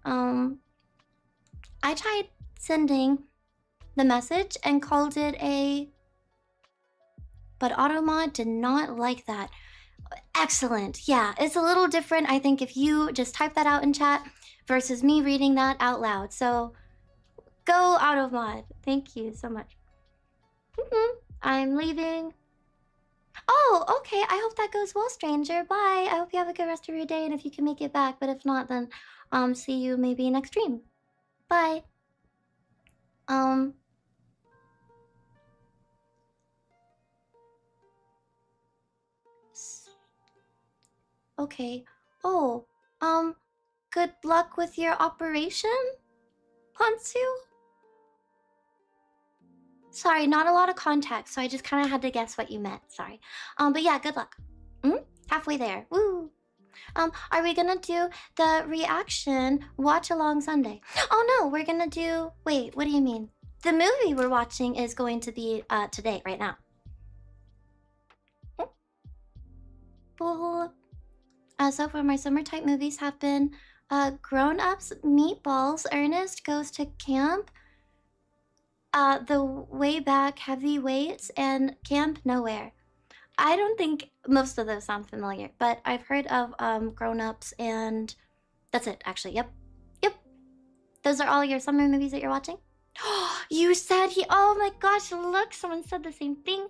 A: I tried sending the message and called it a... But Automod did not like that. Excellent. Yeah, it's a little different, I think, if you just type that out in chat versus me reading that out loud. So, go Automod. Thank you so much. I'm leaving. Oh, okay. I hope that goes well, stranger. Bye. I hope you have a good rest of your day, and if you can make it back. But if not, then see you maybe next stream. Bye. Okay. Oh, good luck with your operation, Hansu? Sorry, not a lot of context, so I just kind of had to guess what you meant. Sorry. But yeah, good luck. Halfway there. Woo. Are we gonna do the reaction watch along Sunday? Oh no, we're gonna do... Wait, what do you mean? The movie we're watching is going to be today, right now. So far, my summer type movies have been Grown Ups, Meatballs, Ernest Goes to Camp, The Way Back, Heavyweights, and Camp Nowhere. I don't think most of those sound familiar, but I've heard of Grown Ups, and that's it, actually. Yep. Yep. Those are all your summer movies that you're watching? You said oh my gosh, look, someone said the same thing.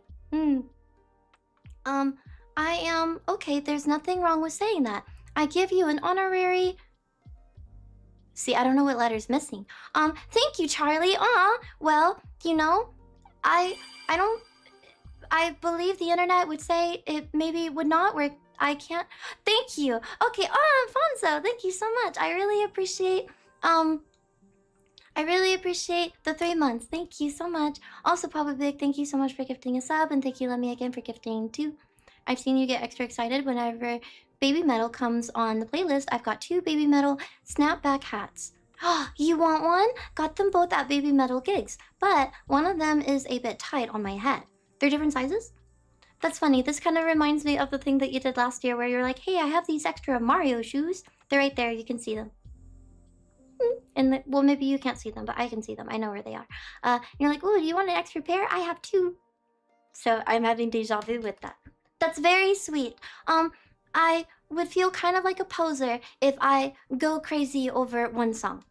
A: I am, okay, there's nothing wrong with saying that. I give you an honorary... See, I don't know what letter's missing. Thank you, Charlie. Well, you know, I don't... I believe the internet would say it maybe would not work. I can't... Thank you. Okay, Alfonso, thank you so much. I really appreciate the 3 months. Thank you so much. Also, Papa Big, thank you so much for gifting a sub, and thank you, Lemmy, again for gifting 2. I've seen you get extra excited whenever Baby Metal comes on the playlist. I've got 2 Baby Metal snapback hats. You want one? Got them both at Baby Metal gigs, but one of them is a bit tight on my head. They're different sizes? That's funny. This kind of reminds me of the thing that you did last year where you're like, hey, I have these extra Mario shoes. They're right there. You can see them. And well, maybe you can't see them, but I can see them. I know where they are. You're like, oh, do you want an extra pair? I have 2. So I'm having deja vu with that. That's very sweet. I would feel kind of like a poser if I go crazy over one song.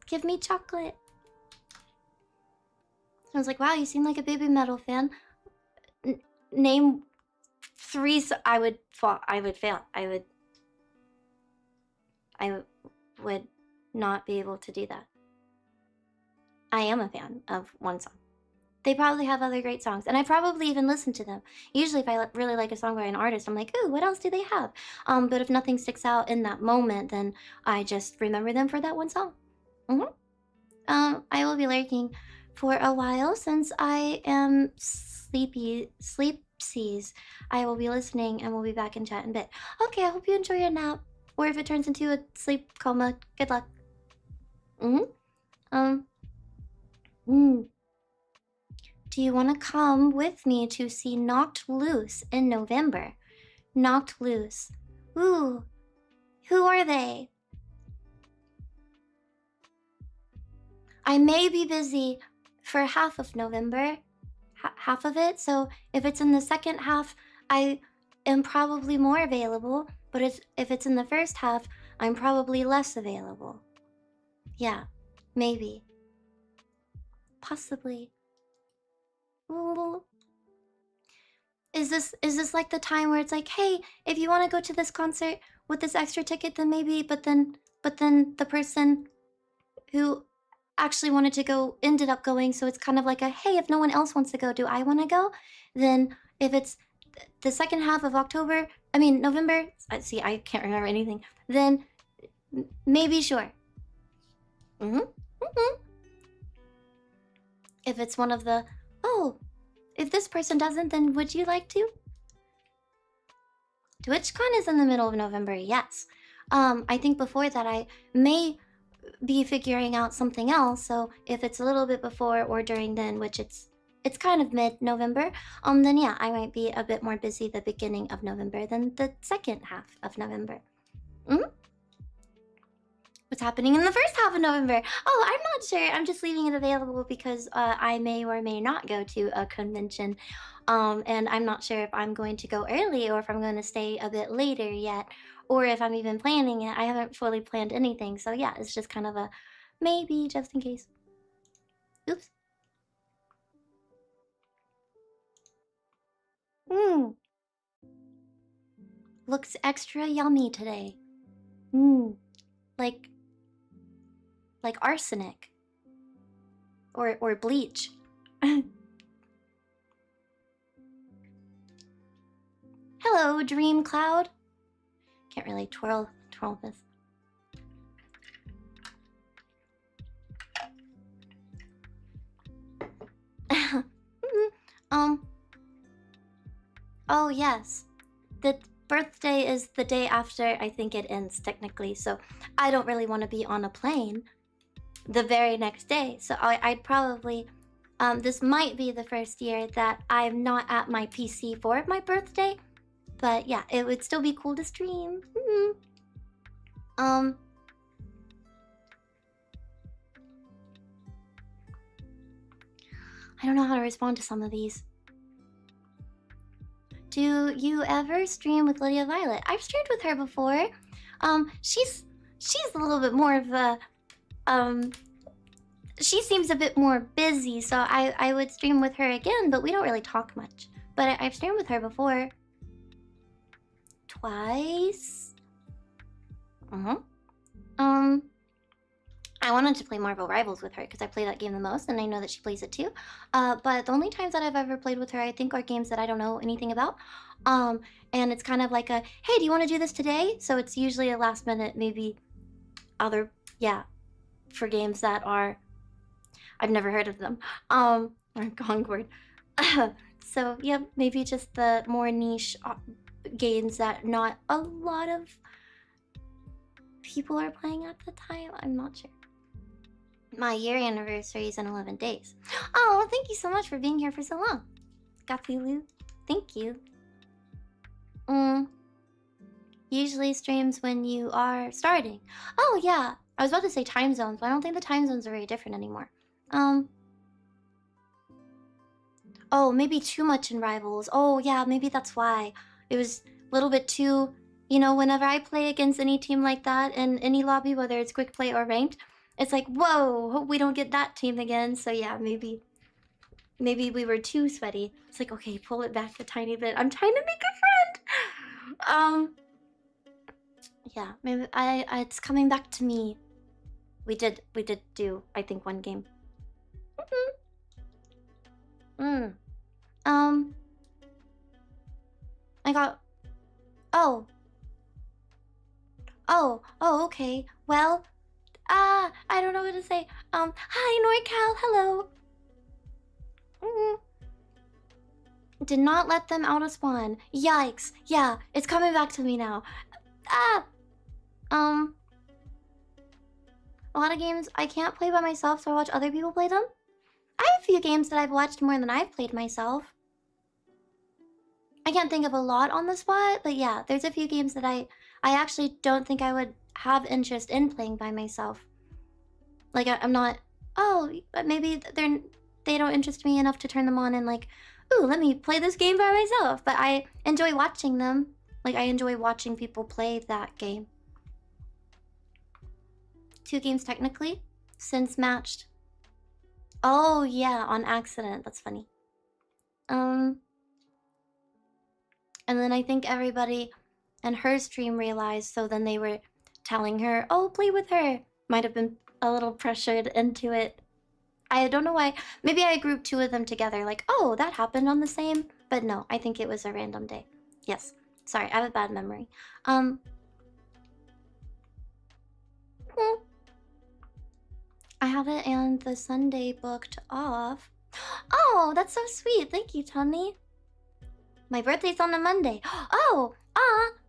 A: Give me chocolate. I was like, wow, you seem like a Baby Metal fan. Name 3. I would fail. I would not be able to do that. I am a fan of one song. They probably have other great songs, and I probably even listen to them. Usually if I really like a song by an artist, I'm like, ooh, what else do they have? But if nothing sticks out in that moment, then I just remember them for that one song. I will be lurking for a while since I am sleepsies. I will be listening, and we'll be back in chat in a bit. Okay, I hope you enjoy your nap, or if it turns into a sleep coma, good luck. Do you want to come with me to see Knocked Loose in November? Knocked Loose. Ooh, who are they? I may be busy for half of November, half of it. So if it's in the second half, I am probably more available. But if it's in the first half, I'm probably less available. Yeah, maybe. Possibly. Ooh. Is this like the time where it's like, hey, if you want to go to this concert with this extra ticket, then maybe, but then the person who actually wanted to go ended up going, so it's kind of like a, hey, if no one else wants to go, do I want to go? Then if it's the second half of November, see, I can't remember anything, then maybe sure. If it's one of the, oh, if this person doesn't, then would you like to? TwitchCon is in the middle of November, yes. I think before that I may be figuring out something else, so if it's a little bit before or during then, which it's kind of mid-November, then yeah, I might be a bit more busy the beginning of November than the second half of November. What's happening in the first half of November? Oh, I'm not sure. I'm just leaving it available because I may or may not go to a convention. And I'm not sure if I'm going to go early or if I'm going to stay a bit later yet, or if I'm even planning it. I haven't fully planned anything. So yeah, it's just kind of a maybe just in case. Oops. Looks extra yummy today. Like arsenic or bleach. Hello, Dream Cloud. Can't really twirl this. Oh yes, the birthday is the day after I think it ends technically, so I don't really want to be on a plane the very next day. So I'd probably, this might be the first year that I'm not at my PC for my birthday, but yeah, it would still be cool to stream. I don't know how to respond to some of these. do you ever stream with Lydia Violet? I've streamed with her before. She's a little bit more of a she seems a bit more busy, so I would stream with her again, but we don't really talk much. But I've streamed with her before. Twice. I wanted to play Marvel Rivals with her because I play that game the most, and I know that she plays it too. But the only times that I've ever played with her, I think, are games that I don't know anything about. And it's kind of like a, hey, do you want to do this today? So it's usually a last minute, maybe for games that are, I've never heard of them. Or Gongward. So yeah, maybe just the more niche games that not a lot of people are playing at the time. I'm not sure. My year anniversary is in 11 days. Oh, thank you so much for being here for so long. Gapilu, thank you. Usually streams when you are starting. Oh yeah, I was about to say time zones, but I don't think the time zones are very different anymore. Oh, maybe too much in Rivals. Oh yeah, maybe that's why. It was a little bit too, you know, whenever I play against any team like that in any lobby, whether it's quick play or ranked, it's like, whoa, hope we don't get that team again. So yeah, maybe we were too sweaty. It's like, okay, pull it back a tiny bit. I'm trying to make a friend. Yeah, maybe it's coming back to me. We did do, I think, one game. I got, oh, okay. Well, I don't know what to say. Hi, NorCal, hello. Did not let them out of spawn. Yikes. Yeah, it's coming back to me now. A lot of games I can't play by myself, so I watch other people play them. I have a few games that I've watched more than I've played myself. I can't think of a lot on the spot, but yeah, there's a few games that I actually don't think I would have interest in playing by myself. Like, I'm not, but maybe they don't interest me enough to turn them on and like, ooh, let me play this game by myself. But I enjoy watching them. Like, I enjoy watching people play that game. 2 games technically, since matched. Oh yeah, on accident. That's funny. And then I think everybody in her stream realized, so then they were telling her, oh, play with her. Might have been a little pressured into it. I don't know why. Maybe I grouped 2 of them together, like, oh, that happened on the same. But no, I think it was a random day. Yes. Sorry, I have a bad memory. I have it and the Sunday booked off. Oh, that's so sweet. Thank you, Tony. My birthday's on a Monday. Oh,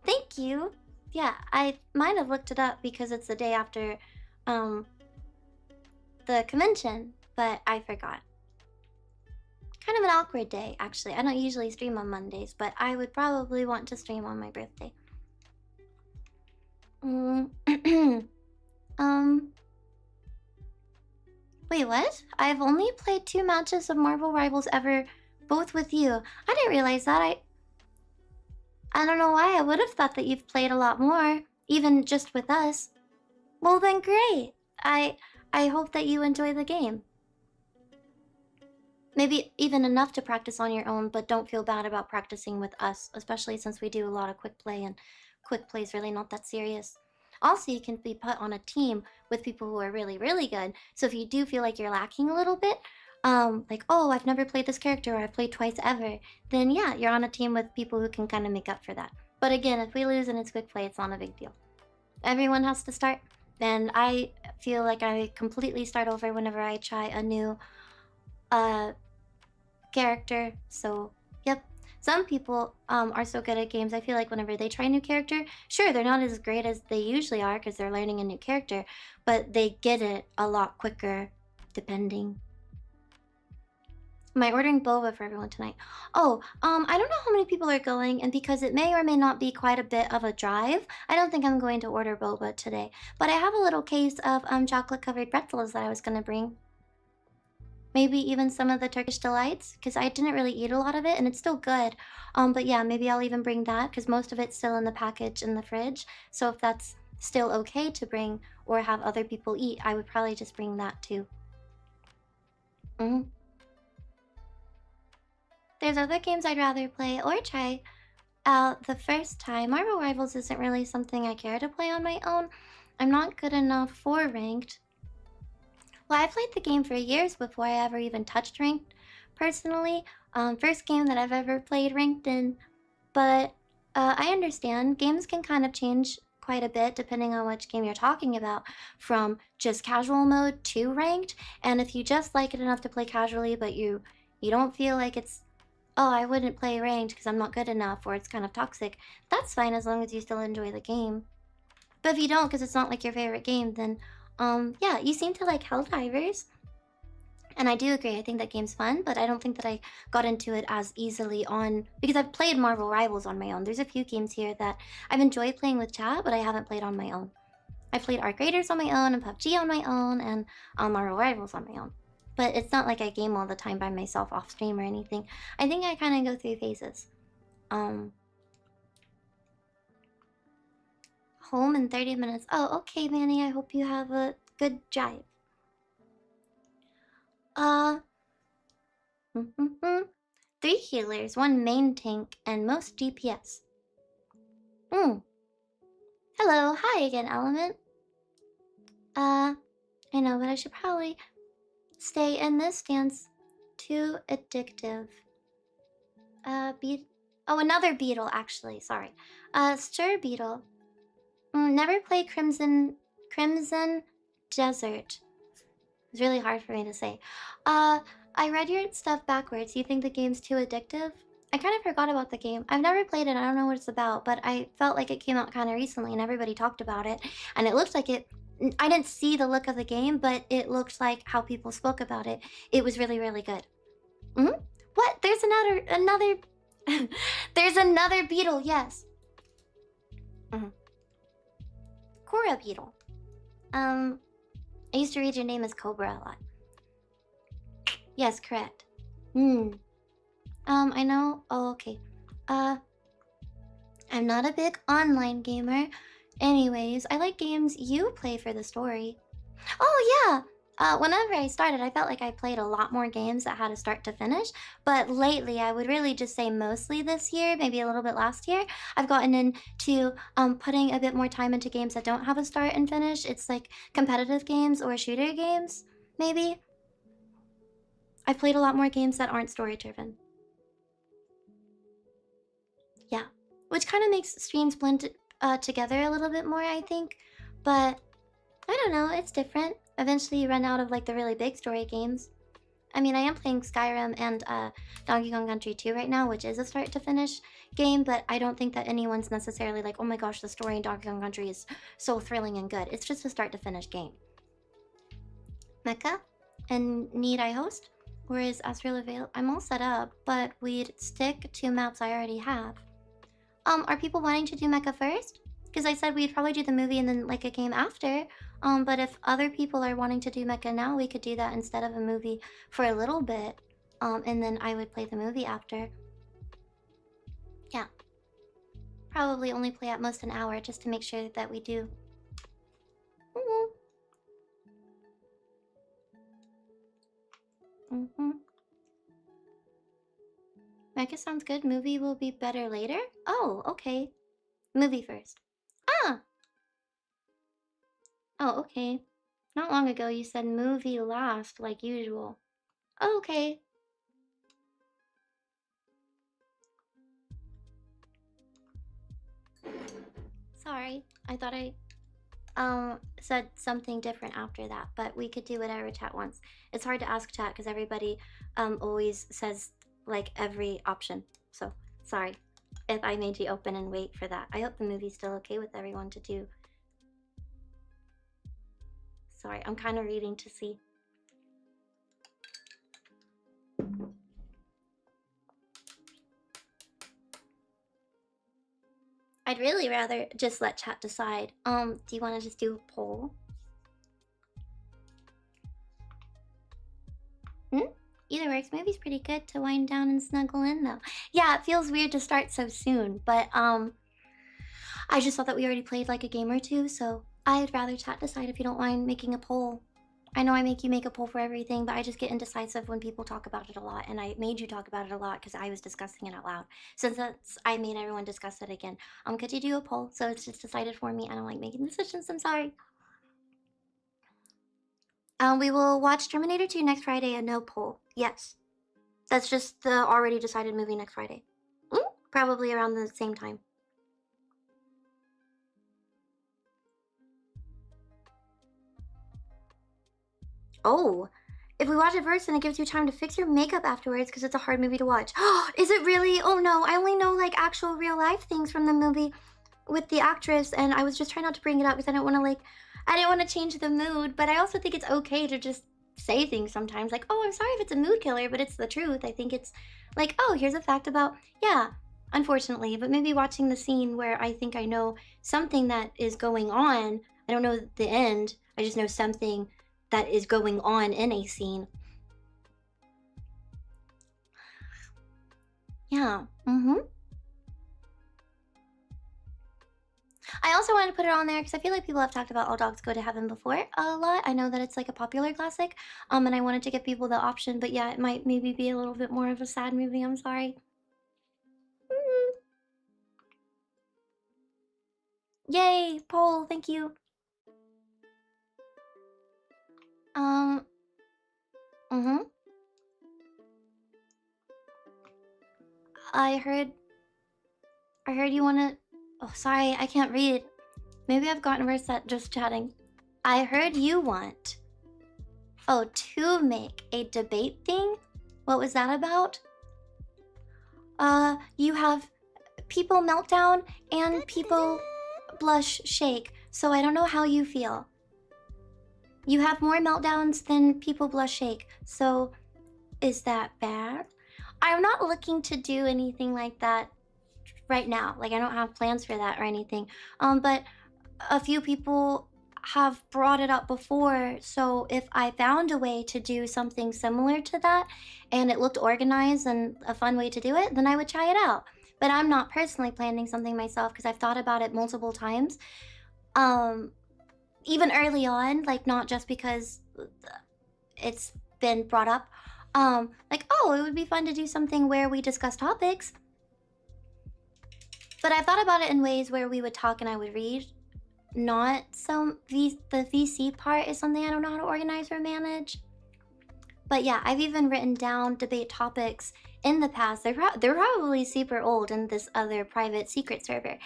A: thank you. Yeah, I might have looked it up because it's the day after the convention, but I forgot. Kind of an awkward day, actually. I don't usually stream on Mondays, but I would probably want to stream on my birthday. Wait, what? I've only played 2 matches of Marvel Rivals ever, both with you. I didn't realize that. I don't know why. I would have thought that you've played a lot more, even just with us. Well, then great. I hope that you enjoy the game. Maybe even enough to practice on your own, but don't feel bad about practicing with us, especially since we do a lot of quick play, and quick play is really not that serious. Also, you can be put on a team with people who are really, really good. So if you do feel like you're lacking a little bit, like, oh, I've never played this character, or I've played twice ever, then yeah, you're on a team with people who can kind of make up for that. But again, if we lose and it's quick play, it's not a big deal. Everyone has to start, and I feel like I completely start over whenever I try a new character. So yep, some people are so good at games. I feel like whenever they try a new character, sure, they're not as great as they usually are because they're learning a new character, but they get it a lot quicker, depending. Am I ordering boba for everyone tonight? Oh, I don't know how many people are going, and because it may or may not be quite a bit of a drive, I don't think I'm going to order boba today. But I have a little case of chocolate-covered pretzels that I was gonna bring. Maybe even some of the Turkish delights, because I didn't really eat a lot of it, and it's still good. But yeah, maybe I'll even bring that, because most of it's still in the package in the fridge. So if that's still okay to bring or have other people eat, I would probably just bring that too. There's other games I'd rather play or try out the first time. Marvel Rivals isn't really something I care to play on my own. I'm not good enough for ranked. Well, I played the game for years before I ever even touched ranked, personally. First game that I've ever played ranked in. But I understand games can kind of change quite a bit depending on which game you're talking about, from just casual mode to ranked. And if you just like it enough to play casually, but you don't feel like it's, oh, I wouldn't play ranked because I'm not good enough, or it's kind of toxic, that's fine as long as you still enjoy the game. But if you don't because it's not like your favorite game, then yeah, you seem to like Helldivers. And I do agree, I think that game's fun, but I don't think that I got into it as easily on, because I've played Marvel Rivals on my own. There's a few games here that I've enjoyed playing with chat, but I haven't played on my own. I played Arc Raiders on my own, and PUBG on my own, and Marvel Rivals on my own. But it's not like I game all the time by myself off stream or anything. I think I kind of go through phases. Home in 30 minutes. Oh, okay, Manny, I hope you have a good drive. 3 healers, 1 main tank, and most DPS. Hello, hi again, Element. I know, but I should probably stay in this stance. Too addictive. Oh, another beetle, actually, sorry. Stir beetle. Never play Crimson Desert. It's really hard for me to say. I read your stuff backwards. You think the game's too addictive? I kind of forgot about the game. I've never played it. I don't know what it's about, but I felt like it came out kind of recently and everybody talked about it. And it looked like it... I didn't see the look of the game, but it looked like how people spoke about it. It was really, really good. What? There's another... There's another beetle, yes. Cora beetle. I used to read your name as Cobra a lot. Yes, correct. I know. Oh, okay. I'm not a big online gamer. Anyways, I like games you play for the story. Oh, yeah. Whenever I started, I felt like I played a lot more games that had a start to finish. But lately, I would really just say mostly this year, maybe a little bit last year, I've gotten into putting a bit more time into games that don't have a start and finish. It's like competitive games or shooter games, maybe. I've played a lot more games that aren't story-driven. Yeah, which kind of makes streams blend together a little bit more, I think. But I don't know, it's different. Eventually you run out of like the really big story games. I mean, I am playing Skyrim and Donkey Kong Country 2 right now, which is a start to finish game, but I don't think that anyone's necessarily like, oh my gosh, the story in Donkey Kong Country is so thrilling and good. It's just a start to finish game. Mecha? And need I host? Or is Astral available? I'm all set up, but we'd stick to maps I already have. Are people wanting to do Mecha first? Because I said we'd probably do the movie and then like a game after. But if other people are wanting to do Mecha now, we could do that instead of a movie for a little bit. And then I would play the movie after. Yeah. Probably only play at most an hour just to make sure that we do. Mecha sounds good. Movie will be better later? Oh, okay. Movie first. Ah! Oh, okay. Not long ago you said movie last, like usual. Oh, okay. Sorry, I thought I said something different after that, but we could do whatever chat wants. It's hard to ask chat because everybody always says like every option. So sorry if I made you open and wait for that. I hope the movie's still okay with everyone to do. Sorry, I'm kind of reading to see. I'd really rather just let chat decide. Do you want to just do a poll? Hmm? it works. Movie's pretty good to wind down and snuggle in, though. Yeah, it feels weird to start so soon, but I just thought that we already played like a game or two, so I'd rather chat decide if you don't mind making a poll. I know I make you make a poll for everything, but I just get indecisive when people talk about it a lot, and I made you talk about it a lot because I was discussing it out loud. Since I made everyone discuss it again. Could you do a poll? So it's just decided for me. I don't like making decisions. I'm sorry. We will watch Terminator 2 next Friday and no poll. Yes. That's just the already decided movie next Friday. Probably around the same time. Oh, if we watch it first and it gives you time to fix your makeup afterwards because it's a hard movie to watch. Is it really? Oh no, I only know like actual real life things from the movie with the actress, and I was just trying not to bring it up because I didn't want to change the mood, but I also think it's okay to just say things sometimes like, oh, I'm sorry if it's a mood killer, but it's the truth. I think it's like, oh, here's a fact about, yeah, unfortunately, but maybe watching the scene where I think I know something that is going on. I don't know the end. I just know something that is going on in a scene. Yeah. I also wanted to put it on there because I feel like people have talked about All Dogs Go to Heaven before a lot. I know that it's like a popular classic, and I wanted to give people the option, but yeah, it might maybe be a little bit more of a sad movie. I'm sorry. Yay, poll, thank you. I heard you wanna, oh, sorry, I can't read. Maybe I've gotten worse at just chatting. I heard you want, oh, to make a debate thing? What was that about? You have people meltdown and people blush shake, so I don't know how you feel. You have more meltdowns than people blush shake, so is that bad? I'm not looking to do anything like that right now. Like, I don't have plans for that or anything. But a few people have brought it up before, so if I found a way to do something similar to that and it looked organized and a fun way to do it, then I would try it out. But I'm not personally planning something myself because I've thought about it multiple times. Even early on, like not just because it's been brought up, like, oh, it would be fun to do something where we discuss topics. But I've thought about it in ways where we would talk and I would read. Not some the VC part is something I don't know how to organize or manage. But yeah, I've even written down debate topics in the past. They're probably super old in this other private secret server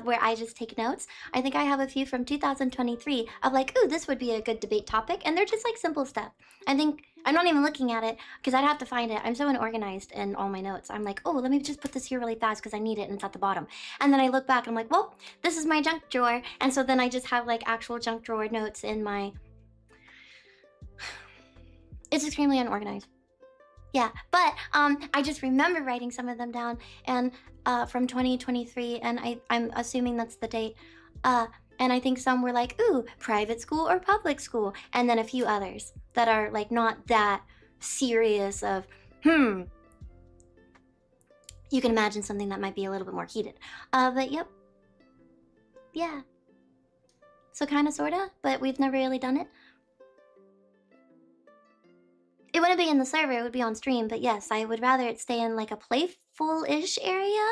A: where I just take notes. I think I have a few from 2023 of like, ooh, this would be a good debate topic. And they're just like simple stuff. I think I'm not even looking at it because I'd have to find it. I'm so unorganized in all my notes. I'm like, oh, let me just put this here really fast because I need it and it's at the bottom. And then I look back and I'm like, well, this is my junk drawer. And so then I just have like actual junk drawer notes in my... It's extremely unorganized. Yeah, but I just remember writing some of them down and from 2023, and I'm assuming that's the date. And I think some were like, ooh, private school or public school, and then a few others that are like not that serious of, you can imagine something that might be a little bit more heated. But yep, yeah. So kind of, sorta, but we've never really done it. It wouldn't be in the server, it would be on stream, but yes, I would rather it stay in like a playful-ish area.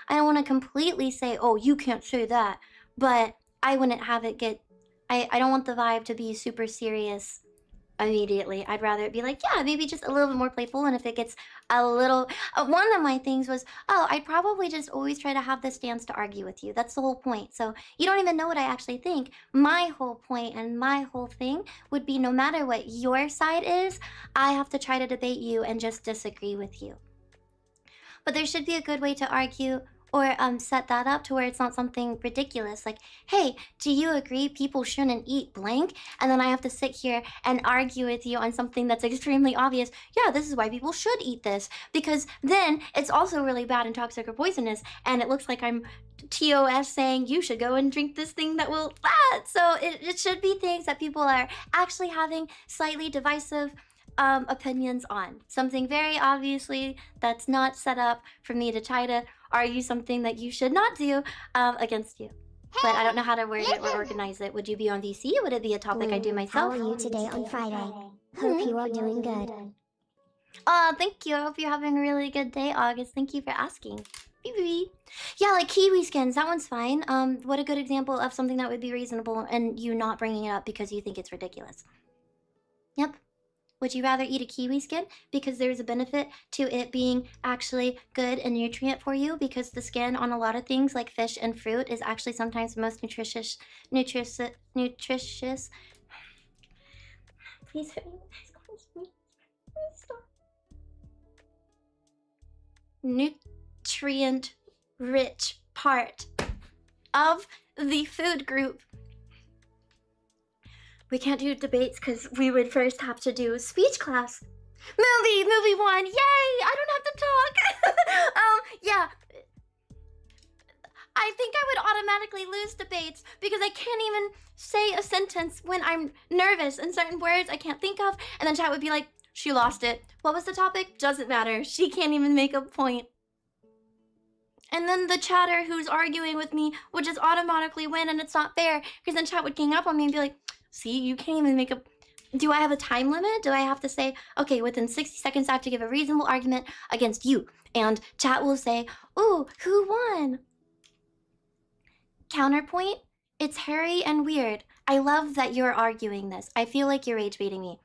A: I don't want to completely say, oh, you can't say that, but I wouldn't have it get, I don't want the vibe to be super serious immediately. I'd rather it be like, yeah, maybe just a little bit more playful, and if it gets a little, one of my things was, oh, I'd probably just always try to have the stance to argue with you. That's the whole point. So you don't even know what I actually think. My whole point and my whole thing would be no matter what your side is, I have to try to debate you and just disagree with you. But there should be a good way to argue or set that up to where it's not something ridiculous like, hey, do you agree people shouldn't eat blank? And then I have to sit here and argue with you on something that's extremely obvious. Yeah, this is why people should eat this, because then it's also really bad and toxic or poisonous, and it looks like I'm TOS saying you should go and drink this thing that will, so it should be things that people are actually having slightly divisive opinions on. Something very obviously that's not set up for me to try to argue something that you should not do against you. But I don't know how to word it or organize it. Would you be on VC? Would it be a topic I do myself?
B: How are you today on Friday? Hope you are doing good.
A: Thank you. I hope you're having a really good day, August. Thank you for asking. Yeah, like kiwi skins. That one's fine. What a good example of something that would be reasonable and you not bringing it up because you think it's ridiculous. Yep. Would you rather eat a kiwi skin because there's a benefit to it being actually good and nutrient for you, because the skin on a lot of things like fish and fruit is actually sometimes the most nutritious. Please hit me. Stop. Nutrient rich part of the food group. We can't do debates because we would first have to do speech class. Movie one, yay! I don't have to talk. Yeah. I think I would automatically lose debates because I can't even say a sentence when I'm nervous, and certain words I can't think of, and then chat would be like, she lost it. What was the topic? Doesn't matter. She can't even make a point. And then the chatter who's arguing with me would just automatically win, and it's not fair because then chat would gang up on me and be like, see, you can't even make a... Do I have a time limit? Do I have to say, okay, within 60 seconds I have to give a reasonable argument against you? And chat will say, ooh, who won? Counterpoint, it's hairy and weird. I love that you're arguing this. I feel like you're rage baiting me.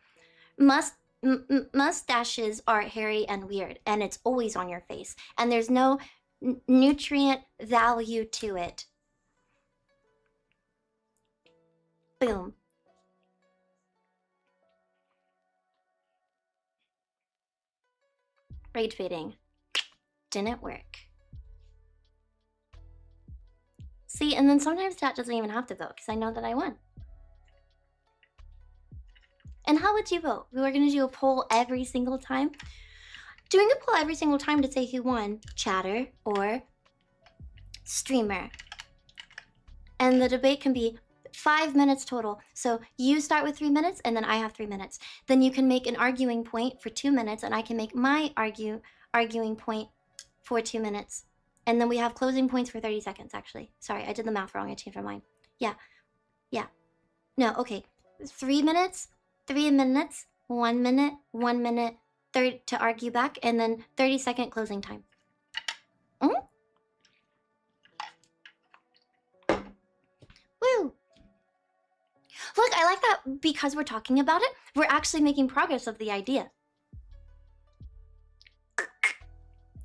A: Mustaches are hairy and weird, and it's always on your face. And there's no nutrient value to it. Boom. Rage baiting. Didn't work. See, and then sometimes chat doesn't even have to vote because I know that I won. And how would you vote? We were going to do a poll every single time. Doing a poll every single time to say who won, chatter or streamer. And the debate can be 5 minutes total. So you start with 3 minutes and then I have 3 minutes. Then you can make an arguing point for 2 minutes and I can make my arguing point for 2 minutes. And then we have closing points for 30 seconds, actually. Sorry, I did the math wrong. I changed my mind. Yeah. No, okay. 3 minutes, 3 minutes, 1 minute, 1 minute, to argue back, and then 30-second closing time. Woo! Look, I like that because we're talking about it, we're actually making progress of the idea.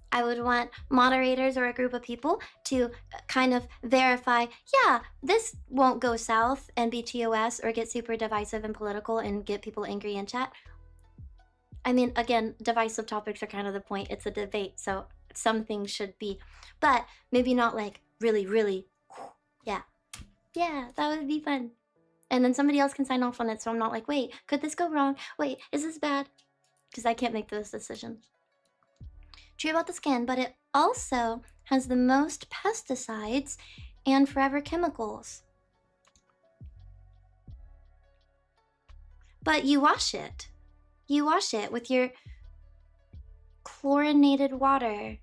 A: I would want moderators or a group of people to kind of verify, yeah, this won't go south and be TOS or get super divisive and political and get people angry in chat. I mean, again, divisive topics are kind of the point. It's a debate, so some things should be. But maybe not like really, yeah. Yeah, that would be fun. And then somebody else can sign off on it, so I'm not like, wait, could this go wrong? Wait, is this bad? Because I can't make those decisions. True about the skin, but it also has the most pesticides and forever chemicals. But you wash it. You wash it with your chlorinated water.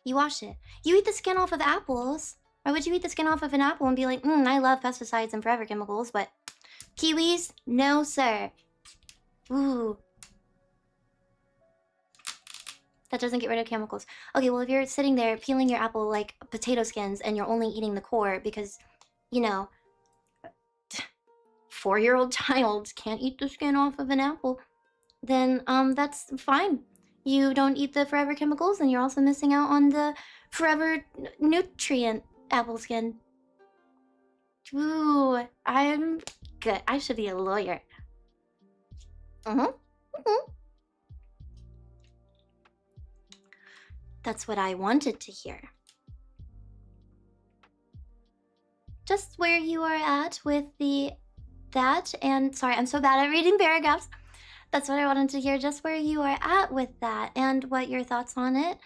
A: You wash it. You eat the skin off of apples. Why would you eat the skin off of an apple and be like, I love pesticides and forever chemicals, but kiwis? No, sir. Ooh. That doesn't get rid of chemicals. Okay, well, if you're sitting there peeling your apple like potato skins and you're only eating the core because, you know, 4-year-old child can't eat the skin off of an apple, then that's fine. You don't eat the forever chemicals and you're also missing out on the forever nutrient apple skin. Ooh, I'm good. I should be a lawyer. That's what I wanted to hear. Just where you are at with that, and sorry, I'm so bad at reading paragraphs. That's what I wanted to hear, just where you are at with that and what your thoughts on it.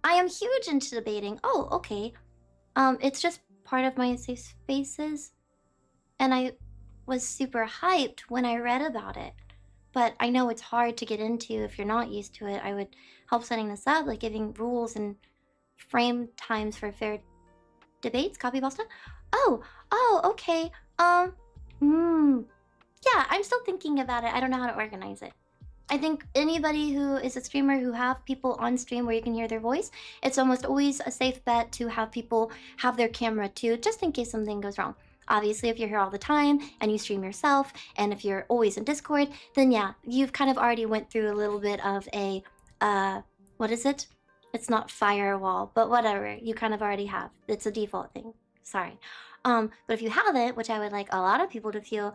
A: I am huge into debating. Oh, okay. It's just part of my safe spaces, and I was super hyped when I read about it. But I know it's hard to get into if you're not used to it. I would help setting this up, like giving rules and frame times for fair debates. Copy pasta? Oh, okay. Yeah, I'm still thinking about it. I don't know how to organize it. I think anybody who is a streamer who have people on stream where you can hear their voice, it's almost always a safe bet to have people have their camera too, just in case something goes wrong. Obviously, if you're here all the time and you stream yourself, and if you're always in Discord, then yeah, you've kind of already went through a little bit of a, what is it? It's not firewall, but whatever. You kind of already have. It's a default thing. Sorry. But if you haven't, which I would like a lot of people to feel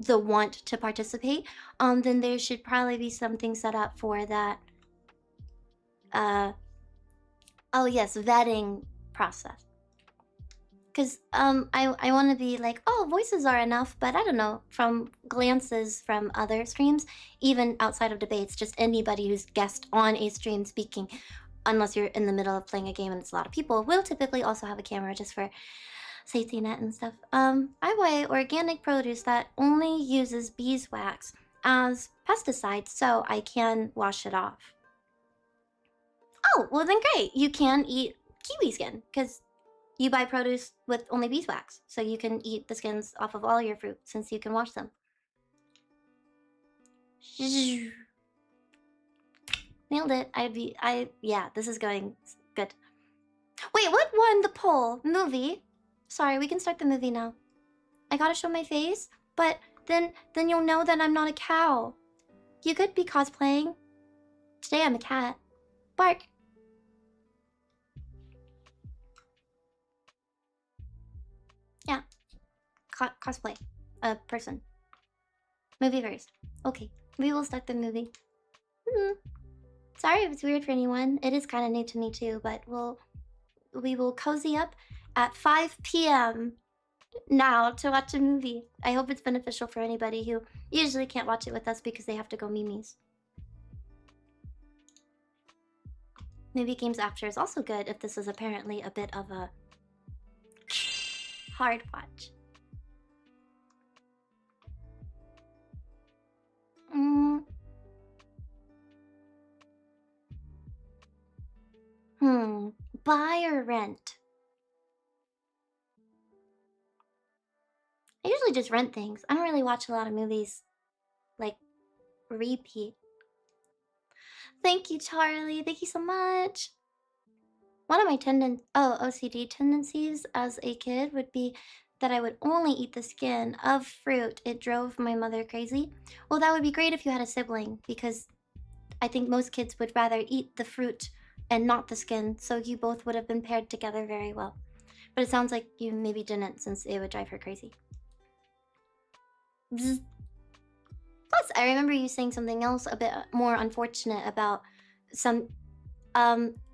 A: the want to participate, then there should probably be something set up for that. Oh yes, vetting process. Because I want to be like, oh, voices are enough, but I don't know, from glances from other streams, even outside of debates, just anybody who's guest on a stream speaking, unless you're in the middle of playing a game and it's a lot of people, will typically also have a camera just for safety net and stuff. I buy organic produce that only uses beeswax as pesticide, so I can wash it off. Oh, well then great. You can eat kiwi skin, because you buy produce with only beeswax, so you can eat the skins off of all your fruit since you can wash them. Nailed it. Yeah, this is going good. Wait, what won the poll? Movie? Sorry, we can start the movie now. I gotta show my face, but then you'll know that I'm not a cow. You could be cosplaying. Today I'm a cat. Bark. Yeah. Cosplay. A person. Movie first. Okay, we will start the movie. Sorry if it's weird for anyone. It is kind of new to me too, but we will cozy up at 5 p.m. now to watch a movie. I hope it's beneficial for anybody who usually can't watch it with us because they have to go memes. Movie games after is also good if this is apparently a bit of a hard watch. Buy or rent? I usually just rent things. I don't really watch a lot of movies, like, repeat. Thank you, Charlie. Thank you so much. One of my OCD tendencies as a kid would be that I would only eat the skin of fruit. It drove my mother crazy. Well, that would be great if you had a sibling, because I think most kids would rather eat the fruit and not the skin, so you both would have been paired together very well. But it sounds like you maybe didn't, since it would drive her crazy. Bzz. Plus, I remember you saying something else a bit more unfortunate about some,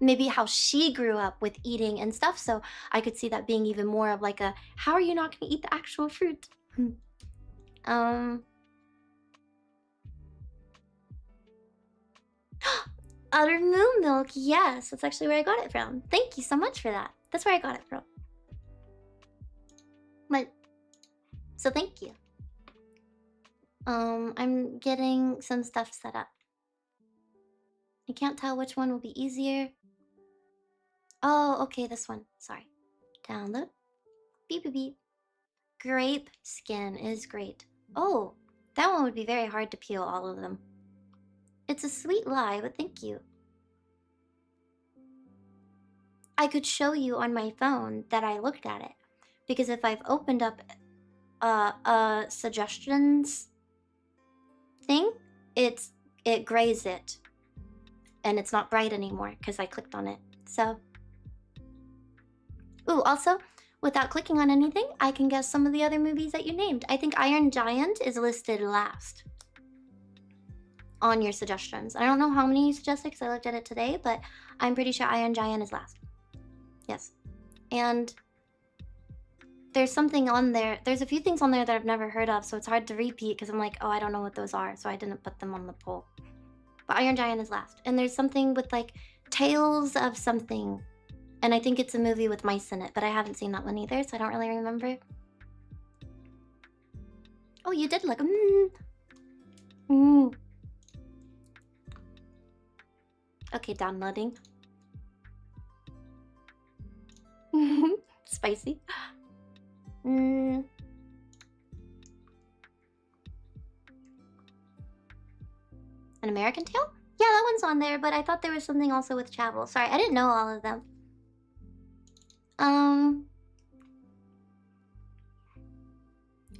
A: maybe how she grew up with eating and stuff, so I could see that being even more of like a, how are you not gonna eat the actual fruit? Utter moon milk, yes, that's actually where I got it from. Thank you so much for that. That's where I got it from. But, so thank you. I'm getting some stuff set up. I can't tell which one will be easier. Oh, okay, this one. Sorry. Download. Beep, beep, beep. Grape skin is great. Oh, that one would be very hard to peel all of them. It's a sweet lie, but thank you. I could show you on my phone that I looked at it, because if I've opened up a suggestions thing, it grays it, and it's not bright anymore because I clicked on it. So, ooh, also, without clicking on anything, I can guess some of the other movies that you named. I think Iron Giant is listed last on your suggestions. I don't know how many you suggested because I looked at it today, but I'm pretty sure Iron Giant is last. Yes. And there's something on there. There's a few things on there that I've never heard of, so it's hard to repeat because I'm like, oh, I don't know what those are, so I didn't put them on the poll. But Iron Giant is last. And there's something with like Tales of something. And I think it's a movie with mice in it, but I haven't seen that one either, so I don't really remember. Oh, you did look. Mm. Okay, downloading. Spicy. An American Tail? Yeah, that one's on there, but I thought there was something also with travel. Sorry, I didn't know all of them.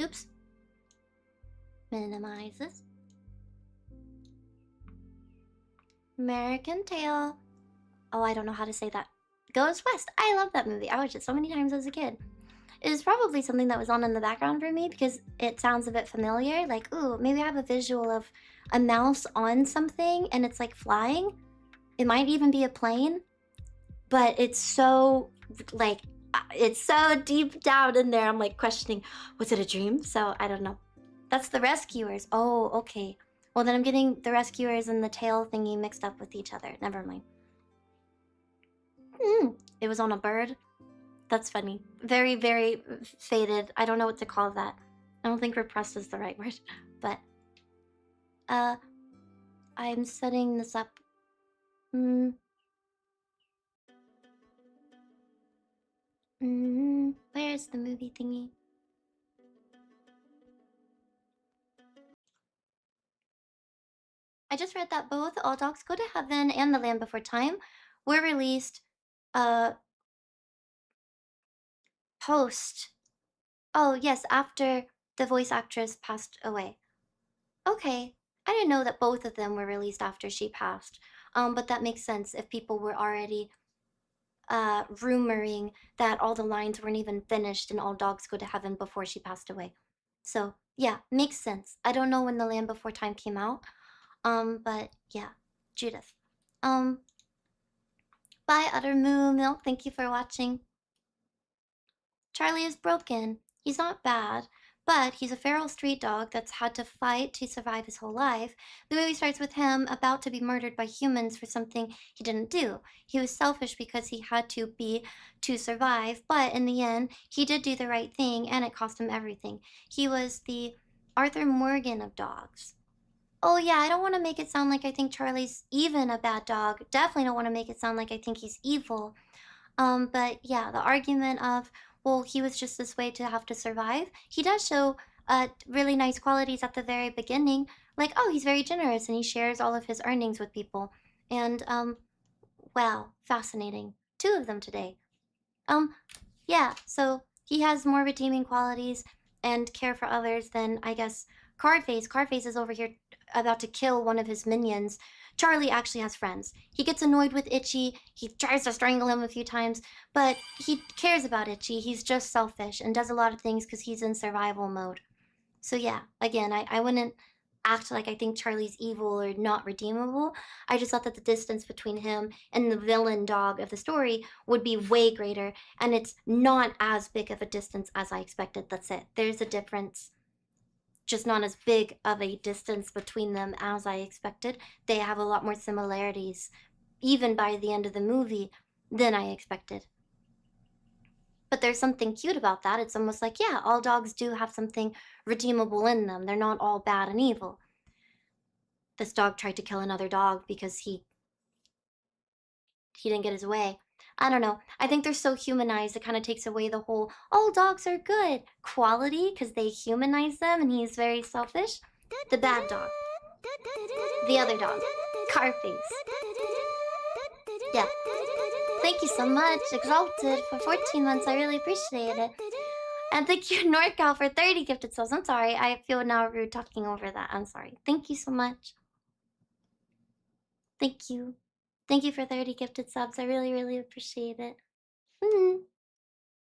A: Oops. Minimize this. American Tail. Oh, I don't know how to say that. Goes West. I love that movie. I watched it so many times as a kid. It was probably something that was on in the background for me because it sounds a bit familiar. Like, ooh, maybe I have a visual of a mouse on something and it's like flying. It might even be a plane, but it's so like, it's so deep down in there. I'm like questioning, was it a dream? So I don't know. That's the Rescuers. Oh, okay. Well, then I'm getting the Rescuers and the tail thingy mixed up with each other. Never mind. It was on a bird. That's funny. Very, very faded. I don't know what to call that. I don't think repressed is the right word. But, I'm setting this up. Where's the movie thingy? I just read that both All Dogs Go to Heaven and The Land Before Time were released, post. Oh, yes, after the voice actress passed away. Okay. I didn't know that both of them were released after she passed. But that makes sense if people were already rumoring that all the lines weren't even finished in All Dogs Go to Heaven before she passed away. So yeah, makes sense. I don't know when The Land Before Time came out. But yeah, Judith. Bye Utter Moo Milk, thank you for watching. Charlie is broken. He's not bad, but he's a feral street dog that's had to fight to survive his whole life. The movie starts with him about to be murdered by humans for something he didn't do. He was selfish because he had to be to survive, but in the end, he did do the right thing and it cost him everything. He was the Arthur Morgan of dogs. Oh yeah, I don't want to make it sound like I think Charlie's even a bad dog. Definitely don't want to make it sound like I think he's evil. But yeah, the argument of, well, he was just this way to have to survive. He does show really nice qualities at the very beginning. Like, oh, he's very generous and he shares all of his earnings with people. And, wow, fascinating. 2 of them today. Yeah, so he has more redeeming qualities and care for others than, I guess, Cardface. Cardface is over here about to kill one of his minions. Charlie actually has friends. He gets annoyed with Itchy. He tries to strangle him a few times, but he cares about Itchy. He's just selfish and does a lot of things because he's in survival mode. So yeah, again, I wouldn't act like I think Charlie's evil or not redeemable. I just thought that the distance between him and the villain dog of the story would be way greater, and it's not as big of a distance as I expected. That's it. There's a difference, just not as big of a distance between them as I expected. They have a lot more similarities, even by the end of the movie, than I expected. But there's something cute about that. It's almost like, yeah, all dogs do have something redeemable in them. They're not all bad and evil. This dog tried to kill another dog because he didn't get his way. I don't know. I think they're so humanized, it kind of takes away the whole all dogs are good quality because they humanize them and he's very selfish. The bad dog. The other dog. Carface. Yeah. Thank you so much, Exalted, for 14 months. I really appreciate it. And thank you, NorCal, for 30 gifted subs. I'm sorry. I feel now rude talking over that. I'm sorry. Thank you so much. Thank you. Thank you for 30 gifted subs. I really, really appreciate it.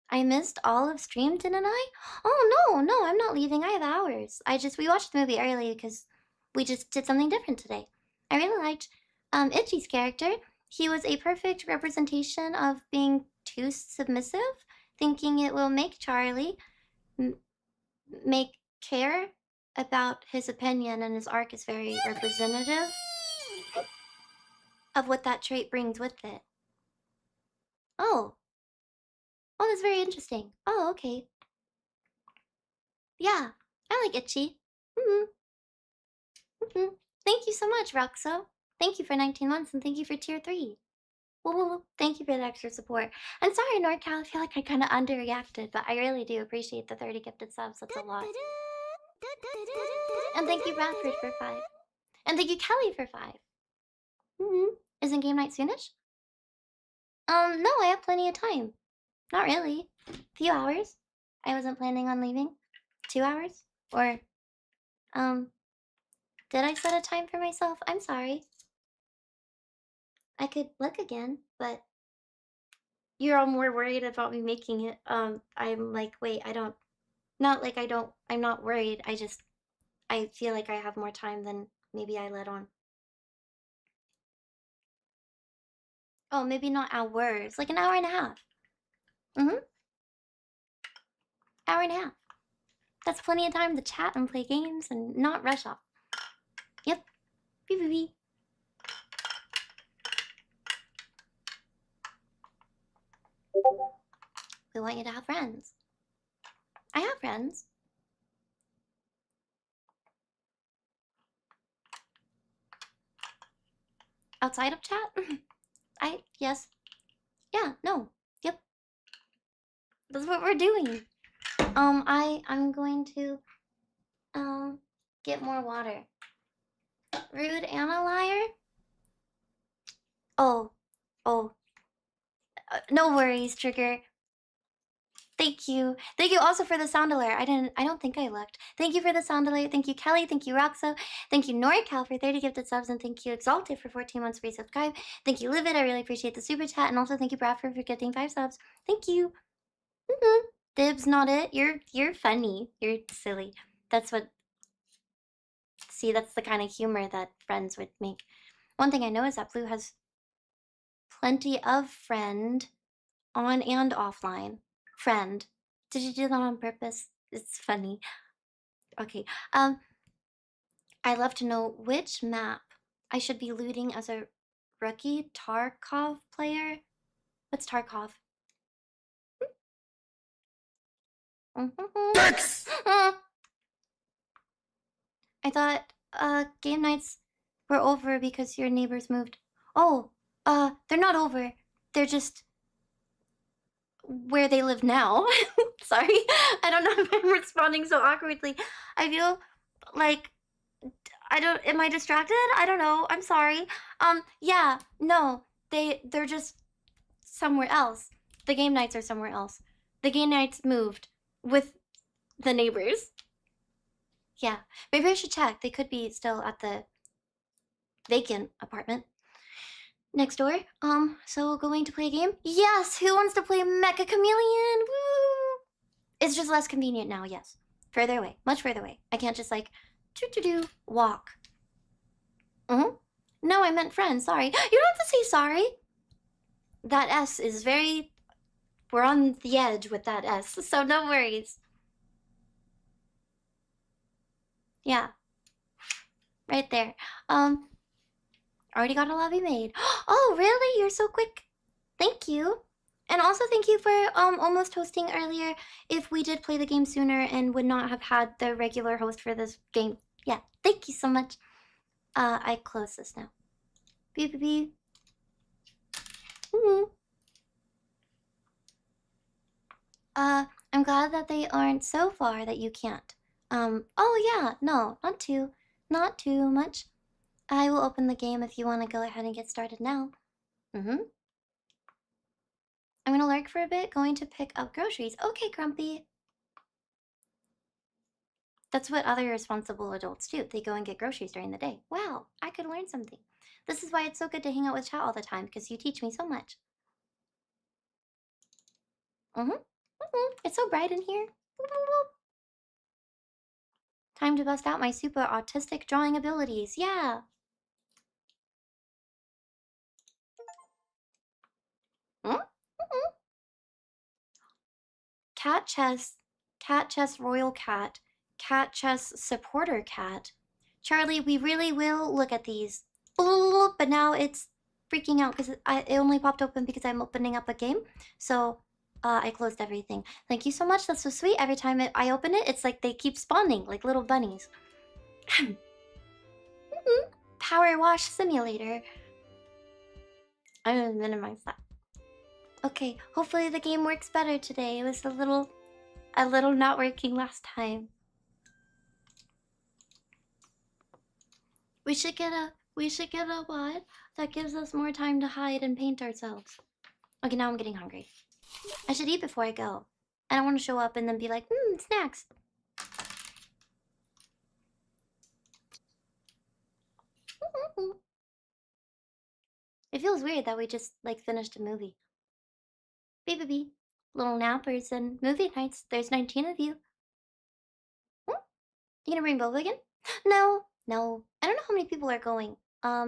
A: I missed all of stream, didn't I? Oh, no, I'm not leaving. I have hours. We watched the movie early because we just did something different today. I really liked Itchy's character. He was a perfect representation of being too submissive, thinking it will make Charlie make care about his opinion, and his arc is very representative of what that trait brings with it. Oh, that's very interesting. Oh, okay. Yeah, I like itchy. Mm-hmm. Mm-hmm. Thank you so much, Roxo. Thank you for 19 months and thank you for tier 3. Woo, thank you for the extra support. And sorry, NorCal, I feel like I kind of underreacted, but I really do appreciate the 30 gifted subs. That's a lot. And thank you, Bradford, for 5. And thank you, Kelly, for 5. Isn't game night soonish? No, I have plenty of time. Not really. Few hours. I wasn't planning on leaving. 2 hours? Or, did I set a time for myself? I'm sorry. I could look again, but you're all more worried about me making it. I'm like, wait, I don't, not like I don't, I'm not worried. I feel like I have more time than maybe I let on. Oh, maybe not hours, like an hour and a half. Hour and a half. That's plenty of time to chat and play games and not rush off. Yep. Beep. We want you to have friends. I have friends. Outside of chat? Yes. Yeah, no. Yep. That's what we're doing. I'm going to, get more water. Rude and a liar? Oh. No worries, Trigger. Thank you. Thank you also for the sound alert. I don't think I looked. Thank you for the sound alert. Thank you, Kelly. Thank you, Roxo. Thank you, NorCal, for 30 gifted subs. And thank you, Exalted, for 14 months resubscribe. Thank you, Livid. I really appreciate the super chat. And also thank you, Bradford, for getting 5 subs. Thank you. Dibs, not it. You're funny. You're silly. That's what... See, that's the kind of humor that friends would make. One thing I know is that Blue has plenty of friend on and offline. Friend. Did you do that on purpose? It's funny. Okay. I'd love to know which map I should be looting as a rookie Tarkov player. What's Tarkov?
C: Dex!
A: I thought game nights were over because your neighbors moved. Oh, they're not over. They're just where they live now. Sorry. I don't know if I'm responding so awkwardly. I feel like am I distracted? I don't know. I'm sorry. Yeah, no. They're just somewhere else. The game nights are somewhere else. The game nights moved with the neighbors. Yeah. Maybe I should check. They could be still at the vacant apartment next door. So going to play a game? Yes! Who wants to play Mecha Chameleon? Woo! It's just less convenient now, yes. Further away. Much further away. I can't just like walk. No, I meant friends. Sorry. You don't have to say sorry. That S is very... We're on the edge with that S, so no worries. Yeah. Right there. Already got a lobby made. Oh, really? You're so quick. Thank you. And also thank you for almost hosting earlier if we did play the game sooner and would not have had the regular host for this game. Yeah, thank you so much. I close this now. Beep, beep, beep. I'm glad that they aren't so far that you can't. Oh yeah, no, not too much. I will open the game if you want to go ahead and get started now. I'm gonna lurk for a bit, going to pick up groceries. Okay, Grumpy. That's what other responsible adults do. They go and get groceries during the day. Wow, I could learn something. This is why it's so good to hang out with chat all the time, because you teach me so much. It's so bright in here. Time to bust out my super autistic drawing abilities. Yeah. Cat chess royal cat supporter cat. Charlie, we really will look at these. But now it's freaking out because it only popped open because I'm opening up a game. So I closed everything. Thank you so much. That's so sweet. Every time I open it, it's like they keep spawning like little bunnies. Power wash simulator. I'm gonna minimize that. Okay, hopefully the game works better today. It was a little not working last time. We should get a what? That gives us more time to hide and paint ourselves. Okay, now I'm getting hungry. I should eat before I go. I don't want to show up and then be like, snacks. It feels weird that we just like finished a movie. Baby, little nappers and movie nights. There's 19 of you. You gonna bring Boba again? No. I don't know how many people are going.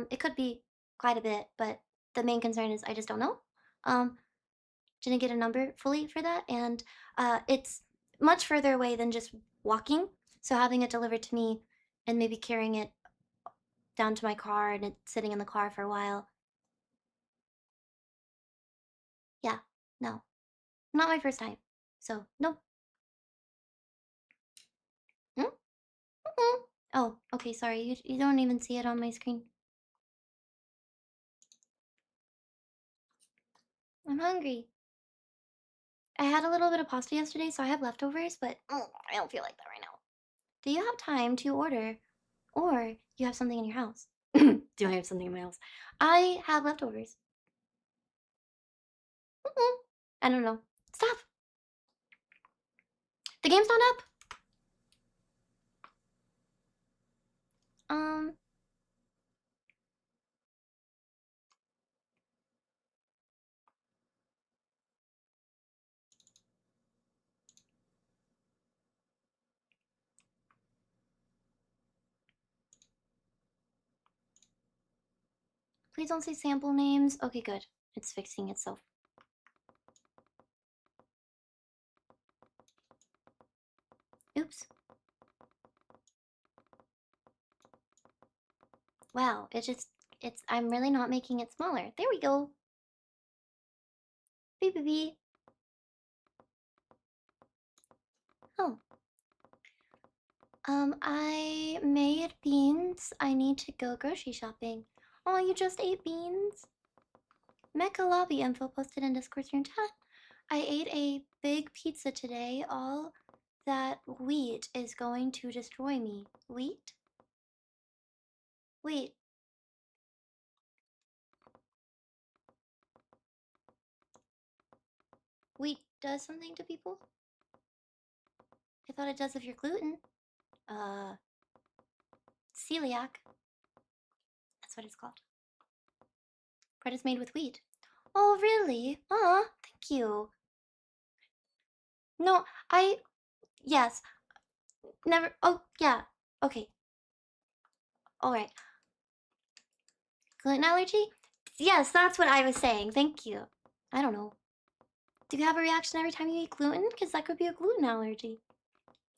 A: It could be quite a bit, but the main concern is I just don't know. Didn't get a number fully for that, and it's much further away than just walking. So having it delivered to me and maybe carrying it down to my car and it sitting in the car for a while. Yeah, no. Not my first time. So, nope. Oh, okay, sorry. You don't even see it on my screen. I'm hungry. I had a little bit of pasta yesterday, so I have leftovers, but I don't feel like that right now. Do you have time to order? Or you have something in your house? Do I have something in my house? I have leftovers. I don't know. Stop! The game's not up! Please don't say sample names. Okay, good. It's fixing itself. Oops. Wow, I'm really not making it smaller. There we go. Beep. Oh. I made beans. I need to go grocery shopping. Oh, you just ate beans? Mecha lobby info posted in Discord stream chat. I ate a big pizza today. All that wheat is going to destroy me. Wheat? Wait. Wheat does something to people? I thought it does if you're gluten. Celiac. That's what it's called. Bread is made with wheat. Oh, really? Aw, thank you. No, yes. Never, oh, yeah. Okay. Alright. Gluten allergy? Yes, that's what I was saying. Thank you. I don't know. Do you have a reaction every time you eat gluten? Because that could be a gluten allergy.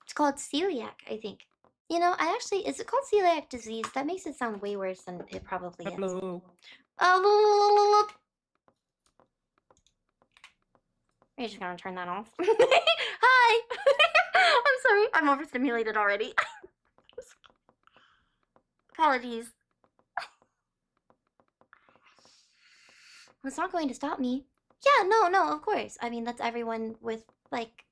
A: It's called celiac, I think. You know, is it called celiac disease? That makes it sound way worse than it probably is.
C: Hello.
A: Oh, we're just gonna turn that off. Hi! I'm sorry, I'm overstimulated already. Apologies. It's not going to stop me. Yeah, no, of course. I mean, that's everyone with, like,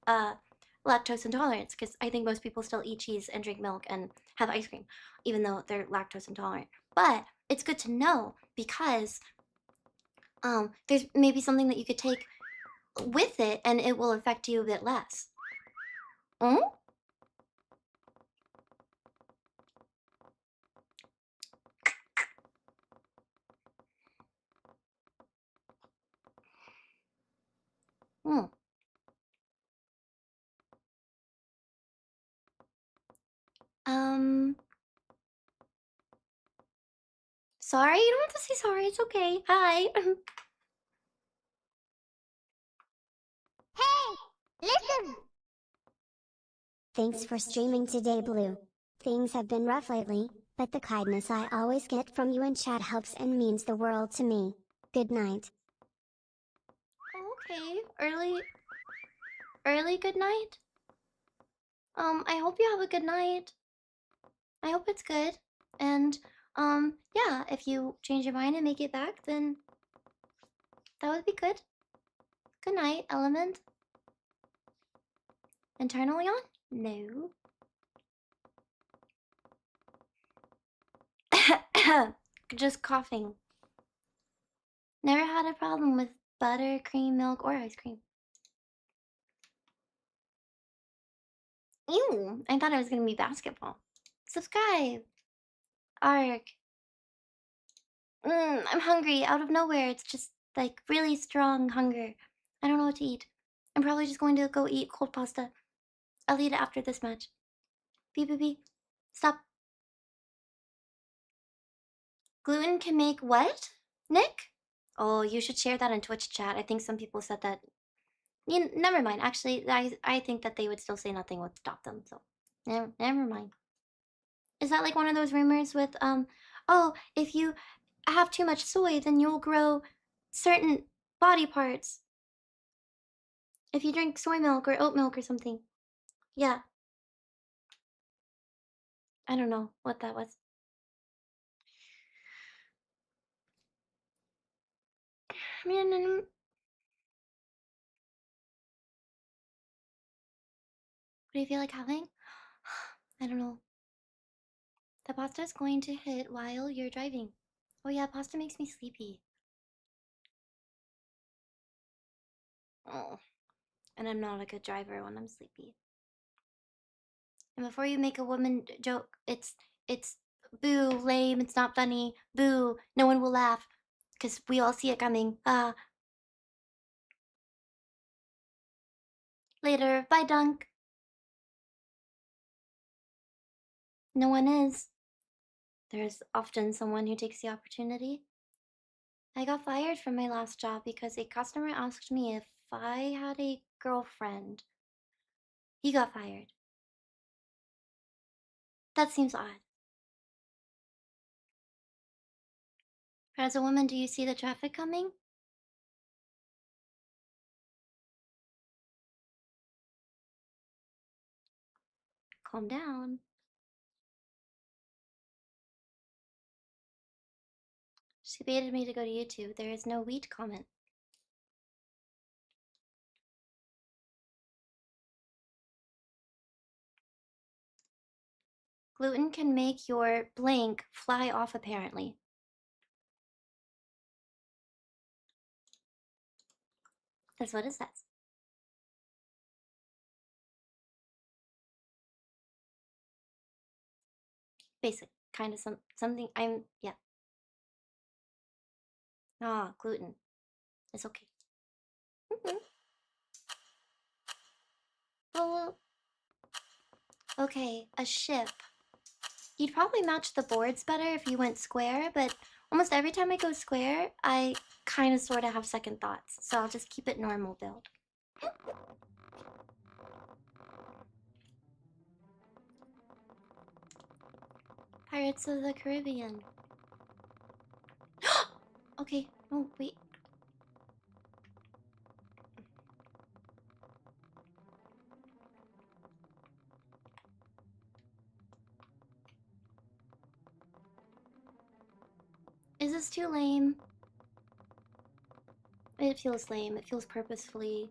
A: lactose intolerance, because I think most people still eat cheese and drink milk and have ice cream, even though they're lactose intolerant. But it's good to know because there's maybe something that you could take with it and it will affect you a bit less. Sorry, you don't have to say sorry. It's okay. Hi.
B: Hey! Listen! Thanks for streaming today, Blue. Things have been rough lately, but the kindness I always get from you in chat helps and means the world to me. Good night.
A: Okay, early early good night. I hope you have a good night. I hope it's good. And, yeah, if you change your mind and make it back, then that would be good. Good night, Element. Internally on? No. Just coughing. Never had a problem with butter, cream, milk, or ice cream. Ew, I thought it was gonna be basketball. Subscribe. Arg. I'm hungry out of nowhere. It's just like really strong hunger. I don't know what to eat. I'm probably just going to go eat cold pasta. I'll eat it after this match. Beep beep beep. Stop. Gluten can make what? Nick? Oh, you should share that in Twitch chat. I think some people said that. Never mind. Actually, I think that they would still say nothing would stop them. So, never mind. Is that like one of those rumors with oh, if you have too much soy, then you'll grow certain body parts. If you drink soy milk or oat milk or something. Yeah. I don't know what that was. What do you feel like having? I don't know. The pasta is going to hit while you're driving. Oh yeah, pasta makes me sleepy. Oh, and I'm not a good driver when I'm sleepy. And before you make a woman joke, it's boo, lame, it's not funny, boo, no one will laugh, because we all see it coming. Later, bye Dunk. No one is. There's often someone who takes the opportunity. I got fired from my last job because a customer asked me if I had a girlfriend. He got fired. That seems odd. As a woman, do you see the traffic coming? Calm down. She baited me to go to YouTube. There is no wheat comment. Gluten can make your blank fly off, apparently. That's what it says. Basic. Kind of something yeah. Ah, gluten. It's okay. Oh, okay, a ship. You'd probably match the boards better if you went square, but almost every time I go square, I kind of sort of have second thoughts, so I'll just keep it normal build. Pirates of the Caribbean. Okay, oh, wait. Is this too lame? It feels lame. It feels purposefully.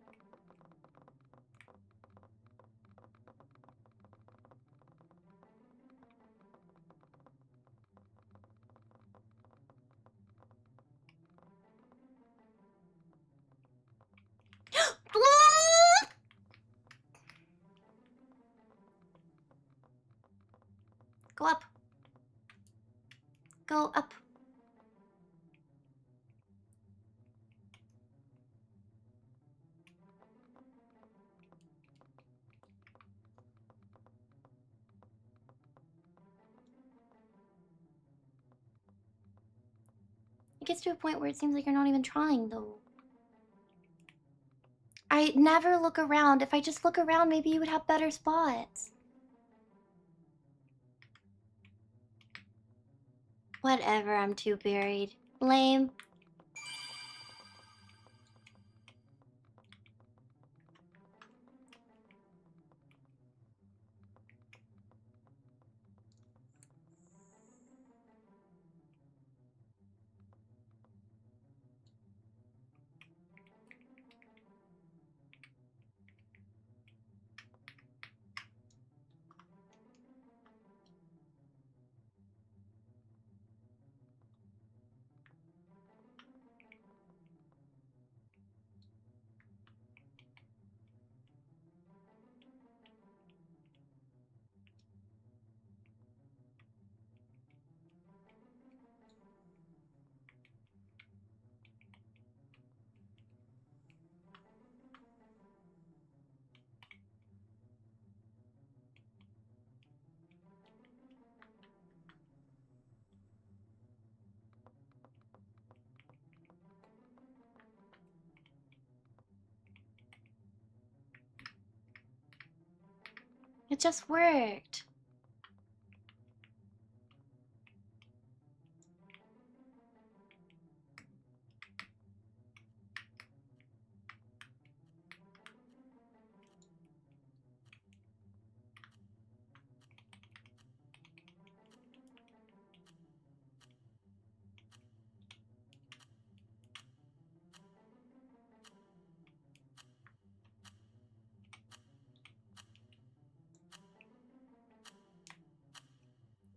A: Go up. Go up. It gets to a point where it seems like you're not even trying, though. I never look around. If I just look around, maybe you would have better spots. Whatever, I'm too buried. Lame. just worked.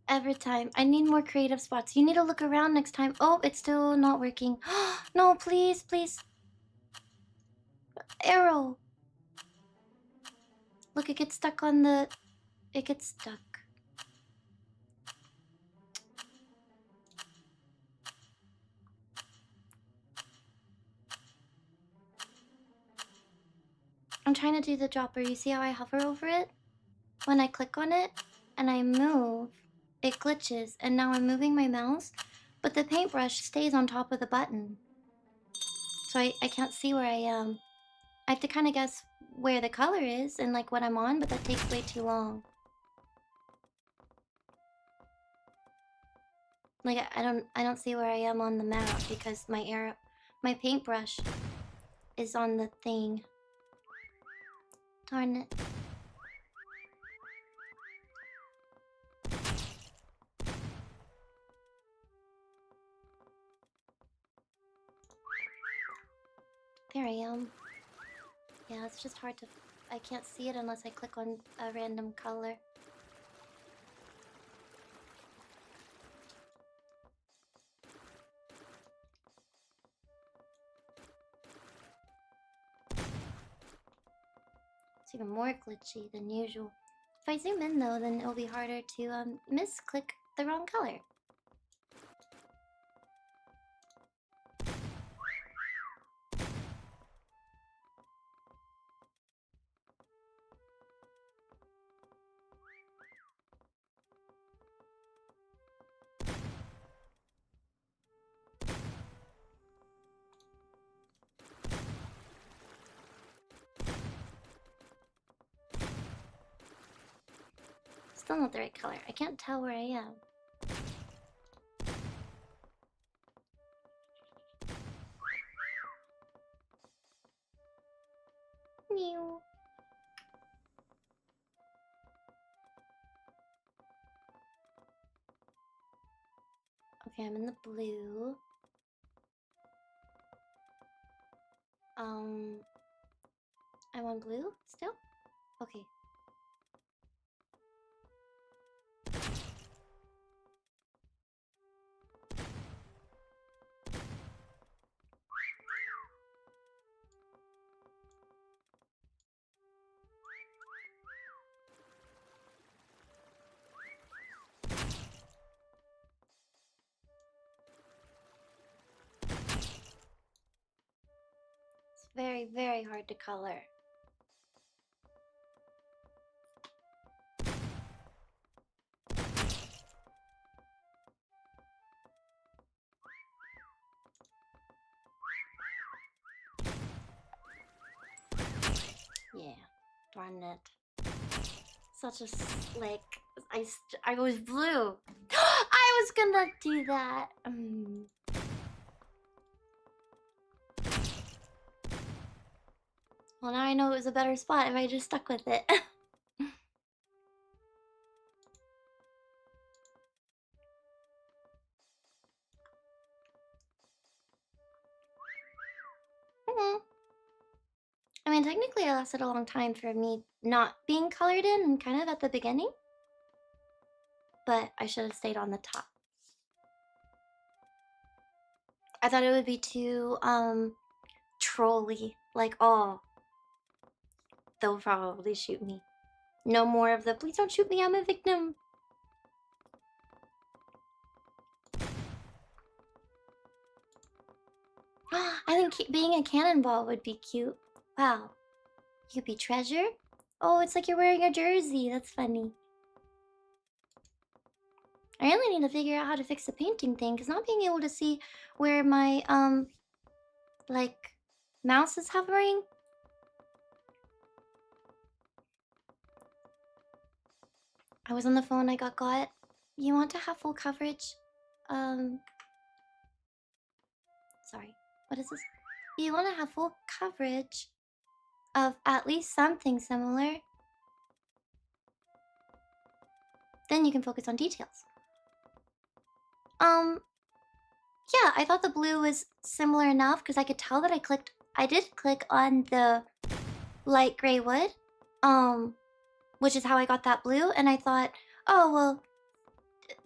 A: Every time. I need more creative spots. You need to look around next time. Oh, it's still not working. No, please, please. Arrow. Look, it gets stuck on the... It gets stuck. I'm trying to do the dropper. You see how I hover over it? When I click on it and I move, it glitches. And now I'm moving my mouse, but the paintbrush stays on top of the button. So I can't see where I am. I have to kind of guess where the color is and like what I'm on, but that takes way too long. Like I don't see where I am on the map because my paintbrush is on the thing. Darn it. There I am. Yeah, it's just hard to... I can't see it unless I click on a random color. It's even more glitchy than usual. If I zoom in though, then it'll be harder to misclick the wrong color. Still not the right color. I can't tell where I am. Meow. Okay, I'm in the blue. I'm on blue still? Okay. It's very, very hard to color. Yeah, darn it. Such a slick. I was blue. I was gonna do that. Well, now I know it was a better spot if I just stuck with it. I mean, technically it lasted a long time for me not being colored in and kind of at the beginning. But I should have stayed on the top. I thought it would be too, trolly. Like, oh, they'll probably shoot me. No more of the, please don't shoot me, I'm a victim. I think being a cannonball would be cute. Wow. You could be treasure? Oh, it's like you're wearing a jersey. That's funny. I really need to figure out how to fix the painting thing, because not being able to see where my, like, mouse is hovering. I was on the phone, I got. You want to have full coverage? Sorry. What is this? You want to have full coverage of at least something similar? Then you can focus on details. Yeah, I thought the blue was similar enough because I could tell that I did click on the light gray wood, which is how I got that blue, and I thought, oh, well,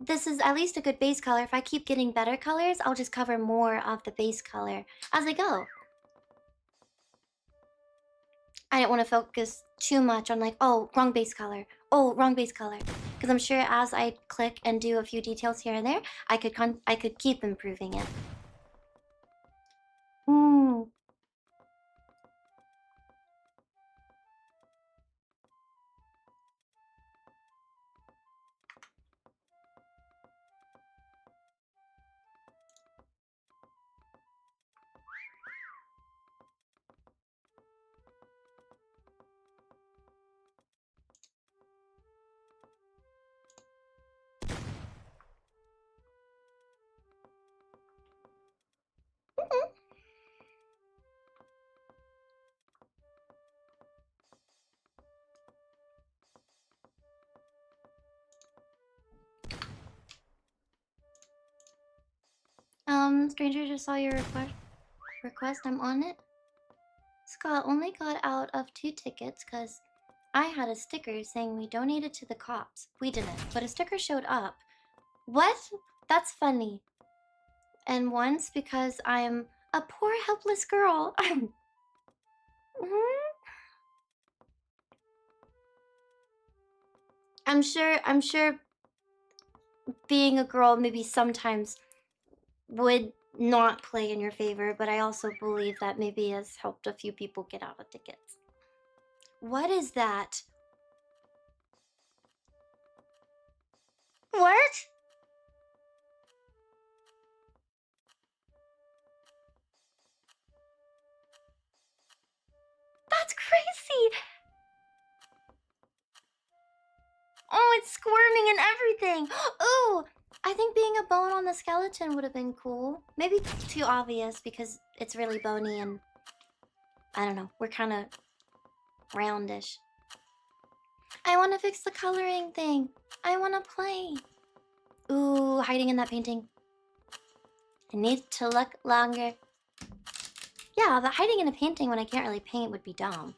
A: this is at least a good base color. If I keep getting better colors, I'll just cover more of the base color as I go. I didn't want to focus too much on like, oh, wrong base color. Oh, wrong base color. Because I'm sure as I click and do a few details here and there, I could keep improving it. Stranger just saw your request. I'm on it. Scott only got out of 2 tickets because I had a sticker saying we donated to the cops. We didn't, but a sticker showed up. What? That's funny. And once because I'm a poor helpless girl. I'm sure being a girl maybe sometimes would not play in your favor, but I also believe that maybe has helped a few people get out of tickets. What is that? What? That's crazy! Oh, it's squirming and everything! Ooh! I think being a bone on the skeleton would have been cool. Maybe too obvious because it's really bony and... I don't know, we're kind of roundish. I want to fix the coloring thing. I want to play. Ooh, hiding in that painting. I need to look longer. Yeah, but hiding in a painting when I can't really paint would be dumb.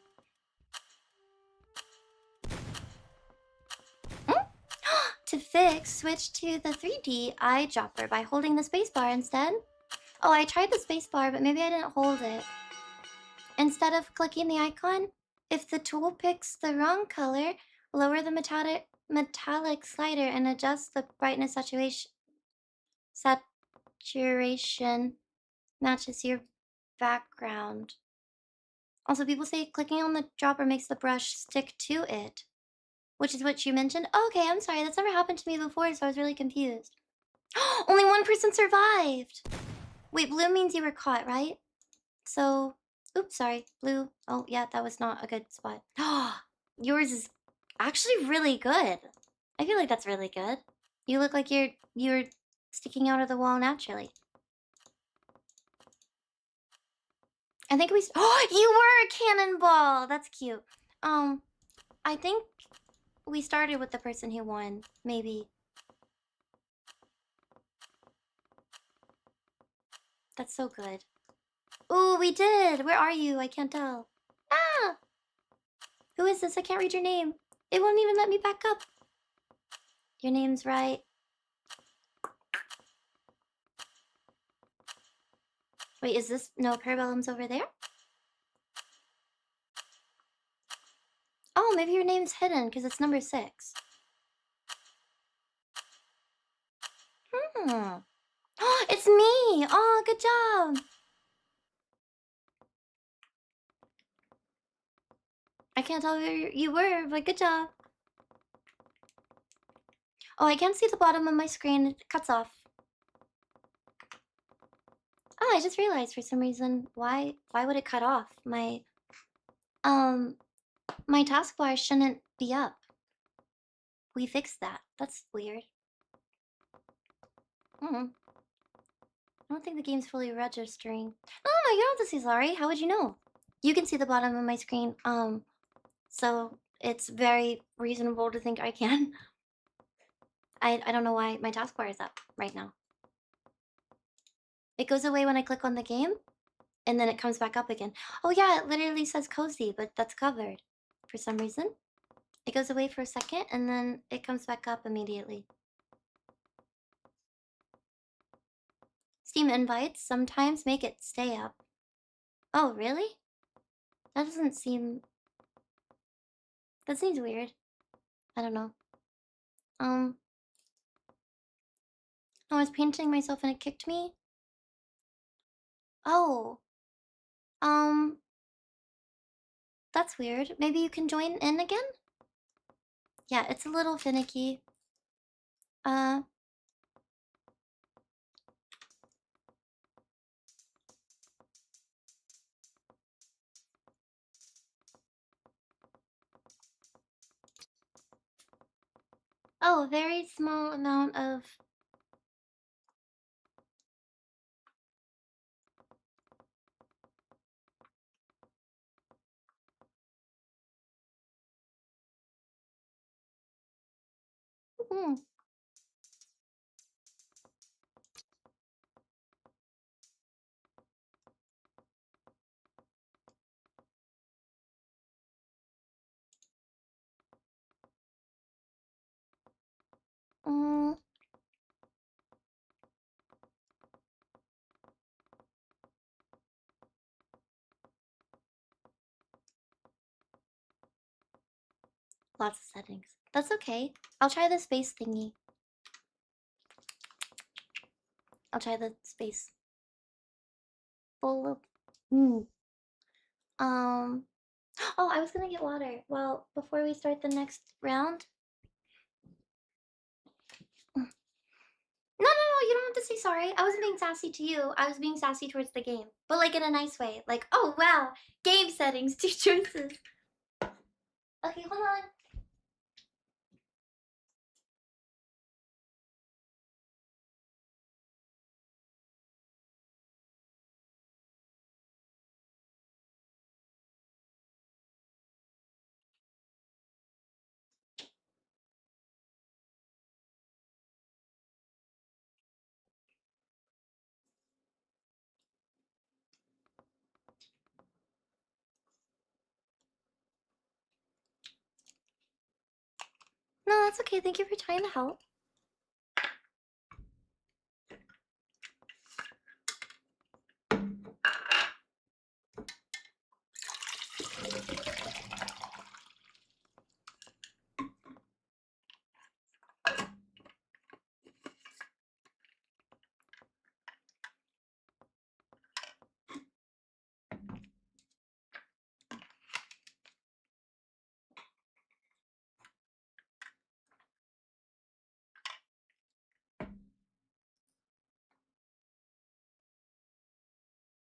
A: To fix, switch to the 3D eyedropper by holding the spacebar instead. Oh, I tried the spacebar, but maybe I didn't hold it. Instead of clicking the icon, if the tool picks the wrong color, lower the metallic slider and adjust the brightness saturation matches your background. Also, people say clicking on the dropper makes the brush stick to it, which is what you mentioned. Oh, okay, I'm sorry. That's never happened to me before, so I was really confused. Only one person survived. Wait, blue means you were caught, right? So, oops, sorry, blue. Oh, yeah, that was not a good spot. Yours is actually really good. I feel like that's really good. You look like you're sticking out of the wall naturally. I think we... Oh, you were a cannonball! That's cute. I think we started with the person who won, maybe. That's so good. Ooh, we did! Where are you? I can't tell. Ah! Who is this? I can't read your name. It won't even let me back up. Your name's right. Wait, is this... No, Parabellum's over there? Oh, maybe your name's hidden because it's number 6. It's me! Oh, good job! I can't tell where you were, but good job. Oh, I can't see the bottom of my screen. It cuts off. Oh, I just realized for some reason why would it cut off? My taskbar shouldn't be up. we fixed that. That's weird. I don't think the game's fully registering. No, you don't have to say sorry. How would you know? You can see the bottom of my screen. So it's very reasonable to think I can. I don't know why my taskbar is up right now. It goes away when I click on the game, and then it comes back up again. Oh yeah, it literally says cozy, but that's covered for some reason. It goes away for a second, and then it comes back up immediately. Steam invites sometimes make it stay up. Oh, really? That doesn't seem... That seems weird. I don't know. I was painting myself and it kicked me. Oh. That's weird. Maybe you can join in again? Yeah, it's a little finicky. Oh, very small amount of... Lots of settings. That's okay. I'll try the space thingy. I'll try the space. Full. Oh, I was gonna get water. Well, before we start the next round. No, you don't have to say sorry. I wasn't being sassy to you. I was being sassy towards the game. But like in a nice way. Like, oh wow, game settings, 2 choices. Okay, hold on. No, that's okay. Thank you for trying to help.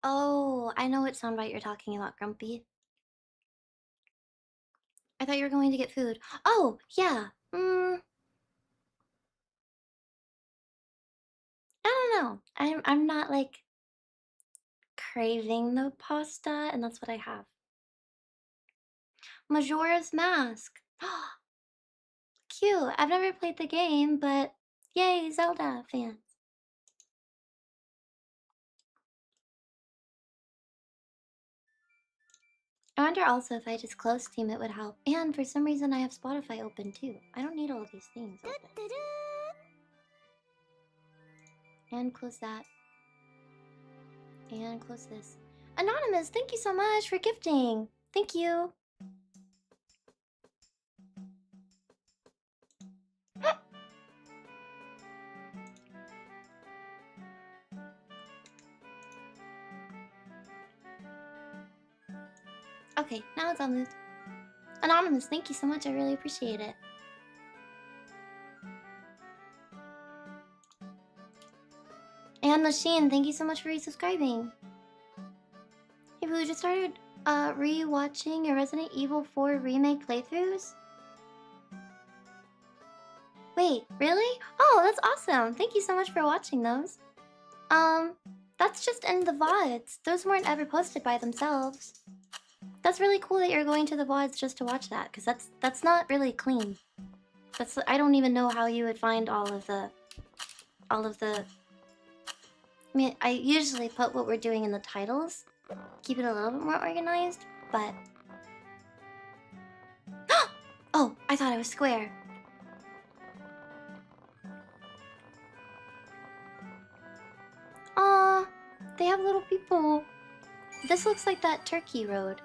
A: Oh, I know what soundbite you're talking about, Grumpy. I thought you were going to get food. Oh, yeah. I don't know. I'm not like craving the pasta, and that's what I have. Majora's Mask. Cute. I've never played the game, but yay, Zelda fans. I wonder also if I just close Steam it would help. And for some reason I have Spotify open too. I don't need all of these things open. And close that. And close this. Anonymous, thank you so much for gifting. Thank you. Okay, now it's all moved. Anonymous, thank you so much. I really appreciate it. And Machine, thank you so much for resubscribing. Hey, Boo, just started re-watching your Resident Evil 4 remake playthroughs? Wait, really? Oh, that's awesome. Thank you so much for watching those. That's just in the VODs. Those weren't ever posted by themselves. That's really cool that you're going to the VODs just to watch that, because that's not really clean. I don't even know how you would find all of the I mean, I usually put what we're doing in the titles. Keep it a little bit more organized, but oh, I thought I was square. Aw, they have little people. This looks like that turkey road.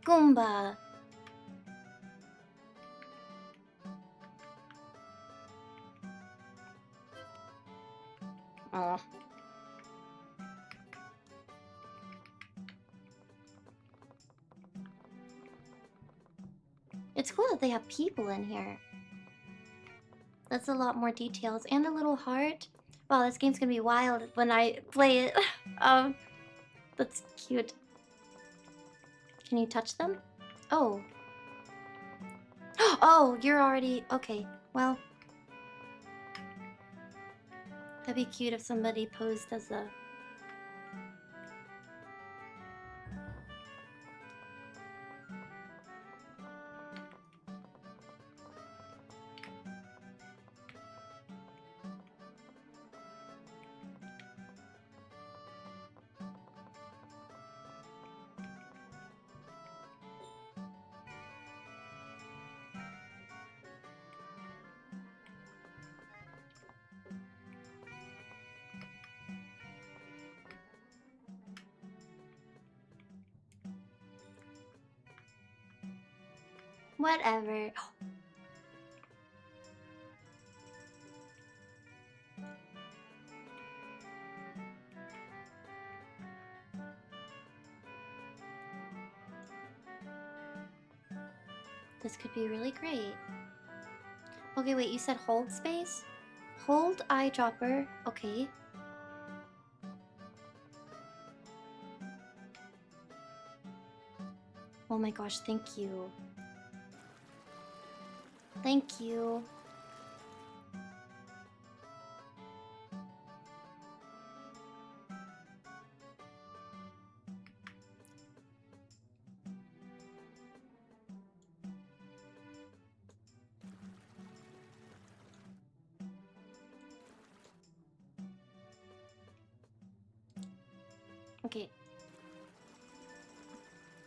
A: Goomba. Aw. It's cool that they have people in here. That's a lot more details. And a little heart. Wow, this game's gonna be wild when I play it. That's cute. Can you touch them? Oh. Oh, you're already... Okay, well... That'd be cute if somebody posed as a... Whatever. This could be really great. Okay, wait, you said hold space? Hold eyedropper. Okay. Oh my gosh, thank you. Thank you. Okay.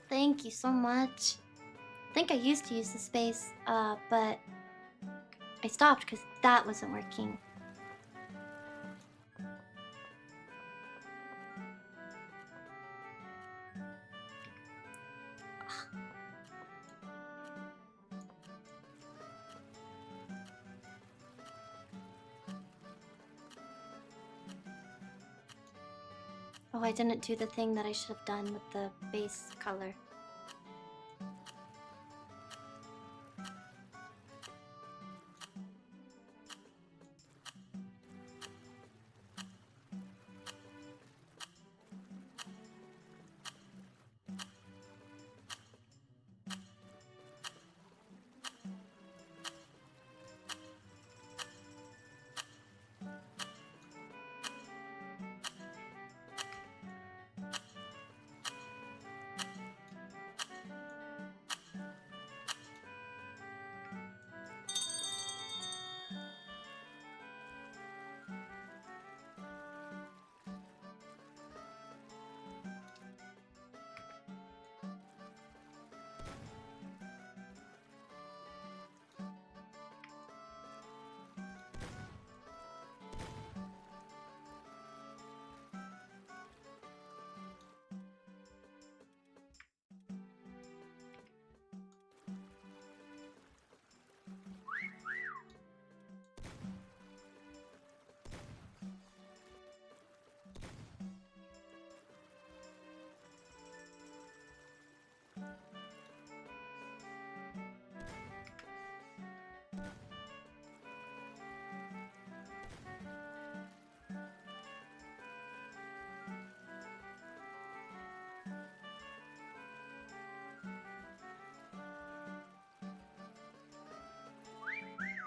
A: Thank you so much. I think I used to use the space, but I stopped because that wasn't working. Oh, I didn't do the thing that I should have done with the base color.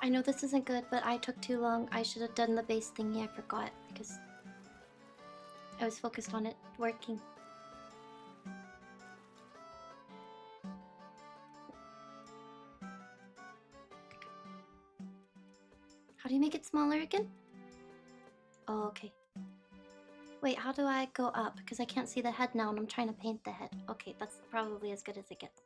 A: I know this isn't good, but I took too long. I should have done the base thingy. I forgot because I was focused on it working. How do you make it smaller again? Oh, okay. Wait, how do I go up? Because I can't see the head now and I'm trying to paint the head. Okay, that's probably as good as it gets.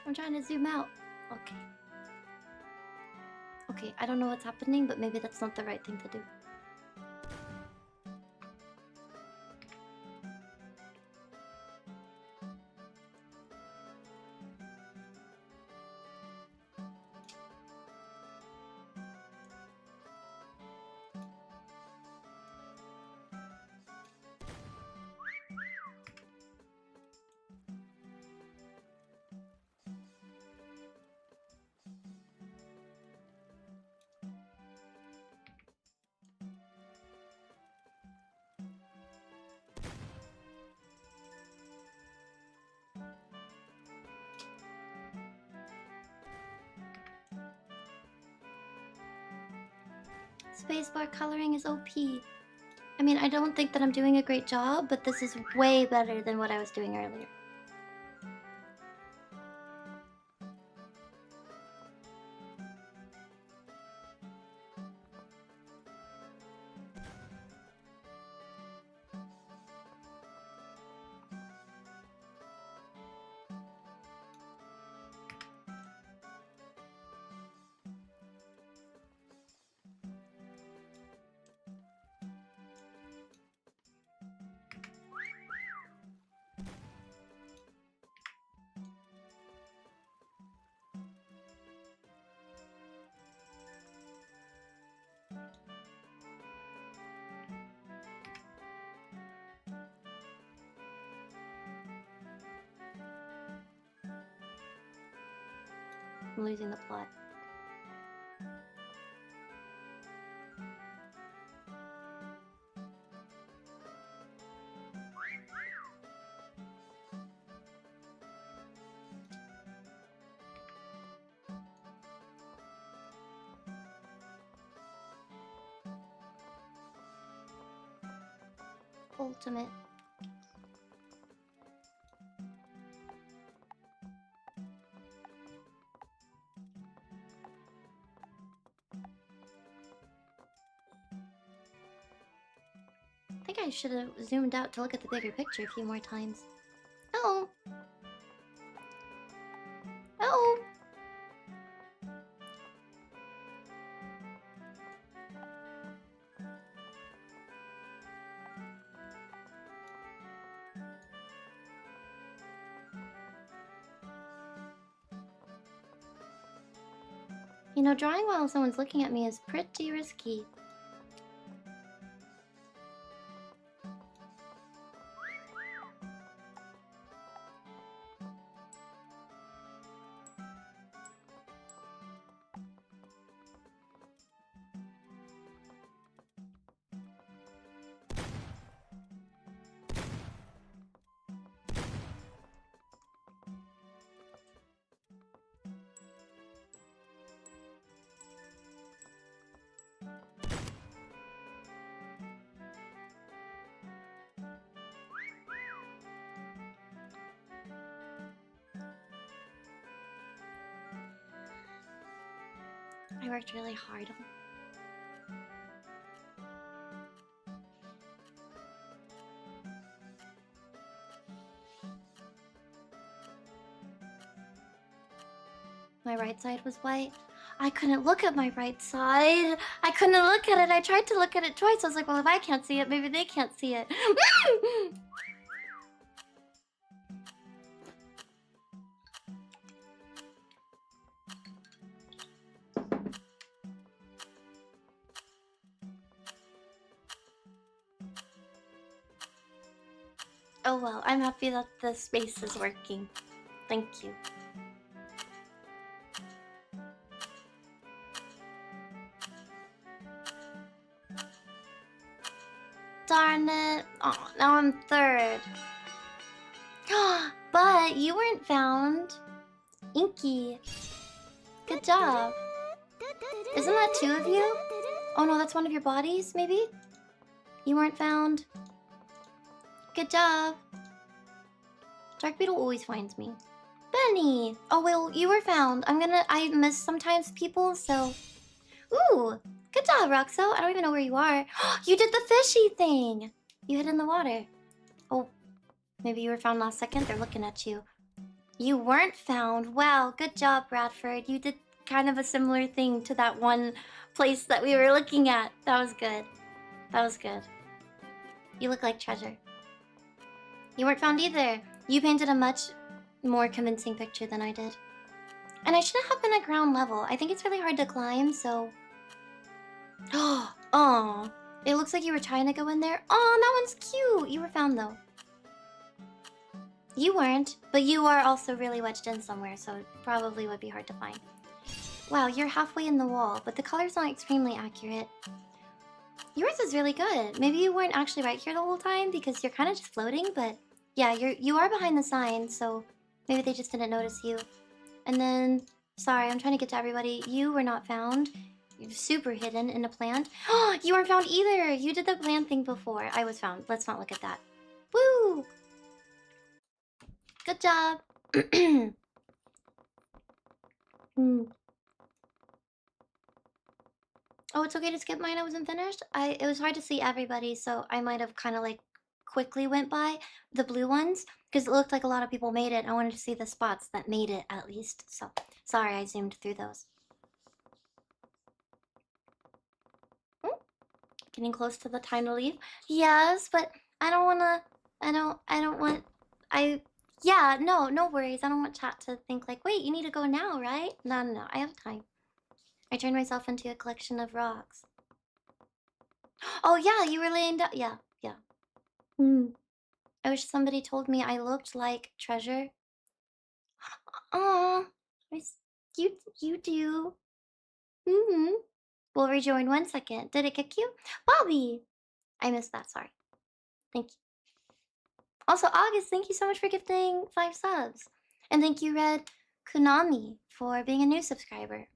A: I'm trying to zoom out. Okay. Okay, I don't know what's happening, but maybe that's not the right thing to do. Spacebar coloring is OP. I mean, I don't think that I'm doing a great job, but this is way better than what I was doing earlier. I'm losing the plot. Ultimate. I think I should have zoomed out to look at the bigger picture a few more times. Oh! Oh! You know, drawing while someone's looking at me is pretty risky. I worked really hard. My right side was white. I couldn't look at my right side. I couldn't look at it. I tried to look at it twice. I was like, well, if I can't see it, maybe they can't see it. Oh well, I'm happy that the space is working. Thank you. Darn it. Oh, now I'm third. But you weren't found. Inky. Good job. Isn't that two of you? Oh no, that's one of your bodies, maybe? You weren't found. Good job. Dark Beetle always finds me. Benny! Oh, well, you were found. I miss sometimes people, so... Ooh! Good job, Roxo. I don't even know where you are. You did the fishy thing! You hid in the water. Oh, maybe you were found last second. They're looking at you. You weren't found. Wow, good job, Bradford. You did kind of a similar thing to that one place that we were looking at. That was good. That was good. You look like treasure. You weren't found either. You painted a much more convincing picture than I did. And I shouldn't have been at ground level. I think it's really hard to climb, so... Oh, it looks like you were trying to go in there. Oh, that one's cute. You were found, though. You weren't, but you are also really wedged in somewhere, so it probably would be hard to find. Wow, you're halfway in the wall, but the color's not extremely accurate. Yours is really good. Maybe you weren't actually right here the whole time because you're kind of just floating, but yeah, you are behind the sign, so maybe they just didn't notice you. And then, sorry, I'm trying to get to everybody. You were not found. You're super hidden in a plant. Oh, you weren't found either. You did the plant thing before. I was found. Let's not look at that. Woo! Good job. Oh, it's okay to skip mine. I wasn't finished. It was hard to see everybody, so I might have kind of like quickly went by the blue ones because it looked like a lot of people made it. I wanted to see the spots that made it at least. So sorry, I zoomed through those. Getting close to the time to leave. Yes, but I don't wanna. I don't want. Yeah, no worries. I don't want chat to think like, wait, you need to go now, right? No. I have time. I turned myself into a collection of rocks. Oh yeah, you were laying down. Yeah. I wish somebody told me I looked like treasure. Aw, you do. We'll rejoin 1 second. Did it kick you? Bobby! I missed that, sorry. Thank you. Also, August, thank you so much for gifting 5 subs. And thank you, Red Konami, for being a new subscriber.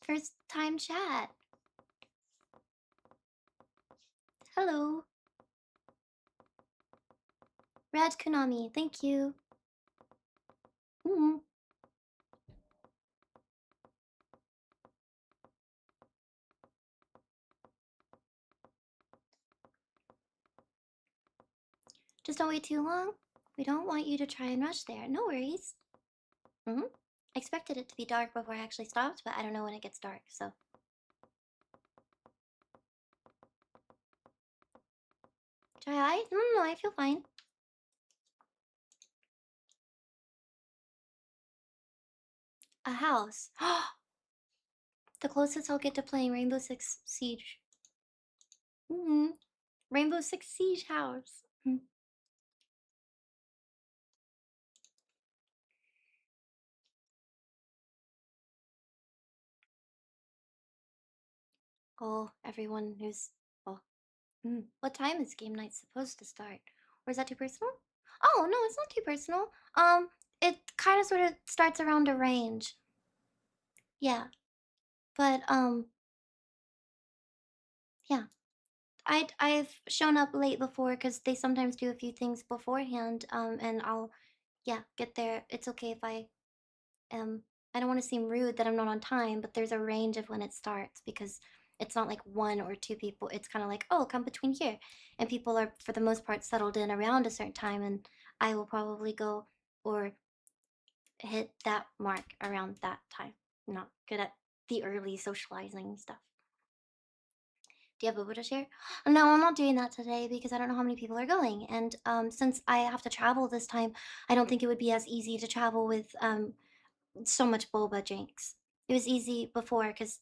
A: First time chat. Hello. Red Konami, thank you. Just don't wait too long. We don't want you to try and rush there. No worries. I expected it to be dark before I actually stopped, but I don't know when it gets dark, so. Try I? No, I feel fine. A house. The closest I'll get to playing Rainbow Six Siege. Rainbow Six Siege house. Oh, everyone who's... Oh. What time is game night supposed to start? Or is that too personal? Oh, no, it's not too personal. It kind of sort of starts around a range. Yeah. But, yeah. I've shown up late before because they sometimes do a few things beforehand, and I'll, yeah, get there. It's okay if I am I don't want to seem rude that I'm not on time, but there's a range of when it starts because it's not like 1 or 2 people. It's kind of like, oh, come between here. And people are, for the most part, settled in around a certain time, and I will probably go or hit that mark around that time. I'm not good at the early socializing stuff. Do you have a to share? No, I'm not doing that today because I don't know how many people are going. And since I have to travel this time, I don't think it would be as easy to travel with so much boba drinks. It was easy before because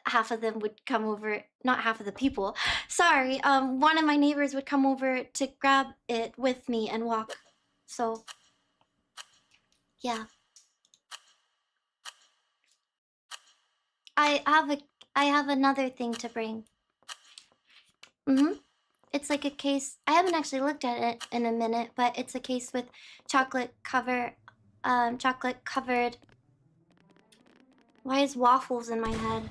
A: half of them would come over, not half of the people. Sorry, one of my neighbors would come over to grab it with me and walk. So, yeah. I have another thing to bring. It's like a case. I haven't actually looked at it in a minute, but it's a case with chocolate covered. Why is waffles in my head?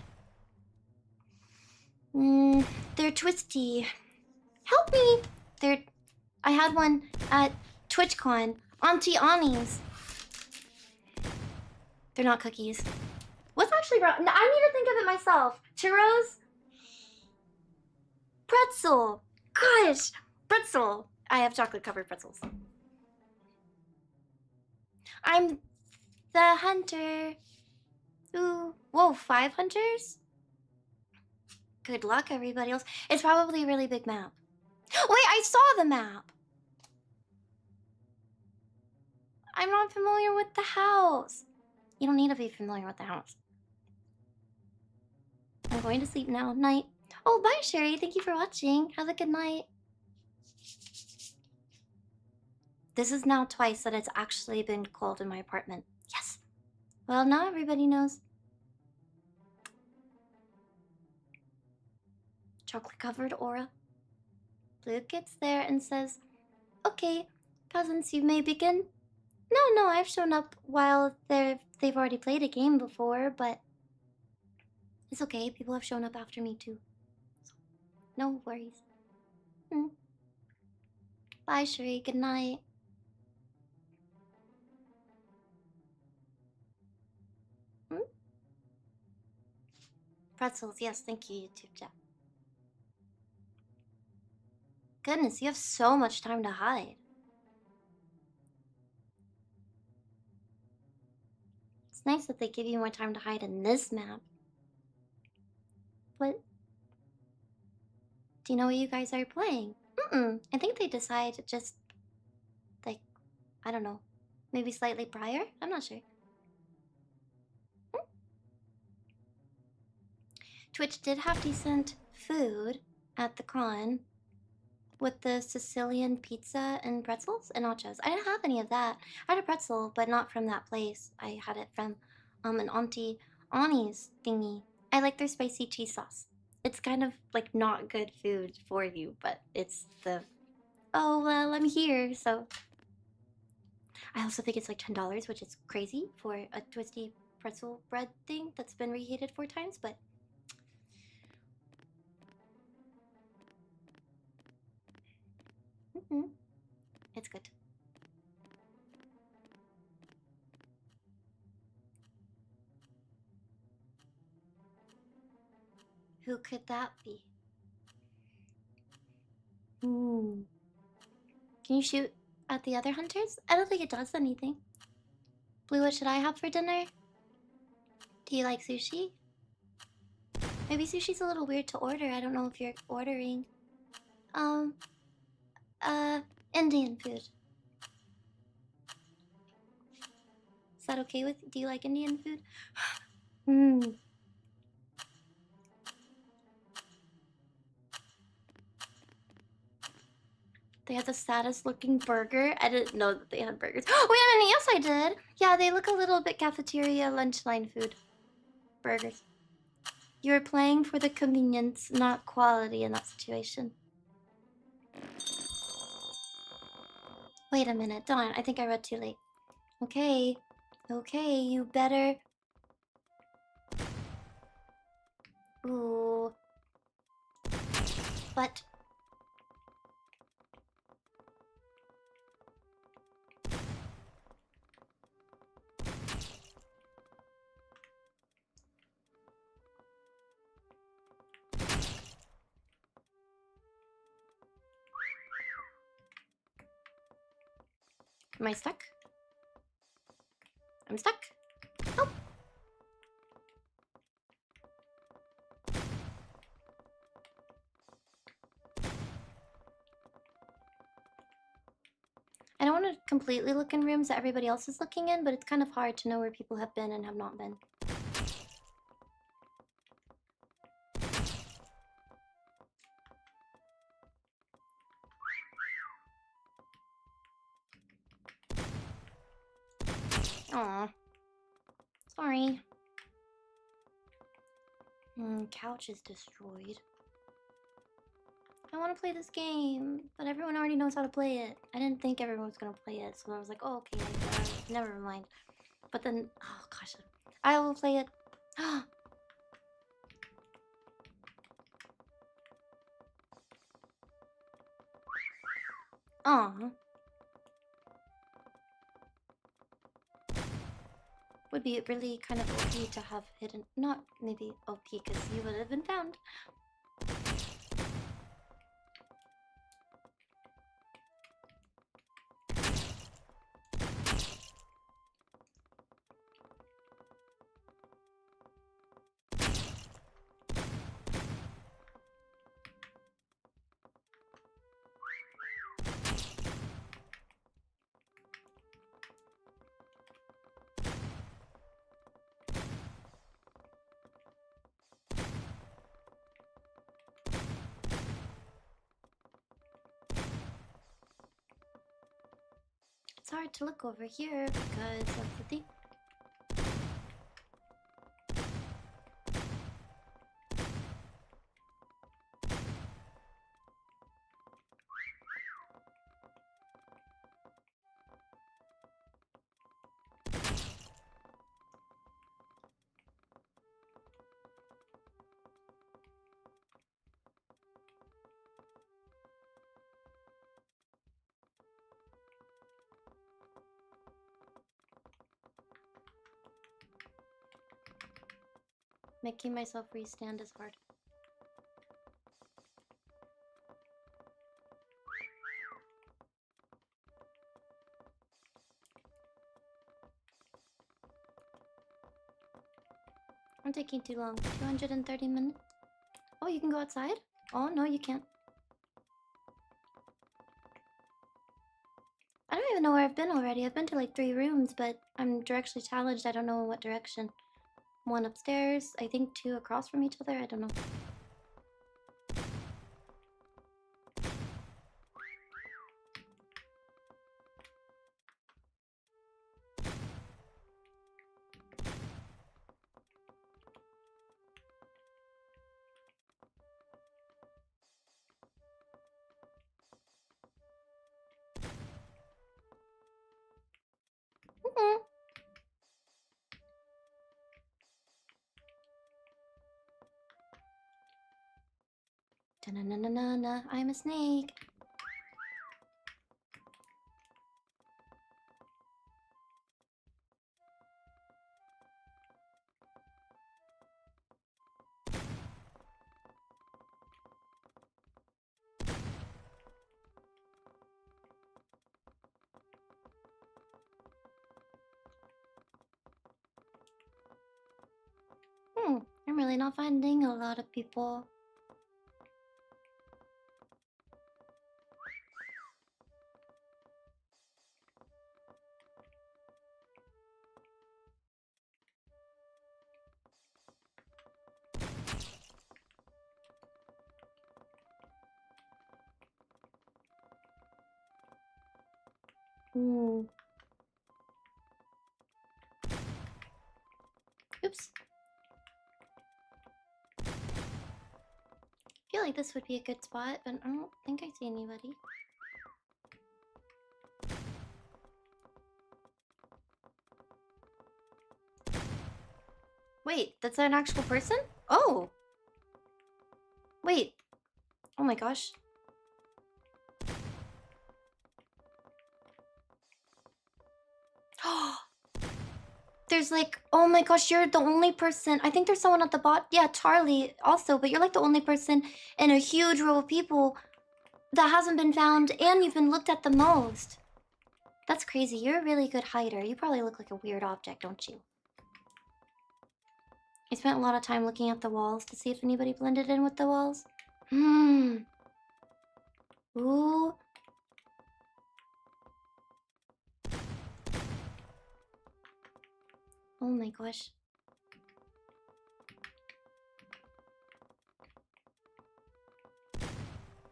A: They're twisty. Help me! I had one at TwitchCon. Auntie Annie's. They're not cookies. What's actually wrong? I need to think of it myself. Churros? Pretzel. Gosh, pretzel. I have chocolate covered pretzels. I'm the hunter. Ooh. Whoa, 5 hunters? Good luck, everybody else. It's probably a really big map. Wait, I saw the map. I'm not familiar with the house. You don't need to be familiar with the house. I'm going to sleep now. Night. Oh, bye, Sherry. Thank you for watching. Have a good night. This is now twice that it's actually been cold in my apartment. Yes. Well, now everybody knows. Chocolate-covered aura. Blue gets there and says, okay, cousins, you may begin. No, I've shown up while they've already played a game before, but it's okay. People have shown up after me too. So, no worries. Bye, Sherry. Good night. Pretzels, yes, thank you, YouTube chat. Goodness, you have so much time to hide. It's nice that they give you more time to hide in this map. What? Do you know what you guys are playing? I think they decide just, like, I don't know, maybe slightly prior? I'm not sure. Twitch did have decent food at the con with the Sicilian pizza and pretzels and nachos. I didn't have any of that. I had a pretzel, but not from that place. I had it from an Auntie Annie's thingy. I like their spicy cheese sauce. It's kind of like not good food for you, but it's the, oh, well, I'm here, so. I also think it's like $10, which is crazy for a twisty pretzel bread thing that's been reheated 4 times, but it's good. Who could that be? Can you shoot at the other hunters? I don't think it does anything. Blue, what should I have for dinner? Do you like sushi? Maybe sushi's a little weird to order. I don't know if you're ordering. Indian food. Is that okay with you? Do you like Indian food? They had the saddest looking burger. I didn't know that they had burgers. Wait a minute, yes I did. Yeah, they look a little bit cafeteria lunch line food. Burgers. You're playing for the convenience, not quality in that situation. Wait a minute, Dawn, I think I read too late. Okay, you better... Ooh. But... Am I stuck? I'm stuck. Oh! I don't want to completely look in rooms that everybody else is looking in, but it's kind of hard to know where people have been and have not been. Aw. Sorry. Couch is destroyed. I want to play this game, but everyone already knows how to play it. I didn't think everyone was going to play it, so I was like, oh, okay, never mind. But then, oh gosh, I will play it. Aw. Would be really kind of OP to have hidden, not maybe OP because you would have been found. It's hard to look over here because that's the thing. Making myself restand is hard. I'm taking too long. 230 minutes. Oh, you can go outside? Oh, no, you can't. I don't even know where I've been already. I've been to like 3 rooms, but I'm directionally challenged. I don't know what direction. 1 upstairs, I think 2 across from each other. I don't know. Da-na-na-na-na-na, I'm a snake. I'm really not finding a lot of people. Oops. I feel like this would be a good spot, but I don't think I see anybody. Wait, that's an actual person? Oh! Wait. Oh my gosh. There's like, oh my gosh, you're the only person. I think there's someone at the bot. Yeah, Charlie also, but you're like the only person in a huge row of people that hasn't been found, and you've been looked at the most. That's crazy. You're a really good hider. You probably look like a weird object, don't you? I spent a lot of time looking at the walls to see if anybody blended in with the walls. Hmm. Ooh. Oh my gosh.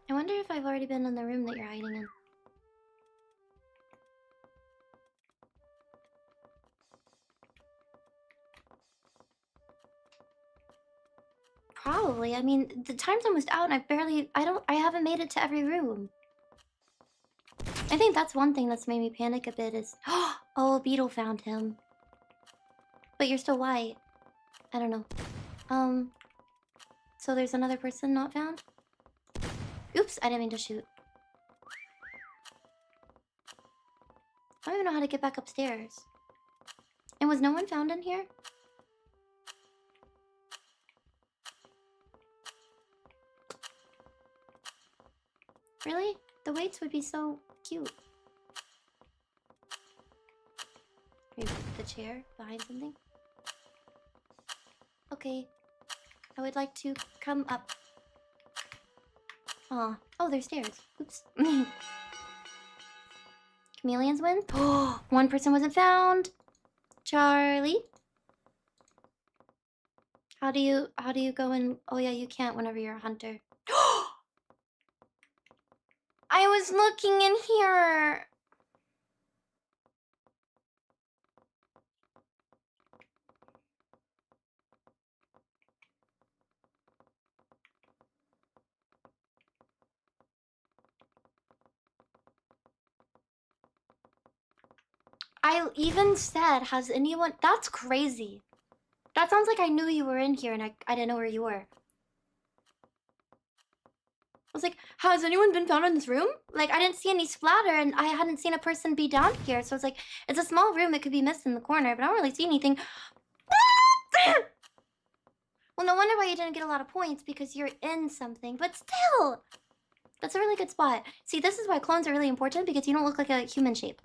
A: I wonder if I've already been in the room that you're hiding in. Probably. I mean, the time's almost out and I haven't made it to every room. I think that's one thing that's made me panic a bit is, oh, a beetle found him. But you're still white. I don't know. So there's another person not found? Oops, I didn't mean to shoot. I don't even know how to get back upstairs. And was no one found in here? Really? The weights would be so cute. Maybe the chair behind something? Okay. I would like to come up. Aw. Oh, there's stairs. Oops. Chameleons win? Oh, one person wasn't found. Charlie? How do you go in? Oh yeah, you can't whenever you're a hunter. I was looking in here. I even said, has anyone... That's crazy. That sounds like I knew you were in here and I didn't know where you were. I was like, has anyone been found in this room? Like, I didn't see any splatter and I hadn't seen a person be down here. So it's like, it's a small room. It could be missed in the corner, but I don't really see anything. Well, no wonder why you didn't get a lot of points because you're in something. But still, that's a really good spot. See, this is why clones are really important because you don't look like a human shape.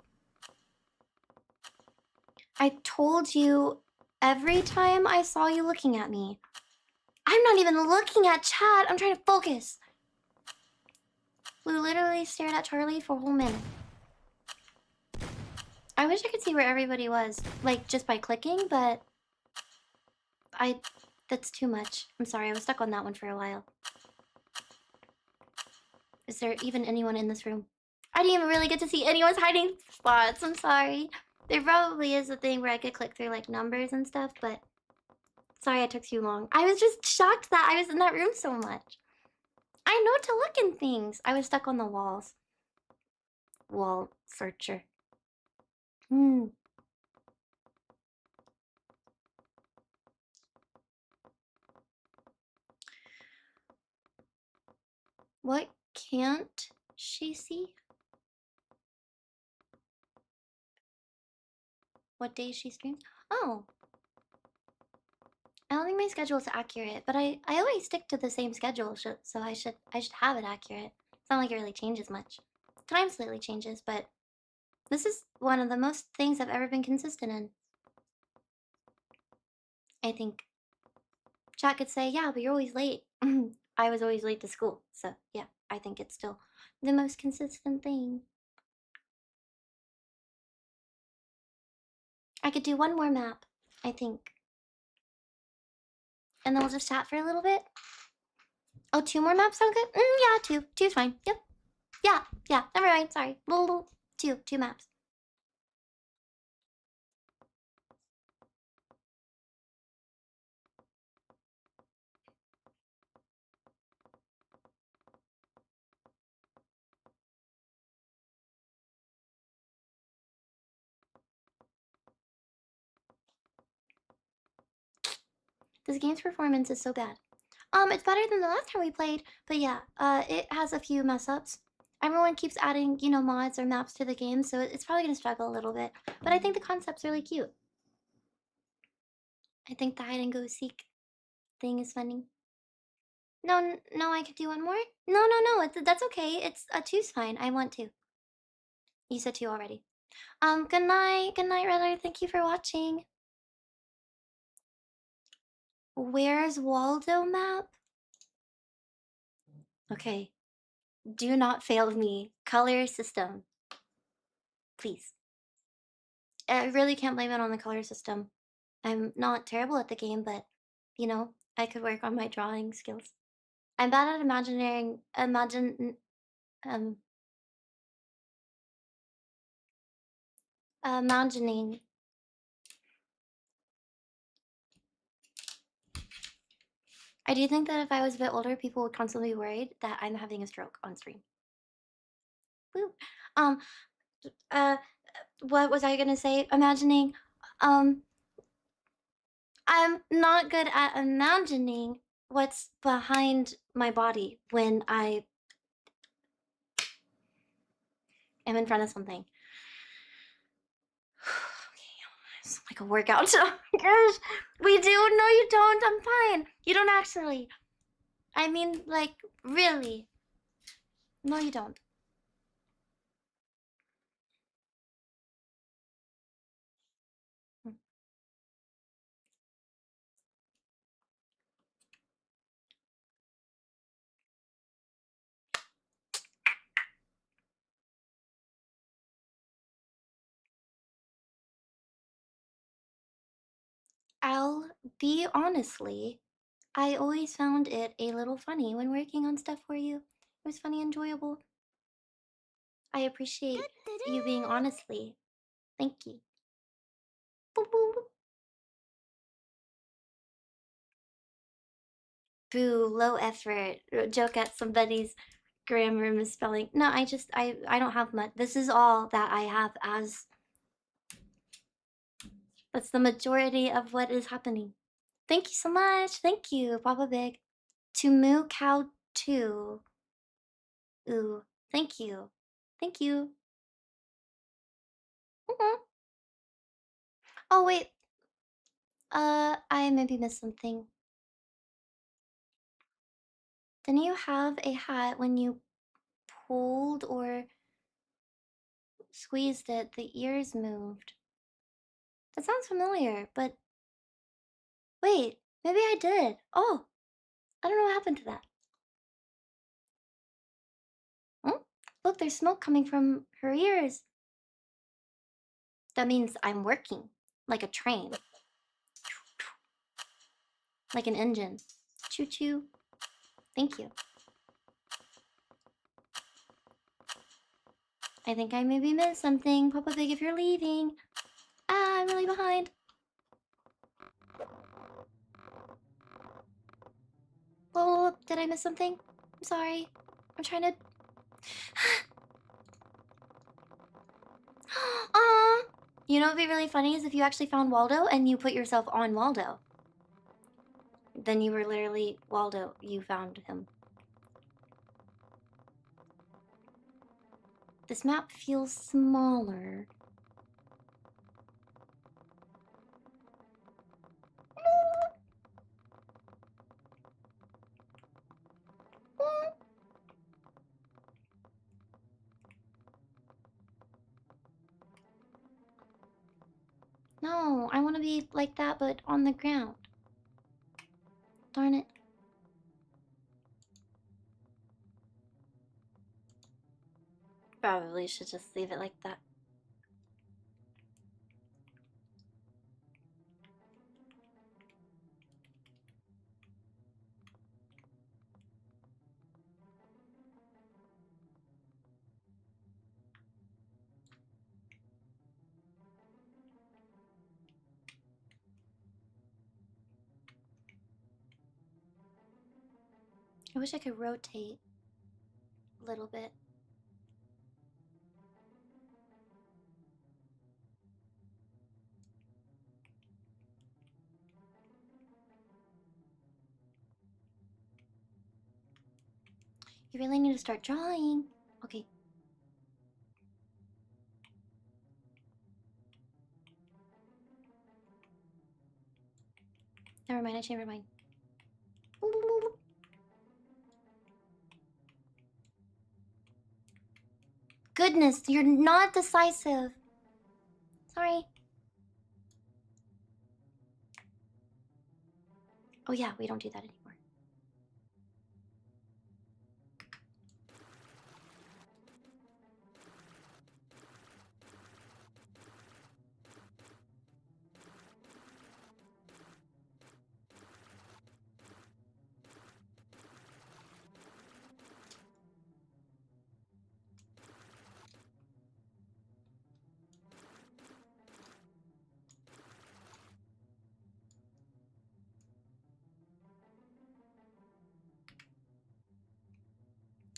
A: I told you every time I saw you looking at me. I'm not even looking at chat. I'm trying to focus. Blue literally stared at Charlie for a whole minute. I wish I could see where everybody was, like, just by clicking, but... That's too much. I'm sorry, I was stuck on that one for a while. Is there even anyone in this room? I didn't even really get to see anyone's hiding spots. I'm sorry. There probably is a thing where I could click through, like, numbers and stuff, but... Sorry I took too long. I was just shocked that I was in that room so much. I know to look in things. I was stuck on the walls. Wall searcher. What can't she see? What days she streams? Oh. I don't think my schedule is accurate, but I always stick to the same schedule, so I should have it accurate. It's not like it really changes much. Time slightly changes, but this is one of the most things I've ever been consistent in. I think. Chat could say, yeah, but you're always late. I was always late to school, so yeah, I think it's still the most consistent thing. I could do one more map, I think. And then we'll just chat for a little bit. Oh, two more maps sound good? Yeah, two. Two's fine. Yep. Yeah. Never mind. Sorry. Two maps. This game's performance is so bad. It's better than the last time we played, but yeah, it has a few mess ups. Everyone keeps adding, you know, mods or maps to the game, so it's probably gonna struggle a little bit. But I think the concept's really cute. I think the hide and go seek thing is funny. No, I could do one more. No, that's okay. It's two's fine. I want two. You said two already. Good night, Redder. Thank you for watching. Where's Waldo Map? Okay. Do not fail me. Color system. Please. I really can't blame it on the color system. I'm not terrible at the game, but, you know, I could work on my drawing skills. I'm bad at um, imagining. I do think that if I was a bit older, people would constantly be worried that I'm having a stroke on stream. Woo. Um, uh, what was I gonna say? Imagining. I'm not good at imagining what's behind my body when I am in front of something. Okay, it's like a workout. Gosh, we do. No, you don't. I'm fine. You don't actually. I mean, like, really. No, you don't. I'll be honestly, I always found it a little funny when working on stuff for you. It was funny and enjoyable. I appreciate you being honestly. Thank you. Boop, boop. Boo, low effort. Joke at somebody's grammar misspelling. No, I don't have much. This is all that I have as. That's the majority of what is happening. Thank you so much. Thank you, Papa Big. To Moo Cow 2. Ooh, thank you. Thank you. Oh, wait. I maybe missed something. Didn't you have a hat when you pulled or squeezed it, the ears moved? That sounds familiar, but wait, maybe I did. Oh, I don't know what happened to that. Hmm? Look, there's smoke coming from her ears. That means I'm working like a train, like an engine. Choo choo. Thank you. I think I maybe missed something. Papa Big, if you're leaving. Ah, I'm really behind. Oh, did I miss something? I'm sorry. I'm trying to. Aww. You know what would be really funny is if you actually found Waldo and you put yourself on Waldo. Then you were literally Waldo. You found him. This map feels smaller. No, I want to be like that, but on the ground. Darn it. Probably should just leave it like that. I wish I could rotate a little bit. You really need to start drawing. Okay. Never mind, I changed my mind. Goodness, you're not decisive. Sorry. Oh yeah, we don't do that anymore.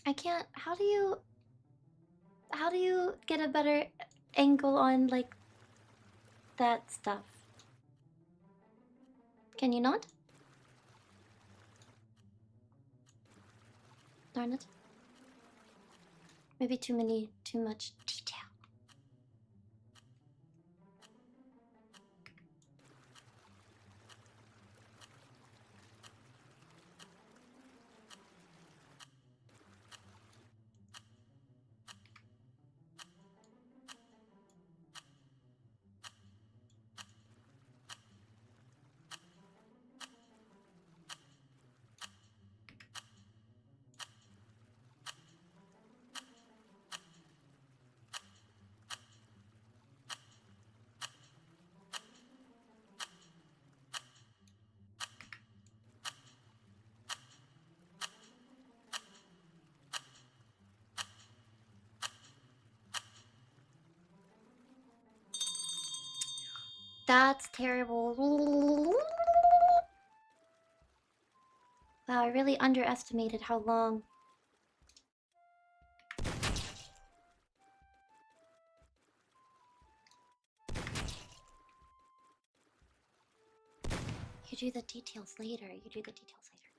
A: I can't. How do you get a better angle on like that stuff? Can you not? Darn it. Maybe too much detail. That's terrible. Wow, I really underestimated how long. You do the details later. You do the details later.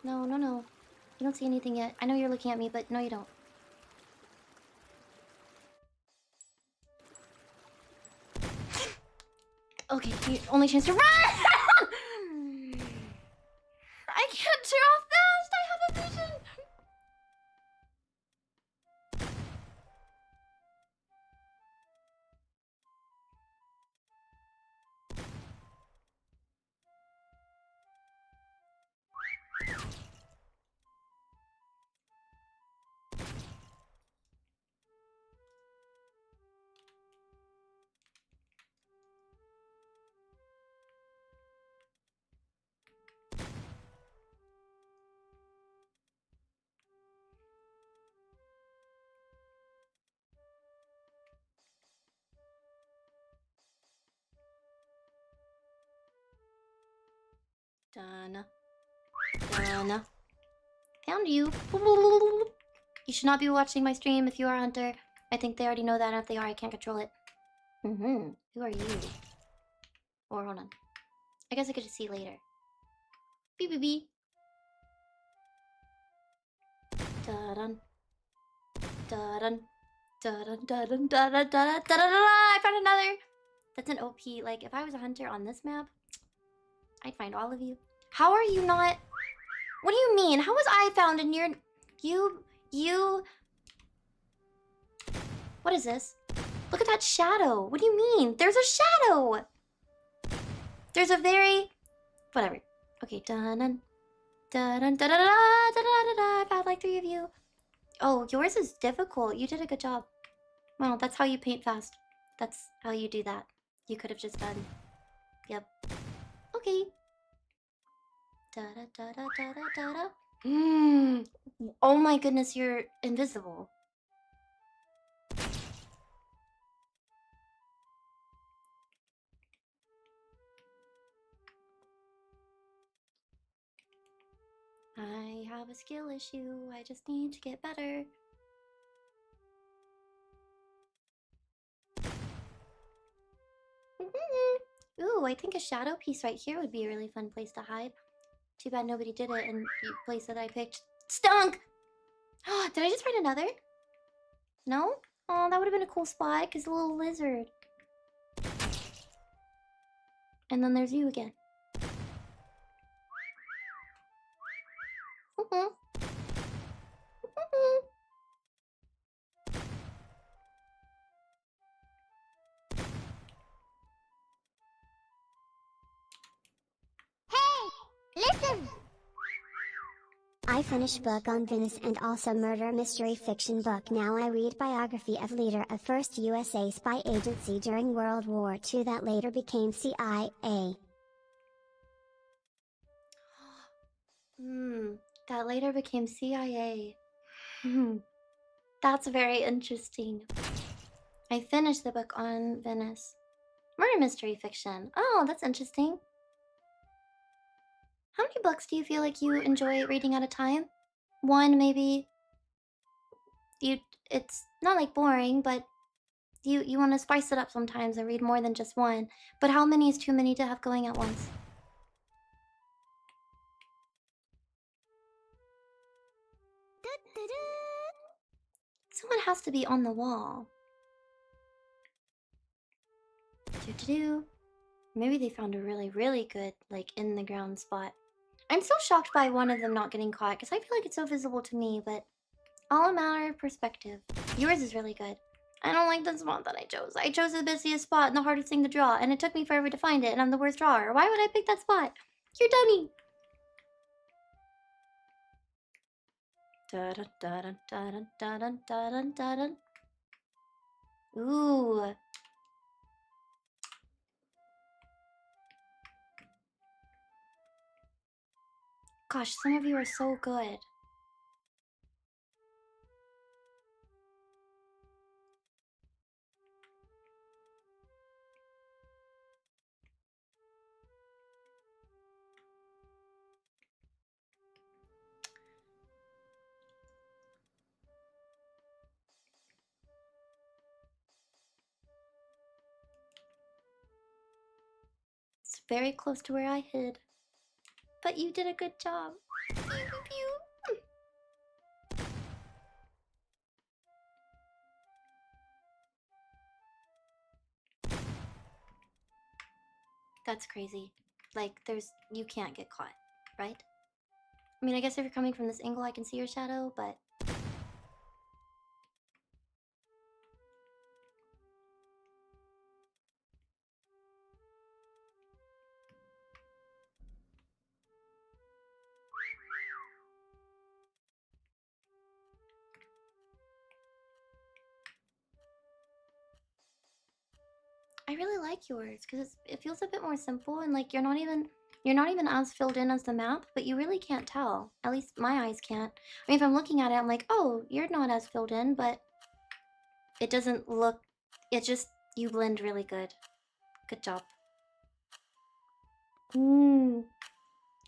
A: No, no, no. You don't see anything yet. I know you're looking at me, but no, you don't. Okay, only chance to run! I can't draw fast! I have a vision! Done. Done. Found you. You should not be watching my stream if you are a hunter. I think they already know that, and if they are, I can't control it. Who are you? Or hold on. I guess I could just see later. Beep beep beep. Da-dun. Da-dun. Da-dun, da-dun, da-dun, da-dun, da-dun, I found another! That's an OP. Like, if I was a hunter on this map, I'd find all of you. How are you not... What do you mean? How was I found and you're... You... What is this? Look at that shadow. What do you mean? There's a shadow! There's a very... Whatever. Okay, dun-dun. Dun-dun, da-da-da-da, da-da-da-da. I found like 3 of you. Oh, yours is difficult. You did a good job. Well, that's how you paint fast. That's how you do that. You could have just done... Yep. Okay. Da-da-da-da-da-da-da. Oh my goodness, you're invisible. I have a skill issue. I just need to get better. Ooh, I think a shadow piece right here would be a really fun place to hide. Too bad nobody did it, and the place that I picked stunk! Did I just find another? No? Oh, that would have been a cool spot, because a little lizard. And then there's you again.
B: Listen! I finished book on Venice and also murder mystery fiction book. Now I read biography of leader of first USA spy agency during World War II that later became CIA.
A: That later became CIA. That's very interesting. I finished the book on Venice. Murder mystery fiction. Oh, that's interesting. How many books do you feel like you enjoy reading at a time? One, maybe. It's not like boring, but you want to spice it up sometimes and read more than just one. But how many is too many to have going at once? Someone has to be on the wall. Maybe they found a really, really good, like, in-the-ground spot. I'm so shocked by one of them not getting caught, because I feel like it's so visible to me, but all a matter of perspective. Yours is really good. I don't like the spot that I chose. I chose the busiest spot and the hardest thing to draw, and it took me forever to find it, and I'm the worst drawer. Why would I pick that spot? You're dummy! Ooh. Gosh, some of you are so good. It's very close to where I hid. But you did a good job. Pew, pew, pew. That's crazy. Like, you can't get caught, right? I mean, I guess if you're coming from this angle, I can see your shadow, but... I really like yours, because it feels a bit more simple, and like, you're not even as filled in as the map, but you really can't tell. At least my eyes can't. I mean, if I'm looking at it, I'm like, oh, you're not as filled in, but it doesn't look... It just... You blend really good. Good job.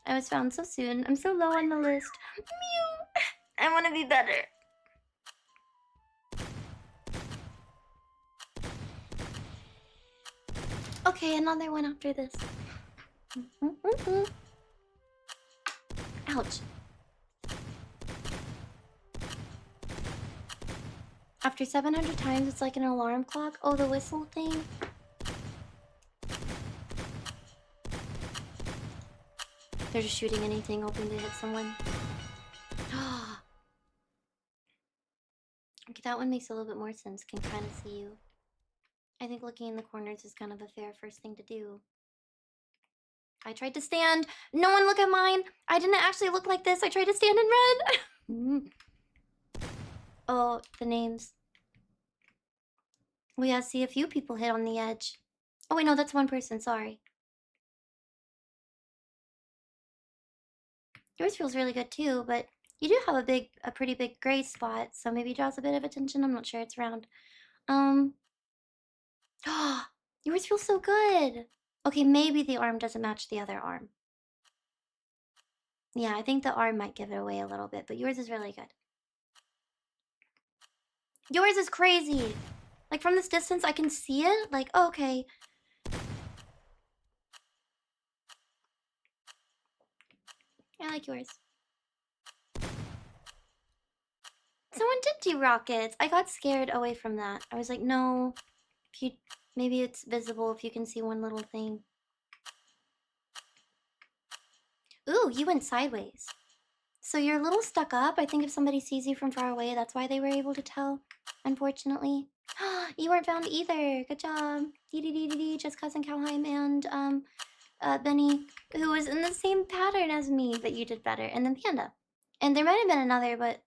A: I was found so soon. I'm so low on the list. Mew! I want to be better. Okay, another one after this. Ouch. After 700 times, it's like an alarm clock. Oh, the whistle thing. They're just shooting anything, hoping to hit someone. Okay, that one makes a little bit more sense. Can kind of see you. I think looking in the corners is kind of a fair first thing to do. I tried to stand. No one look at mine. I didn't actually look like this. I tried to stand and run. Oh, the names. We gotta see a few people hit on the edge. Oh wait, no, that's one person. Sorry. Yours feels really good too, but you do have a pretty big gray spot, so maybe draws a bit of attention. I'm not sure. It's round. Yours feels so good. Okay, maybe the arm doesn't match the other arm. Yeah, I think the arm might give it away a little bit, but yours is really good. Yours is crazy. Like, from this distance, I can see it. Like, oh, okay. I like yours. Someone did do rockets. I got scared away from that. I was like, no. Maybe it's visible if you can see one little thing. Ooh, you went sideways. So you're a little stuck up. I think if somebody sees you from far away, that's why they were able to tell, unfortunately. You weren't found either. Good job. Dee, just cousin Calheim and Benny, who was in the same pattern as me, but you did better. And then Panda. And there might have been another, but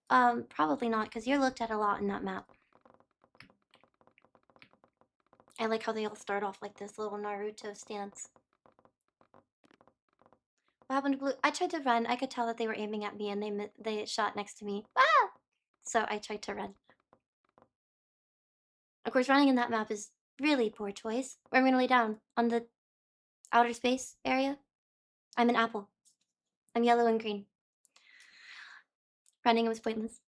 A: probably not, because you're looked at a lot in that map. I like how they all start off like this little Naruto stance. What happened to Blue? I tried to run. I could tell that they were aiming at me and they shot next to me. Ah! So I tried to run. Of course, running in that map is really poor choice. Where I'm gonna lay down? On the outer space area? I'm an apple. I'm yellow and green. Running was pointless.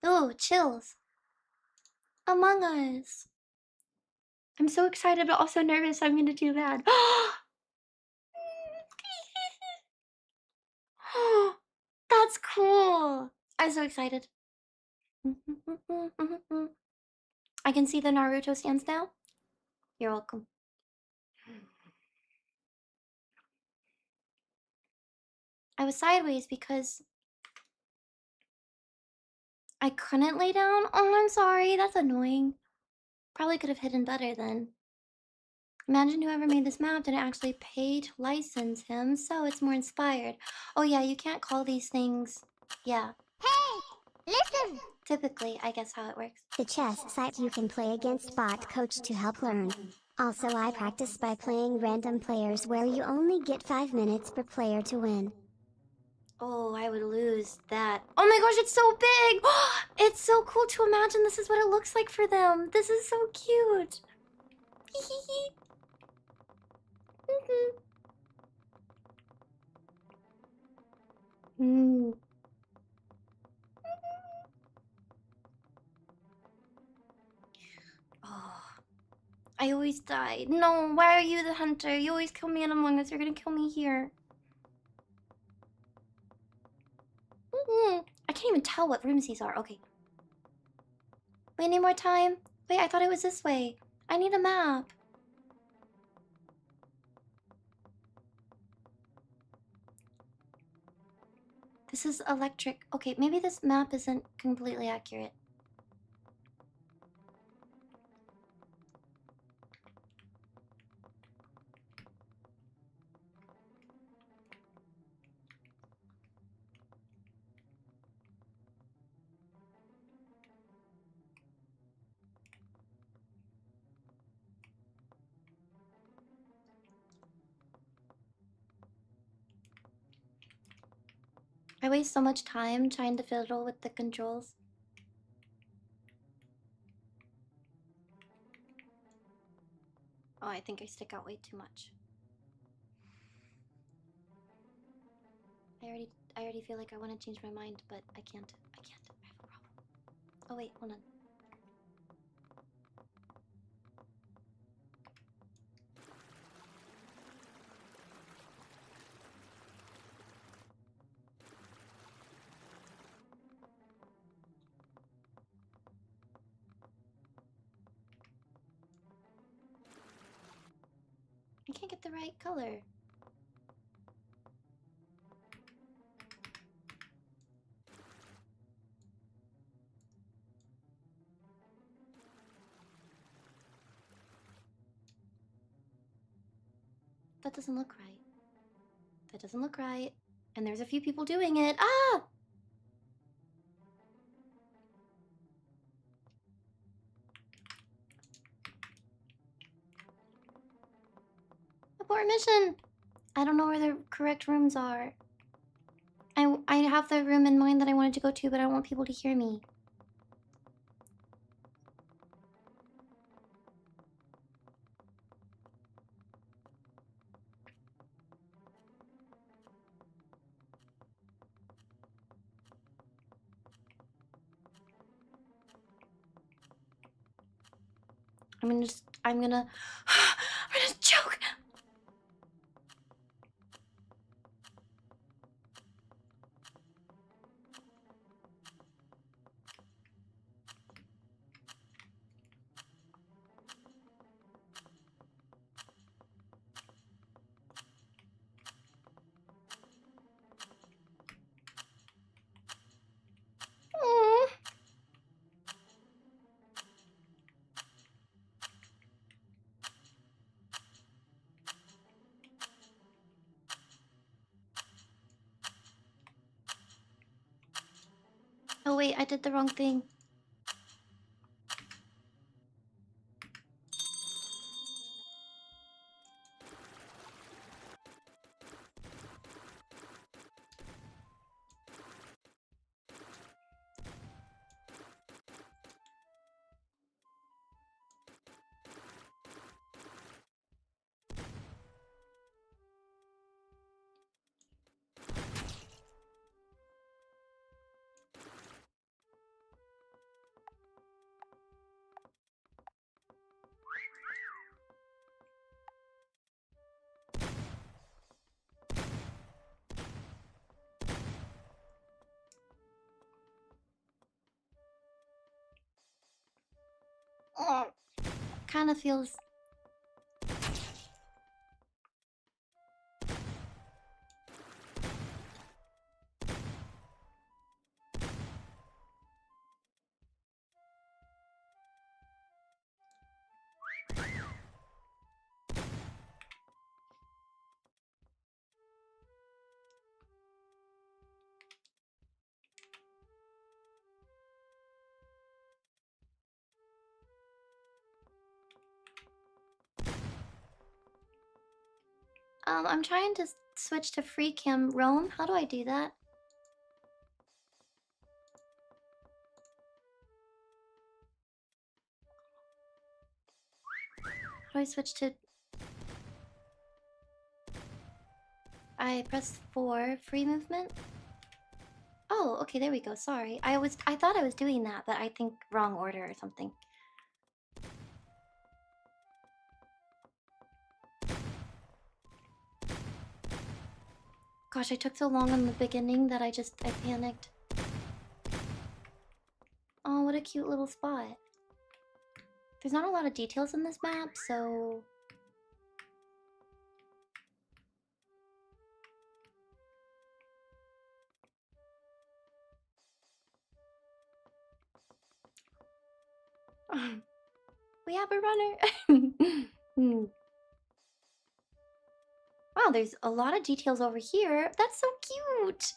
A: Oh, chills. Among Us. I'm so excited but also nervous I'm gonna do bad. That's cool. I'm so excited. I can see the Naruto stance now. You're welcome. I was sideways because I couldn't lay down. Oh, I'm sorry. That's annoying. Probably could have hidden better then. Imagine whoever made this map didn't actually pay to license him, so it's more inspired. Oh yeah, you can't call these things... Yeah.
B: Hey! Listen!
A: Typically, I guess how it works.
B: The chess site you can play against bot coach to help learn. Also I practice by playing random players where you only get 5 minutes per player to win.
A: Oh, I would lose that. Oh my gosh, it's so big! It's so cool to imagine this is what it looks like for them. This is so cute. Oh, I always die. No, why are you the hunter? You always kill me in Among Us. You're gonna kill me here. I can't even tell what rooms these are. Okay. Wait, any more time? Wait, I thought it was this way. I need a map. This is electric. Okay, maybe this map isn't completely accurate. I waste so much time trying to fiddle with the controls. Oh, I think I stick out way too much. I already feel like I want to change my mind, but I can't. I have a problem. Oh wait, hold on. I can't get the right color. That doesn't look right. That doesn't look right. And there's a few people doing it. Ah! Abort mission! I don't know where the correct rooms are. I have the room in mind that I wanted to go to, but I don't want people to hear me. I'm gonna choke! wait, I did the wrong thing. Oh, kind of feels... I'm trying to switch to free cam roam. How do I do that? How do I switch to... I press 4, free movement? Oh, okay, there we go. Sorry. I thought I was doing that, but I think wrong order or something. Gosh, I took so long in the beginning that I panicked. Oh, what a cute little spot. There's not a lot of details in this map, so... We have a runner! Hmm. Wow, there's a lot of details over here. That's so cute!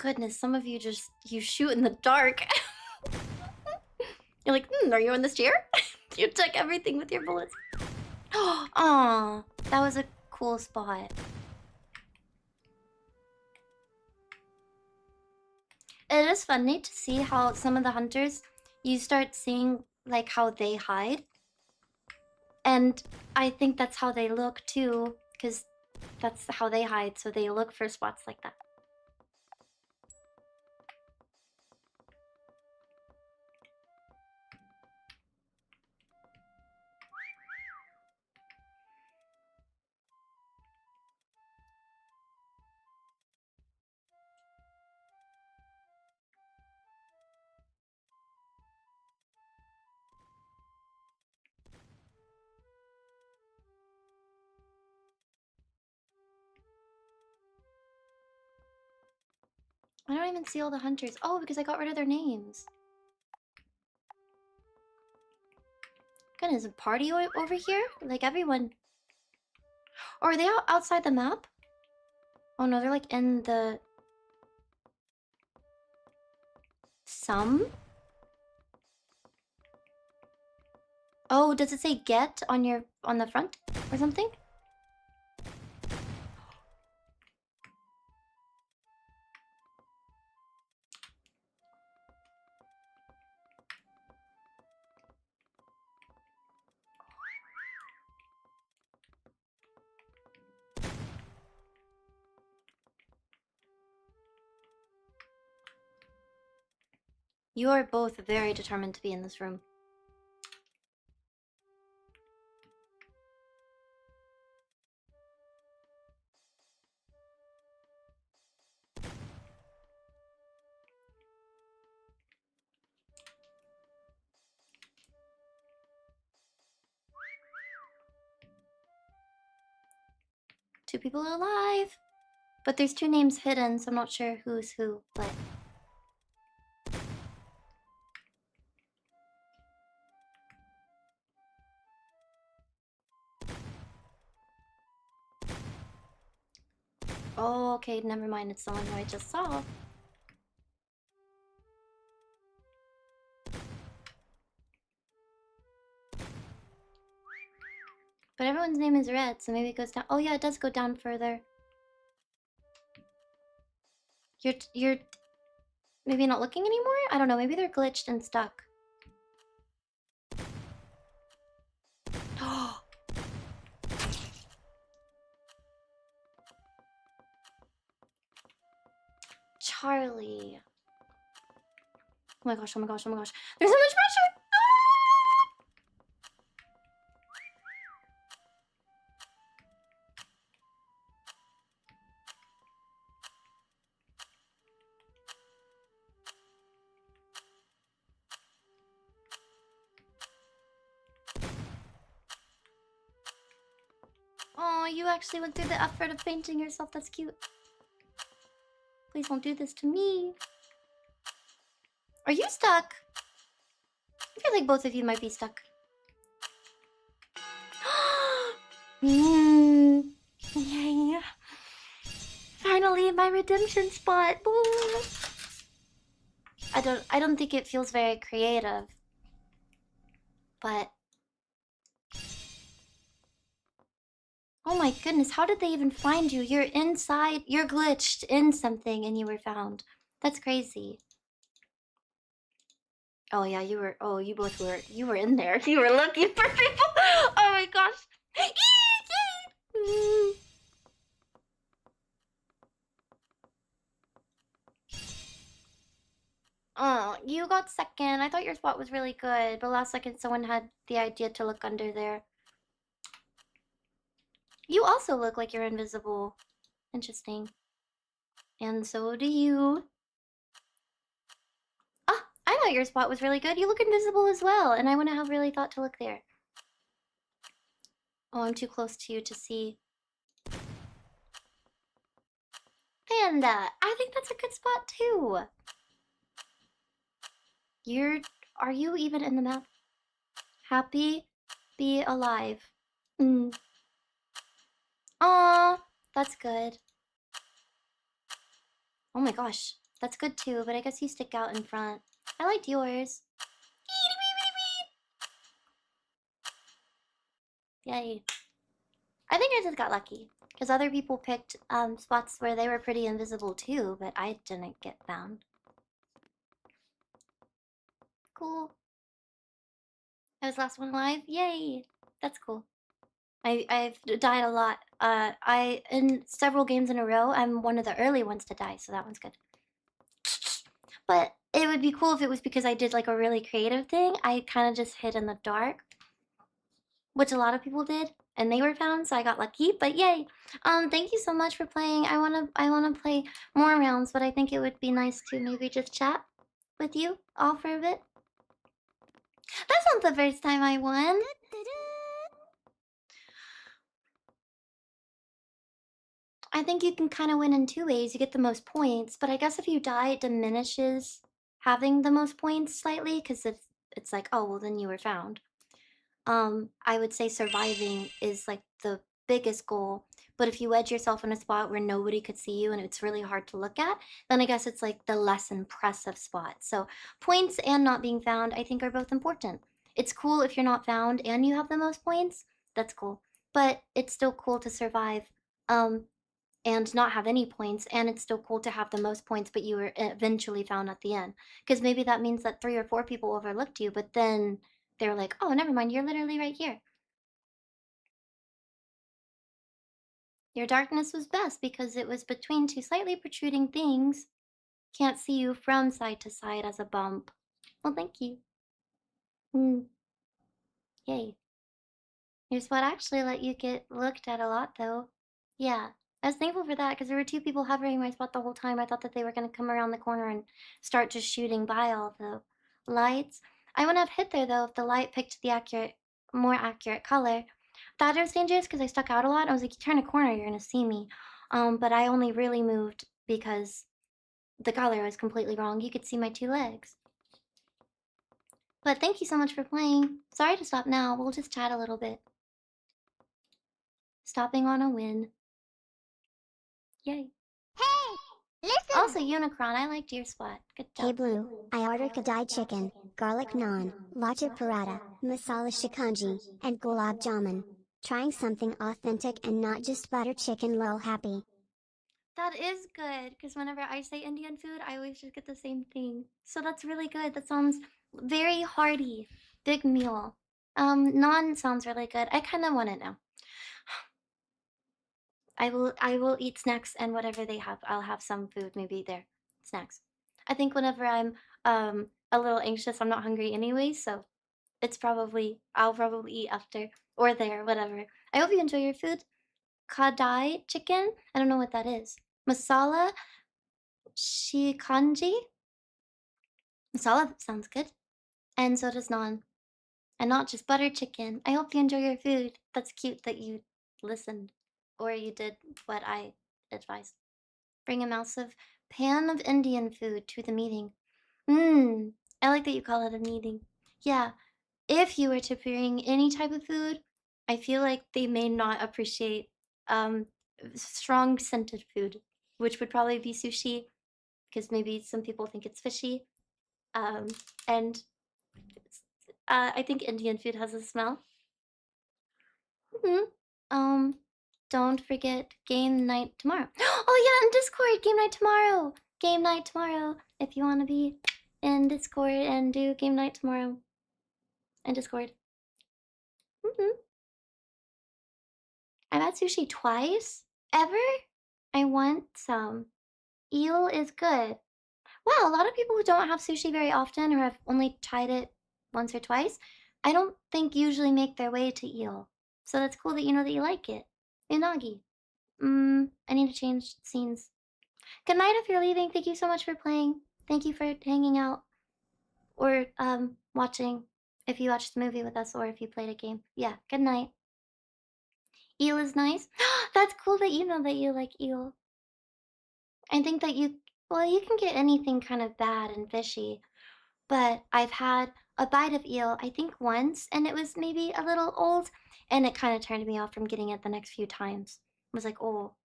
A: Goodness, some of you you shoot in the dark. You're like, are you in this chair? You took everything with your bullets. Aw, that was a cool spot. It is funny to see how some of the hunters, you start seeing like how they hide. And I think that's how they look too, because that's how they hide, so they look for spots like that. I don't even see all the hunters. Oh, because I got rid of their names. Goodness, a party over here? Like everyone. Or are they outside the map? Oh no, they're like in the... Some? Oh, does it say get on the front or something? You are both very determined to be in this room. Two people are alive. But there's two names hidden, so I'm not sure who's who, but... Oh, okay, never mind. It's someone who I just saw. But everyone's name is red, so maybe it goes down. Oh yeah, it does go down further. You're maybe not looking anymore? I don't know, maybe they're glitched and stuck. Charlie. Oh my gosh, oh my gosh, oh my gosh. There's so much pressure! Oh, you actually went through the effort of painting yourself. That's cute. Please don't do this to me. Are you stuck? I feel like both of you might be stuck. Yay. Finally, my redemption spot. Woo. I don't think it feels very creative. But oh my goodness, how did they even find you? You're inside, you're glitched in something and you were found. That's crazy. Oh yeah, you were, oh, you both were, you were in there. You were looking for people. Oh my gosh. Oh, you got second. I thought your spot was really good, but last second someone had the idea to look under there. You also look like you're invisible. Interesting. And so do you. Ah, I thought your spot was really good. You look invisible as well, and I wouldn't have really thought to look there. Oh, I'm too close to you to see. Panda! I think that's a good spot too. Are you even in the map? Happy? Be alive. Aw, that's good. Oh my gosh, that's good too, but I guess you stick out in front. I liked yours. Yay. I think I just got lucky, because other people picked spots where they were pretty invisible too, but I didn't get found. Cool. I was last one alive. Yay! That's cool. I've died a lot. In several games in a row, I'm one of the early ones to die, so that one's good. But it would be cool if it was because I did like a really creative thing. I kind of just hid in the dark, which a lot of people did, and they were found, so I got lucky. But yay! Thank you so much for playing. I wanna play more rounds, but I think it would be nice to maybe just chat with you all for a bit. That's not the first time I won. I think you can kind of win in two ways. You get the most points, but I guess if you die, it diminishes having the most points slightly, because it's like, oh, well, then you were found. I would say surviving is like the biggest goal, but if you wedge yourself in a spot where nobody could see you and it's really hard to look at, then I guess it's like the less impressive spot. So points and not being found, I think, are both important. It's cool if you're not found and you have the most points. That's cool, but it's still cool to survive. And not have any points, and it's still cool to have the most points, but you were eventually found at the end. Because maybe that means that 3 or 4 people overlooked you, but then they're like, oh, never mind, you're literally right here. Your darkness was best because it was between two slightly protruding things. Can't see you from side to side as a bump. Well, thank you. Mm, yay. Your spot actually let you get looked at a lot, though. Yeah, I was thankful for that because there were two people hovering my spot the whole time. I thought that they were going to come around the corner and start just shooting by all the lights. I wouldn't have hit there, though, if the light picked the more accurate color. Thought it was dangerous because I stuck out a lot. I was like, you turn a corner, you're going to see me. But I only really moved because the color was completely wrong. You could see my two legs. But thank you so much for playing. Sorry to stop now. We'll just chat a little bit. Stopping on a win. Yay.
B: Hey! Listen!
A: Also, Unicron, I liked your spot. Good job.
B: Hey Blue, I ordered kadai chicken, garlic naan, latte paratha, masala shikanji, and gulab jamun. Trying something authentic and not just butter chicken lol happy.
A: That is good, because whenever I say Indian food, I always just get the same thing. So that's really good. That sounds very hearty. Big meal. Naan sounds really good. I kind of want it now. I will eat snacks and whatever they have. I'll have some food, maybe their snacks. I think whenever I'm a little anxious, I'm not hungry anyway, so I'll probably eat after or there, whatever. I hope you enjoy your food. Kadai chicken? I don't know what that is. Masala shikanji? Masala sounds good. And so does naan. And not just butter chicken. I hope you enjoy your food. That's cute that you listened. Or you did what I advised. Bring a massive pan of Indian food to the meeting. I like that you call it a meeting. Yeah, if you were to bring any type of food, I feel like they may not appreciate um strong scented food, which would probably be sushi, because maybe some people think it's fishy. And I think Indian food has a smell. hmm Um, don't forget game night tomorrow. Oh yeah, in Discord, game night tomorrow. Game night tomorrow. If you want to be in Discord and do game night tomorrow in Discord. I've had sushi twice. Ever? I want some. Eel is good. Wow, a lot of people who don't have sushi very often or have only tried it once or twice, I don't think usually make their way to eel. So that's cool that you know that you like it. Unagi. I need to change scenes. Good night if you're leaving. Thank you so much for playing. Thank you for hanging out or watching if you watched the movie with us or if you played a game. Yeah, good night. Eel is nice. That's cool that you know that you like eel. I think that well, you can get anything kind of bad and fishy, but I've had a bite of eel, I think once, and it was maybe a little old, and it kind of turned me off from getting it the next few times. I was like, oh,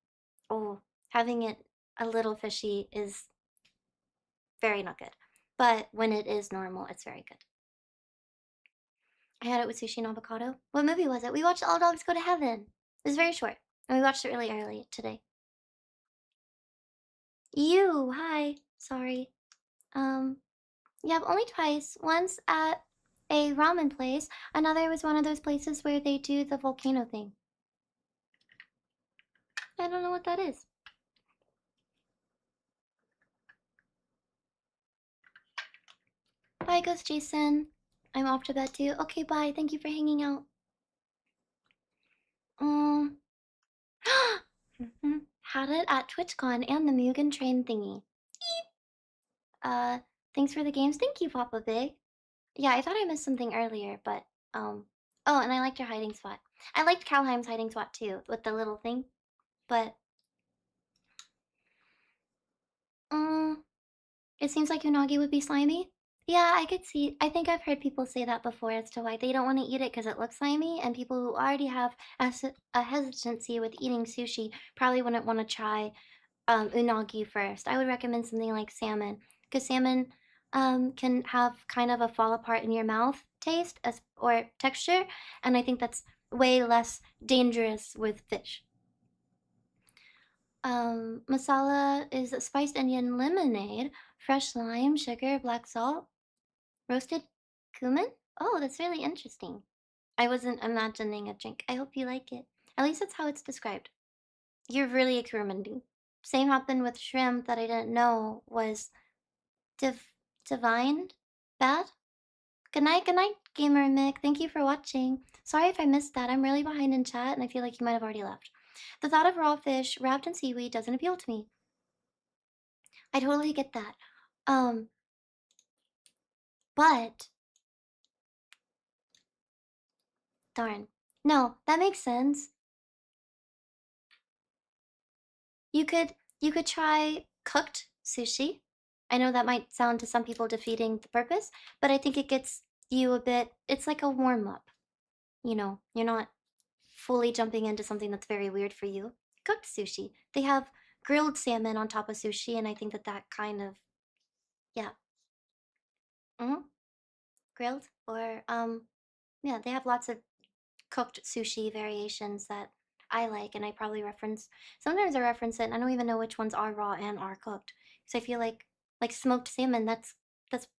A: having it a little fishy is very not good. But when it is normal, it's very good. I had it with sushi and avocado. What movie was it? We watched All Dogs Go to Heaven. It was very short, and we watched it really early today. Hi. Sorry. Yeah, only twice. Once at a ramen place. Another was one of those places where they do the volcano thing. I don't know what that is. Bye, Ghost Jason. I'm off to bed too. Okay, bye. Thank you for hanging out. Had it at TwitchCon and the Mugen Train thingy. Uh, thanks for the games. Thank you, Papa Big. Yeah, I thought I missed something earlier, but, oh, and I liked your hiding spot. I liked Kalheim's hiding spot too, with the little thing, but, it seems like unagi would be slimy. Yeah, I could see. I think I've heard people say that before as to why they don't want to eat it because it looks slimy, and people who already have a hesitancy with eating sushi probably wouldn't want to try unagi first. I would recommend something like salmon because salmon can have kind of a fall apart in your mouth taste or texture, and I think that's way less dangerous with fish. Masala is a spiced onion lemonade, fresh lime, sugar, black salt, roasted cumin. Oh, that's really interesting. I wasn't imagining a drink. I hope you like it. At least that's how it's described. You're really experimenting. Same happened with shrimp that I didn't know was divined. Bad? Good night, Gamer Mick. Thank you for watching. Sorry if I missed that. I'm really behind in chat, and I feel like you might have already left. The thought of raw fish wrapped in seaweed doesn't appeal to me. I totally get that. But darn. No, that makes sense. You could try cooked sushi. I know that might sound to some people defeating the purpose, but I think it gets you a bit, it's like a warm up. You know, you're not fully jumping into something that's very weird for you. Cooked sushi. They have grilled salmon on top of sushi, and I think that that kind of, yeah. Grilled or yeah, they have lots of cooked sushi variations that I like, and I probably reference. Sometimes I reference it, and I don't even know which ones are raw and are cooked, because I feel like smoked salmon. That's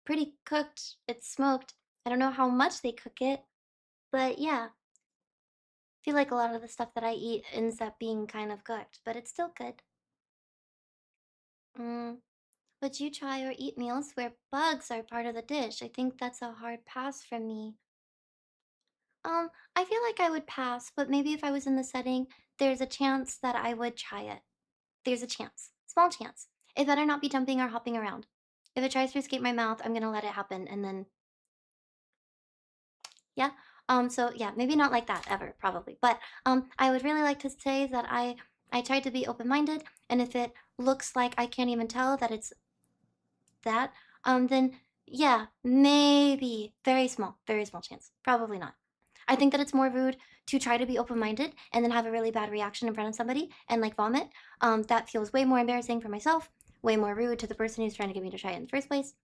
A: pretty cooked. It's smoked. I don't know how much they cook it, but yeah, I feel like a lot of the stuff that I eat ends up being kind of cooked, but it's still good. Would you try or eat meals where bugs are part of the dish? I think that's a hard pass for me. I feel like I would pass, but maybe if I was in the setting, there's a chance that I would try it. There's a chance. Small chance. It better not be jumping or hopping around. If it tries to escape my mouth, I'm gonna let it happen and then yeah. So yeah, maybe not like that ever, probably. But I would really like to say that I tried to be open-minded, and if it looks like I can't even tell that it's that, then yeah, maybe very small chance. Probably not. I think that it's more rude to try to be open-minded and then have a really bad reaction in front of somebody and like vomit. That feels way more embarrassing for myself, way more rude to the person who's trying to get me to try it in the first place.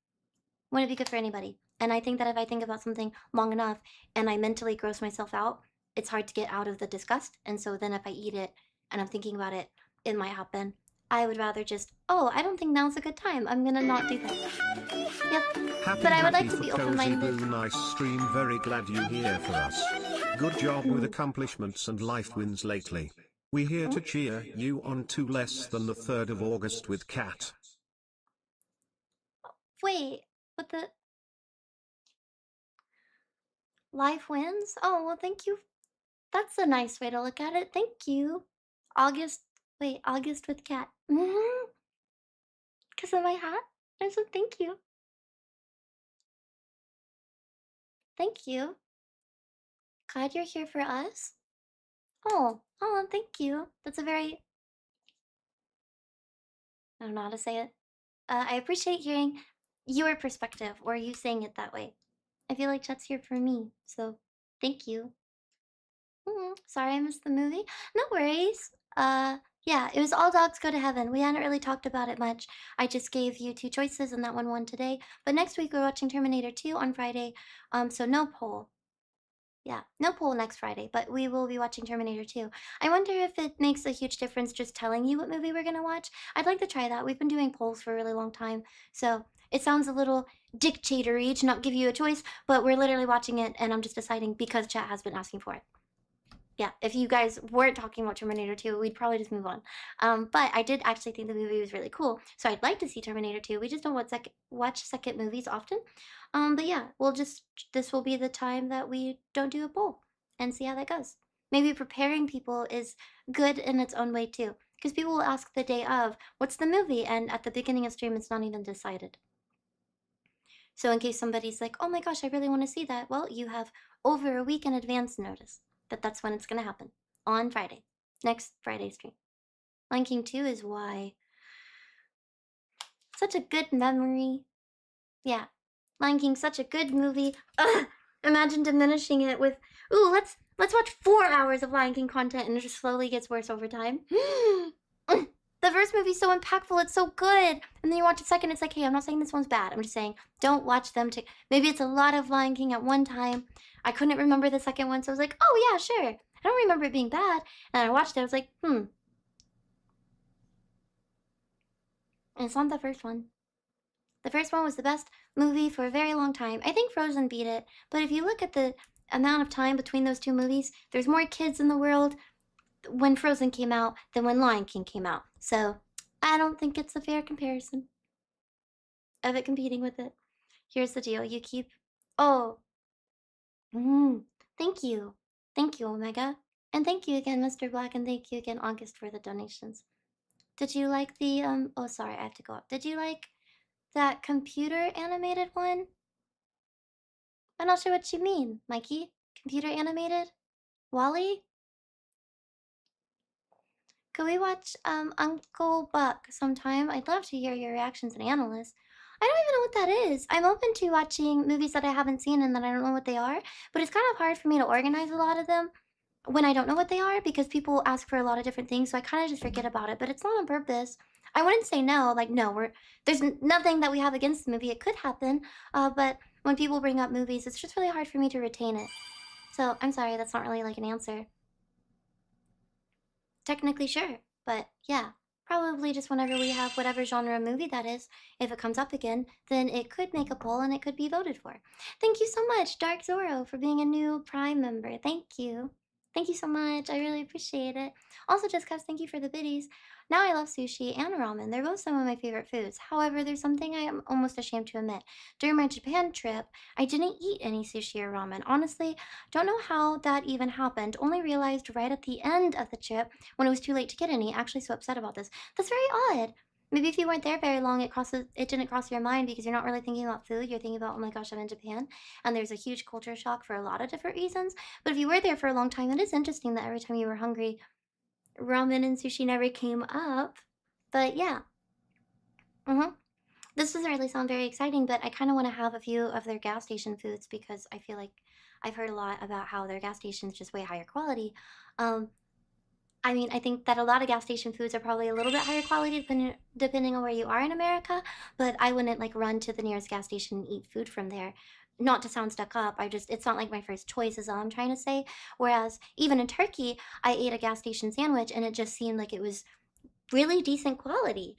A: Wouldn't be good for anybody. And I think that if I think about something long enough and I mentally gross myself out, it's hard to get out of the disgust. And so then if I eat it and I'm thinking about it, it might happen. I would rather just, oh, I don't think now's a good time. I'm gonna not do that. Yep. But I would like to be open-minded.
C: Blue, nice stream, very glad you here for us. Good job with accomplishments and life wins lately. We here to cheer you on to less than the 3rd of August with Cat.
A: Wait, what the? Life wins? Oh, well, thank you. That's a nice way to look at it. Thank you. August, wait, August with Cat. Because of my hat? And so thank you. Thank you. Glad you're here for us. Oh, thank you. That's a very, I don't know how to say it. I appreciate hearing your perspective or you saying it that way. I feel like chat's here for me, so thank you. Sorry I missed the movie. No worries. Yeah, it was All Dogs Go to Heaven. We hadn't really talked about it much. I just gave you 2 choices and that one won today. But next week we're watching Terminator 2 on Friday. So no poll. Yeah, no poll next Friday, but we will be watching Terminator 2. I wonder if it makes a huge difference just telling you what movie we're gonna watch. I'd like to try that. We've been doing polls for a really long time, so it sounds a little dictatory to not give you a choice, but we're literally watching it and I'm just deciding because chat has been asking for it. Yeah, if you guys weren't talking about Terminator 2, we'd probably just move on. But I did actually think the movie was really cool, so I'd like to see Terminator 2. We just don't watch second movies often. But yeah, this will be the time that we don't do a poll and see how that goes. Maybe preparing people is good in its own way too, because people will ask the day of, what's the movie? And at the beginning of stream, it's not even decided. So in case somebody's like, oh my gosh, I really want to see that, well, you have over a week in advance notice that's when it's gonna happen. On Friday. Next Friday stream. Lion King 2 is why. Such a good memory. Yeah. Lion King, such a good movie. Ugh! Imagine diminishing it with, ooh, let's watch 4 hours of Lion King content and it just slowly gets worse over time. The first movie's so impactful, it's so good. And then you watch the second, it's like, hey, I'm not saying this one's bad. I'm just saying, don't watch them to, maybe it's a lot of Lion King at one time. I couldn't remember the second one, so I was like, oh yeah, sure. I don't remember it being bad. And I watched it, I was like, And it's not the first one. The first one was the best movie for a very long time. I think Frozen beat it, but if you look at the amount of time between those 2 movies, there's more kids in the world when Frozen came out than when Lion King came out. So I don't think it's a fair comparison of it competing with it. Here's the deal. You keep. Oh. Mm, thank you. Thank you, Omega. And thank you again, Mr. Black, and thank you again, August, for the donations. Did you like the oh sorry, I have to go up. Did you like that computer animated one? I'm not sure what you mean, Mikey. Computer animated? Wally? Could we watch Uncle Buck sometime? I'd love to hear your reactions and analysis. I don't even know what that is. I'm open to watching movies that I haven't seen and that I don't know what they are, but it's kind of hard for me to organize a lot of them when I don't know what they are because people ask for a lot of different things, so I kind of just forget about it, but it's not on purpose. I wouldn't say no, like no, there's nothing that we have against the movie. It could happen, but when people bring up movies, it's just really hard for me to retain it. So I'm sorry, that's not really like an answer. Technically, sure, but yeah, probably just whenever we have whatever genre movie that is, if it comes up again, then it could make a poll and it could be voted for. Thank you so much, Dark Zoro, for being a new Prime member. Thank you. Thank you so much. I really appreciate it. Also, just cuz, thank you for the biddies. Now I love sushi and ramen. They're both some of my favorite foods. However, there's something I am almost ashamed to admit. During my Japan trip, I didn't eat any sushi or ramen. Honestly, don't know how that even happened. Only realized right at the end of the trip when it was too late to get any. Actually, so upset about this. That's very odd. Maybe if you weren't there very long, it didn't cross your mind because you're not really thinking about food. You're thinking about, oh my gosh, I'm in Japan, and there's a huge culture shock for a lot of different reasons. But if you were there for a long time, it is interesting that every time you were hungry, ramen and sushi never came up. But yeah. This doesn't really sound very exciting, but I kind of want to have a few of their gas station foods because I feel like I've heard a lot about how their gas stations just way higher quality. Um, I mean, I think that a lot of gas station foods are probably a little bit higher quality depending on where you are in America, but I wouldn't like run to the nearest gas station and eat food from there. Not to sound stuck up, it's not like my first choice is all I'm trying to say. Whereas even in Turkey, I ate a gas station sandwich and it just seemed like it was really decent quality.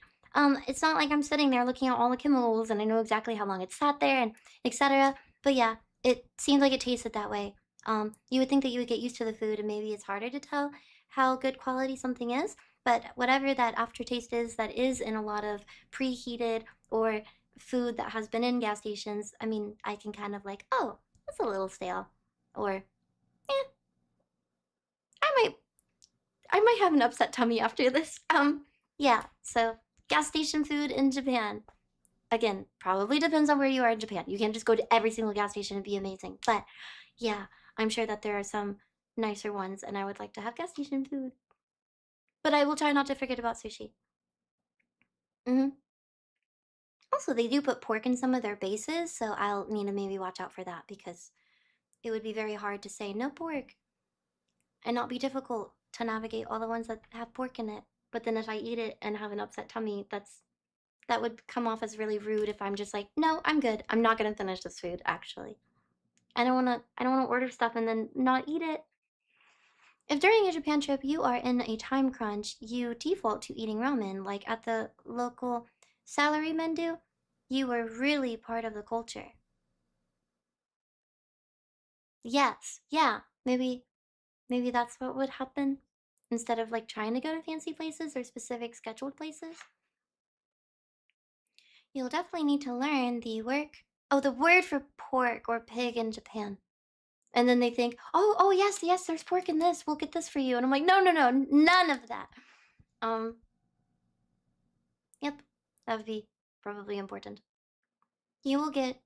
A: It's not like I'm sitting there looking at all the chemicals and I know exactly how long it sat there and etc. But yeah, it seemed like it tasted that way. You would think that you would get used to the food and maybe it's harder to tell how good quality something is, but whatever that aftertaste is that is in a lot of preheated or food that has been in gas stations, I mean, I can kind of like, oh, it's a little stale. Or, eh, I might I might have an upset tummy after this. Yeah, so gas station food in Japan. Again, probably depends on where you are in Japan. You can't just go to every single gas station and be amazing. But yeah, I'm sure that there are some nicer ones and I would like to have gas station food. But I will try not to forget about sushi. Also, they do put pork in some of their bases, so I'll need to maybe watch out for that because it would be very hard to say no pork and not be difficult to navigate all the ones that have pork in it. But then if I eat it and have an upset tummy, that would come off as really rude if I'm just like, no, I'm good. I'm not gonna finish this food, actually. I don't wanna order stuff and then not eat it. If during a Japan trip you are in a time crunch, you default to eating ramen, like at the local salarymen do, you are really part of the culture. Yes, yeah, maybe that's what would happen instead of like trying to go to fancy places or specific scheduled places. You'll definitely need to learn the word for pork or pig in Japan. And then they think, oh, yes, yes, there's pork in this. We'll get this for you. And I'm like, no, no, no, none of that. Um, yep, that would be probably important. You will get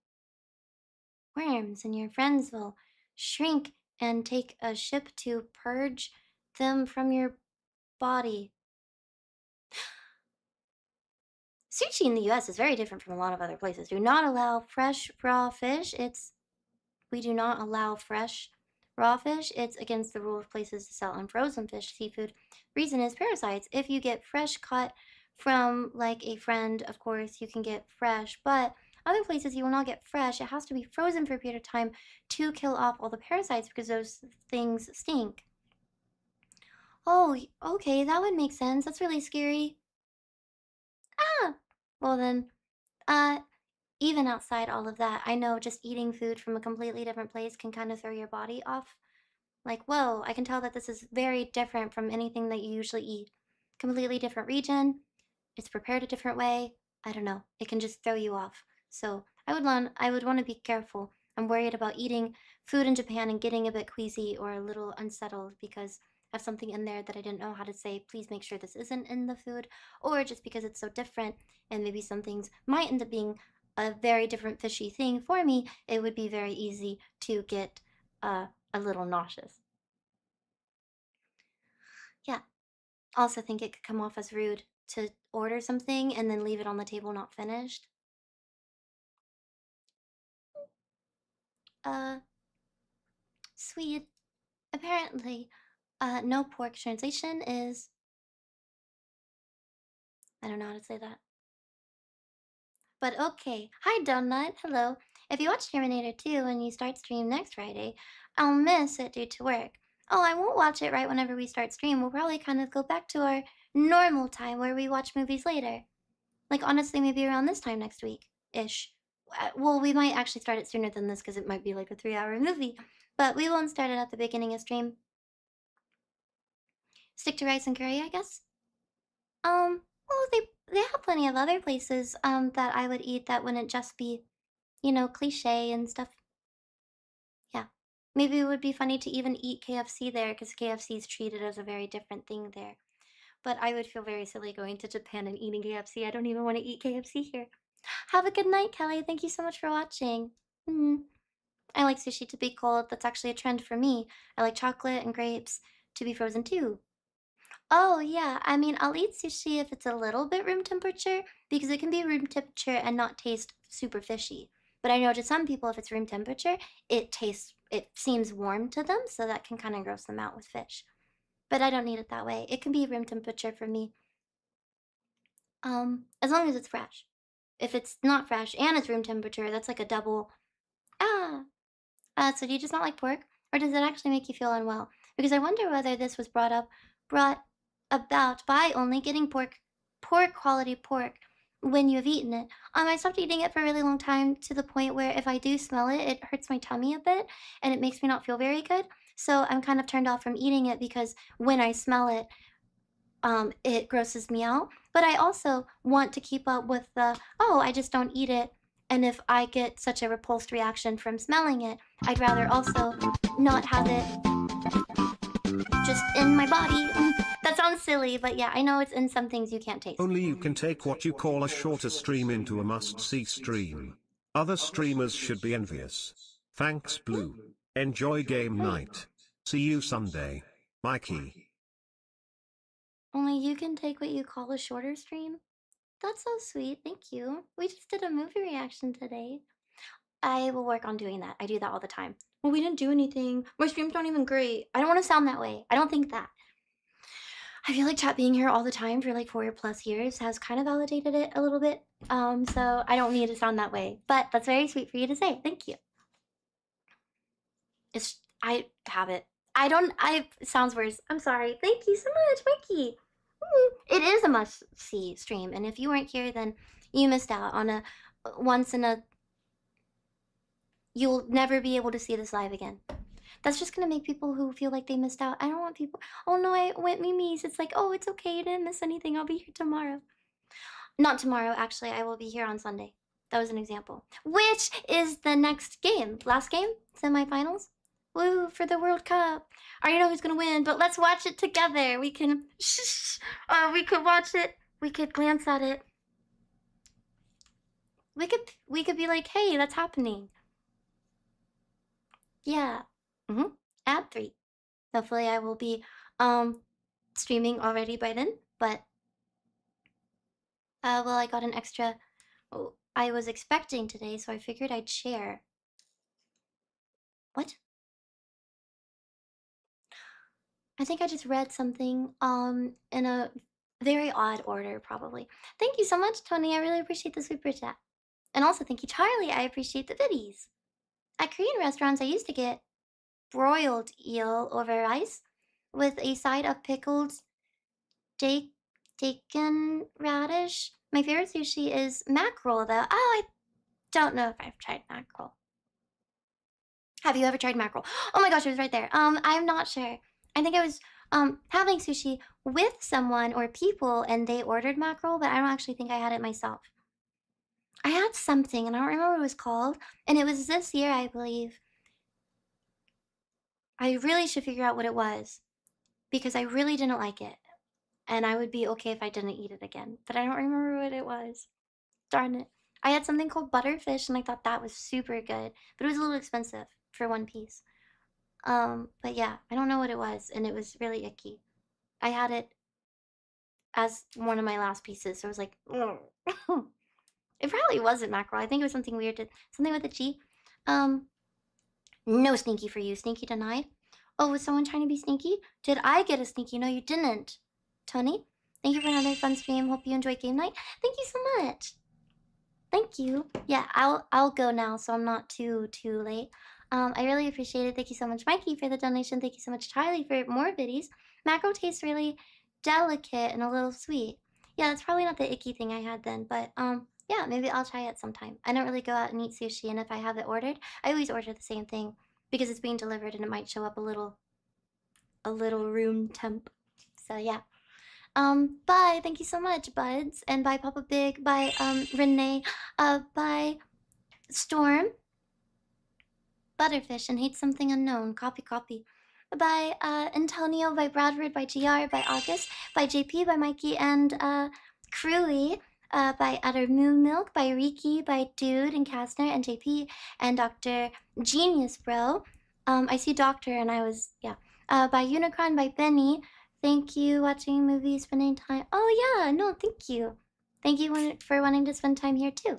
A: worms, and your friends will shrink and take a ship to purge them from your body. Sushi in the US is very different from a lot of other places. Do not allow fresh raw fish. We do not allow fresh raw fish. It's against the rule of places to sell unfrozen fish, seafood. Reason is parasites. If you get fresh caught from like a friend, of course, you can get fresh, but other places you will not get fresh. It has to be frozen for a period of time to kill off all the parasites because those things stink. Oh, okay, that would make sense. That's really scary. Ah, well then, uh, even outside all of that, I know just eating food from a completely different place can kind of throw your body off. Like, whoa, I can tell that this is very different from anything that you usually eat. Completely different region. It's prepared a different way. I don't know. It can just throw you off. So I would want to be careful. I'm worried about eating food in Japan and getting a bit queasy or a little unsettled because I have something in there that I didn't know how to say, please make sure this isn't in the food, or just because it's so different and maybe some things might end up being a very different fishy thing for me, it would be very easy to get a little nauseous. Yeah. Also think it could come off as rude to order something and then leave it on the table not finished. Uh, sweet. Apparently, no pork translation is... I don't know how to say that. But okay. Hi, Donut. Hello. If you watch Terminator 2 and you start stream next Friday, I'll miss it due to work. Oh, I won't watch it right whenever we start stream. We'll probably kind of go back to our normal time where we watch movies later. Like, honestly, maybe around this time next week-ish. Well, we might actually start it sooner than this because it might be like a 3-hour movie. But we won't start it at the beginning of stream. Stick to rice and curry, I guess? Well, they have plenty of other places, that I would eat that wouldn't just be, you know, cliche and stuff. Yeah. Maybe it would be funny to even eat KFC there because KFC is treated as a very different thing there. But I would feel very silly going to Japan and eating KFC. I don't even want to eat KFC here. Have a good night, Kelly. Thank you so much for watching. I like sushi to be cold. That's actually a trend for me. I like chocolate and grapes to be frozen too. Oh, yeah. I mean, I'll eat sushi if it's a little bit room temperature because it can be room temperature and not taste super fishy. But I know to some people, if it's room temperature, it seems warm to them, so that can kind of gross them out with fish. But I don't need it that way. It can be room temperature for me. As long as it's fresh. If it's not fresh and it's room temperature, that's like a double. Ah. So do you just not like pork? Or does it actually make you feel unwell? Because I wonder whether this was brought about by only getting poor quality pork when you have eaten it. I stopped eating it for a really long time to the point where if I do smell it, it hurts my tummy a bit and it makes me not feel very good. So I'm kind of turned off from eating it because when I smell it, it grosses me out. But I also want to keep up with the, oh, I just don't eat it. And if I get such a repulsed reaction from smelling it, I'd rather also not have it just in my body. That sounds silly, but yeah, I know it's in some things you can't taste.
C: Only you can take what you call a shorter stream into a must-see stream. Other streamers should be envious. Thanks, Blue. Enjoy game night. See you Sunday. Mikey.
A: Only you can take what you call a shorter stream? That's so sweet, thank you. We just did a movie reaction today. I will work on doing that. I do that all the time. Well, we didn't do anything. My streams aren't even great. I don't want to sound that way. I don't think that. I feel like chat being here all the time for like 4+ years has kind of validated it a little bit. So I don't need to sound that way. But that's very sweet for you to say. Thank you. I have it. It sounds worse. I'm sorry. Thank you so much, Mikey. It is a must-see stream, and if you weren't here, then you missed out on a you'll never be able to see this live again. That's just gonna make people who feel like they missed out. I don't want people, oh no, I went memes. It's like, oh, it's okay, you didn't miss anything. I'll be here tomorrow. Not tomorrow, actually. I will be here on Sunday. That was an example. Which is the next game. Last game? Semifinals? Woo, for the World Cup. I already know who's gonna win, but let's watch it together. We can, we could watch it. We could glance at it. We could be like, hey, that's happening. Yeah. At 3. Hopefully I will be, streaming already by then, but, well, I got an extra, I was expecting today, so I figured I'd share. What? I think I just read something in a very odd order, probably. Thank you so much, Tony. I really appreciate the super chat. And also thank you, Charlie. I appreciate the biddies. At Korean restaurants, I used to get broiled eel over rice with a side of pickled daikon radish. My favorite sushi is mackerel, though. Oh, I don't know if I've tried mackerel. Have you ever tried mackerel? Oh my gosh, it was right there. I'm not sure. I think I was having sushi with someone or people and they ordered mackerel, but I don't actually think I had it myself. I had something, and I don't remember what it was called, and it was this year, I believe. I really should figure out what it was, because I really didn't like it, and I would be okay if I didn't eat it again, but I don't remember what it was. Darn it. I had something called butterfish, and I thought that was super good, but it was a little expensive for one piece. But yeah, I don't know what it was, and it was really icky. I had it as one of my last pieces, so I was like, it probably wasn't mackerel. I think it was something weird, something with a G. No sneaky for you. Sneaky denied. Oh, was someone trying to be sneaky? Did I get a sneaky? No, you didn't. Tony, thank you for another fun stream. Hope you enjoy game night. Thank you so much. Thank you. Yeah, I'll go now, so I'm not too late. I really appreciate it. Thank you so much, Mikey, for the donation. Thank you so much, Charlie, for more biddies. Mackerel tastes really delicate and a little sweet. Yeah, that's probably not the icky thing I had then, but yeah, maybe I'll try it sometime. I don't really go out and eat sushi, and if I have it ordered, I always order the same thing because it's being delivered and it might show up a little room temp. So yeah. Bye. Thank you so much, buds. And bye, Papa Big. Bye, Renee. Bye, Storm. Butterfish and Hate Something Unknown. Copy. By Antonio, by Bradford, by GR, by August, by JP, by Mikey, and Crewy, by Utter Moon Milk, by Riki, by Dude and Kastner, and JP, and Dr. Genius Bro. I see Doctor, and I was, yeah. By Unicron, by Benny. Thank you, watching movies, spending time. Oh, yeah, no, thank you. Thank you for wanting to spend time here, too.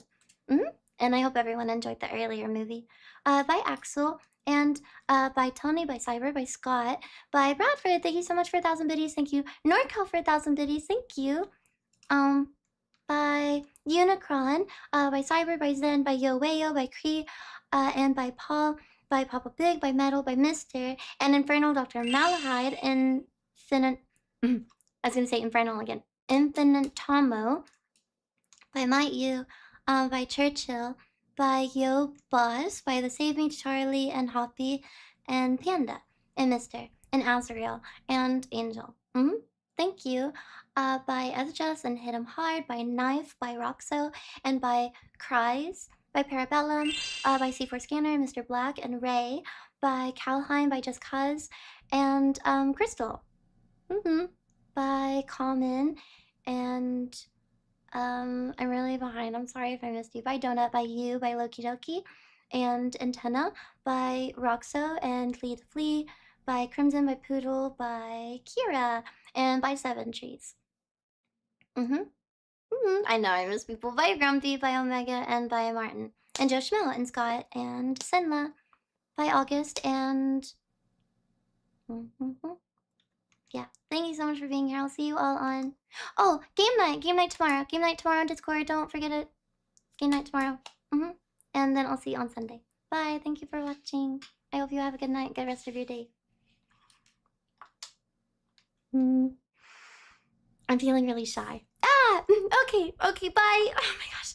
A: And I hope everyone enjoyed the earlier movie. By Axel, and by Tony, by Cyber, by Scott, by Bradford. Thank you so much for 1,000 biddies. Thank you, NorCal, for 1,000 biddies. Thank you. By Unicron, by Cyber, by Zen, by Yowayo, by Cree, and by Paul, by Papa Big, by Metal, by Mister, and Infernal Dr. Malahide, Infinite. I was gonna say Infernal again. Infinite Tomo, by Might You, by Churchill, by Yo Boss, by The Save Me Charlie and Hoppy, and Panda, and Mister, and Azrael, and Angel. Thank you. By Ezjas and Hit 'em Hard, by Knife, by Roxo, and by Cries, by Parabellum, by C4 Scanner, Mr. Black, and Ray, by Calheim, by Just Cuz, and Crystal. By Common, and I'm really behind. I'm sorry if I missed you. By Donut, by You, by Loki Doki, and Antenna, by Roxo and Lee the Flea, by Crimson, by Poodle, by Kira, and by Seven Trees. I know I miss people. By Grumpy, by Omega, and by Martin, and Joe Schmel, and Scott, and Senla, by August, and yeah, thank you so much for being here. I'll see you all on, oh, game night tomorrow on Discord. Don't forget it. Game night tomorrow. And then I'll see you on Sunday. Bye. Thank you for watching. I hope you have a good night, good rest of your day. I'm feeling really shy. Okay, bye. Oh my gosh.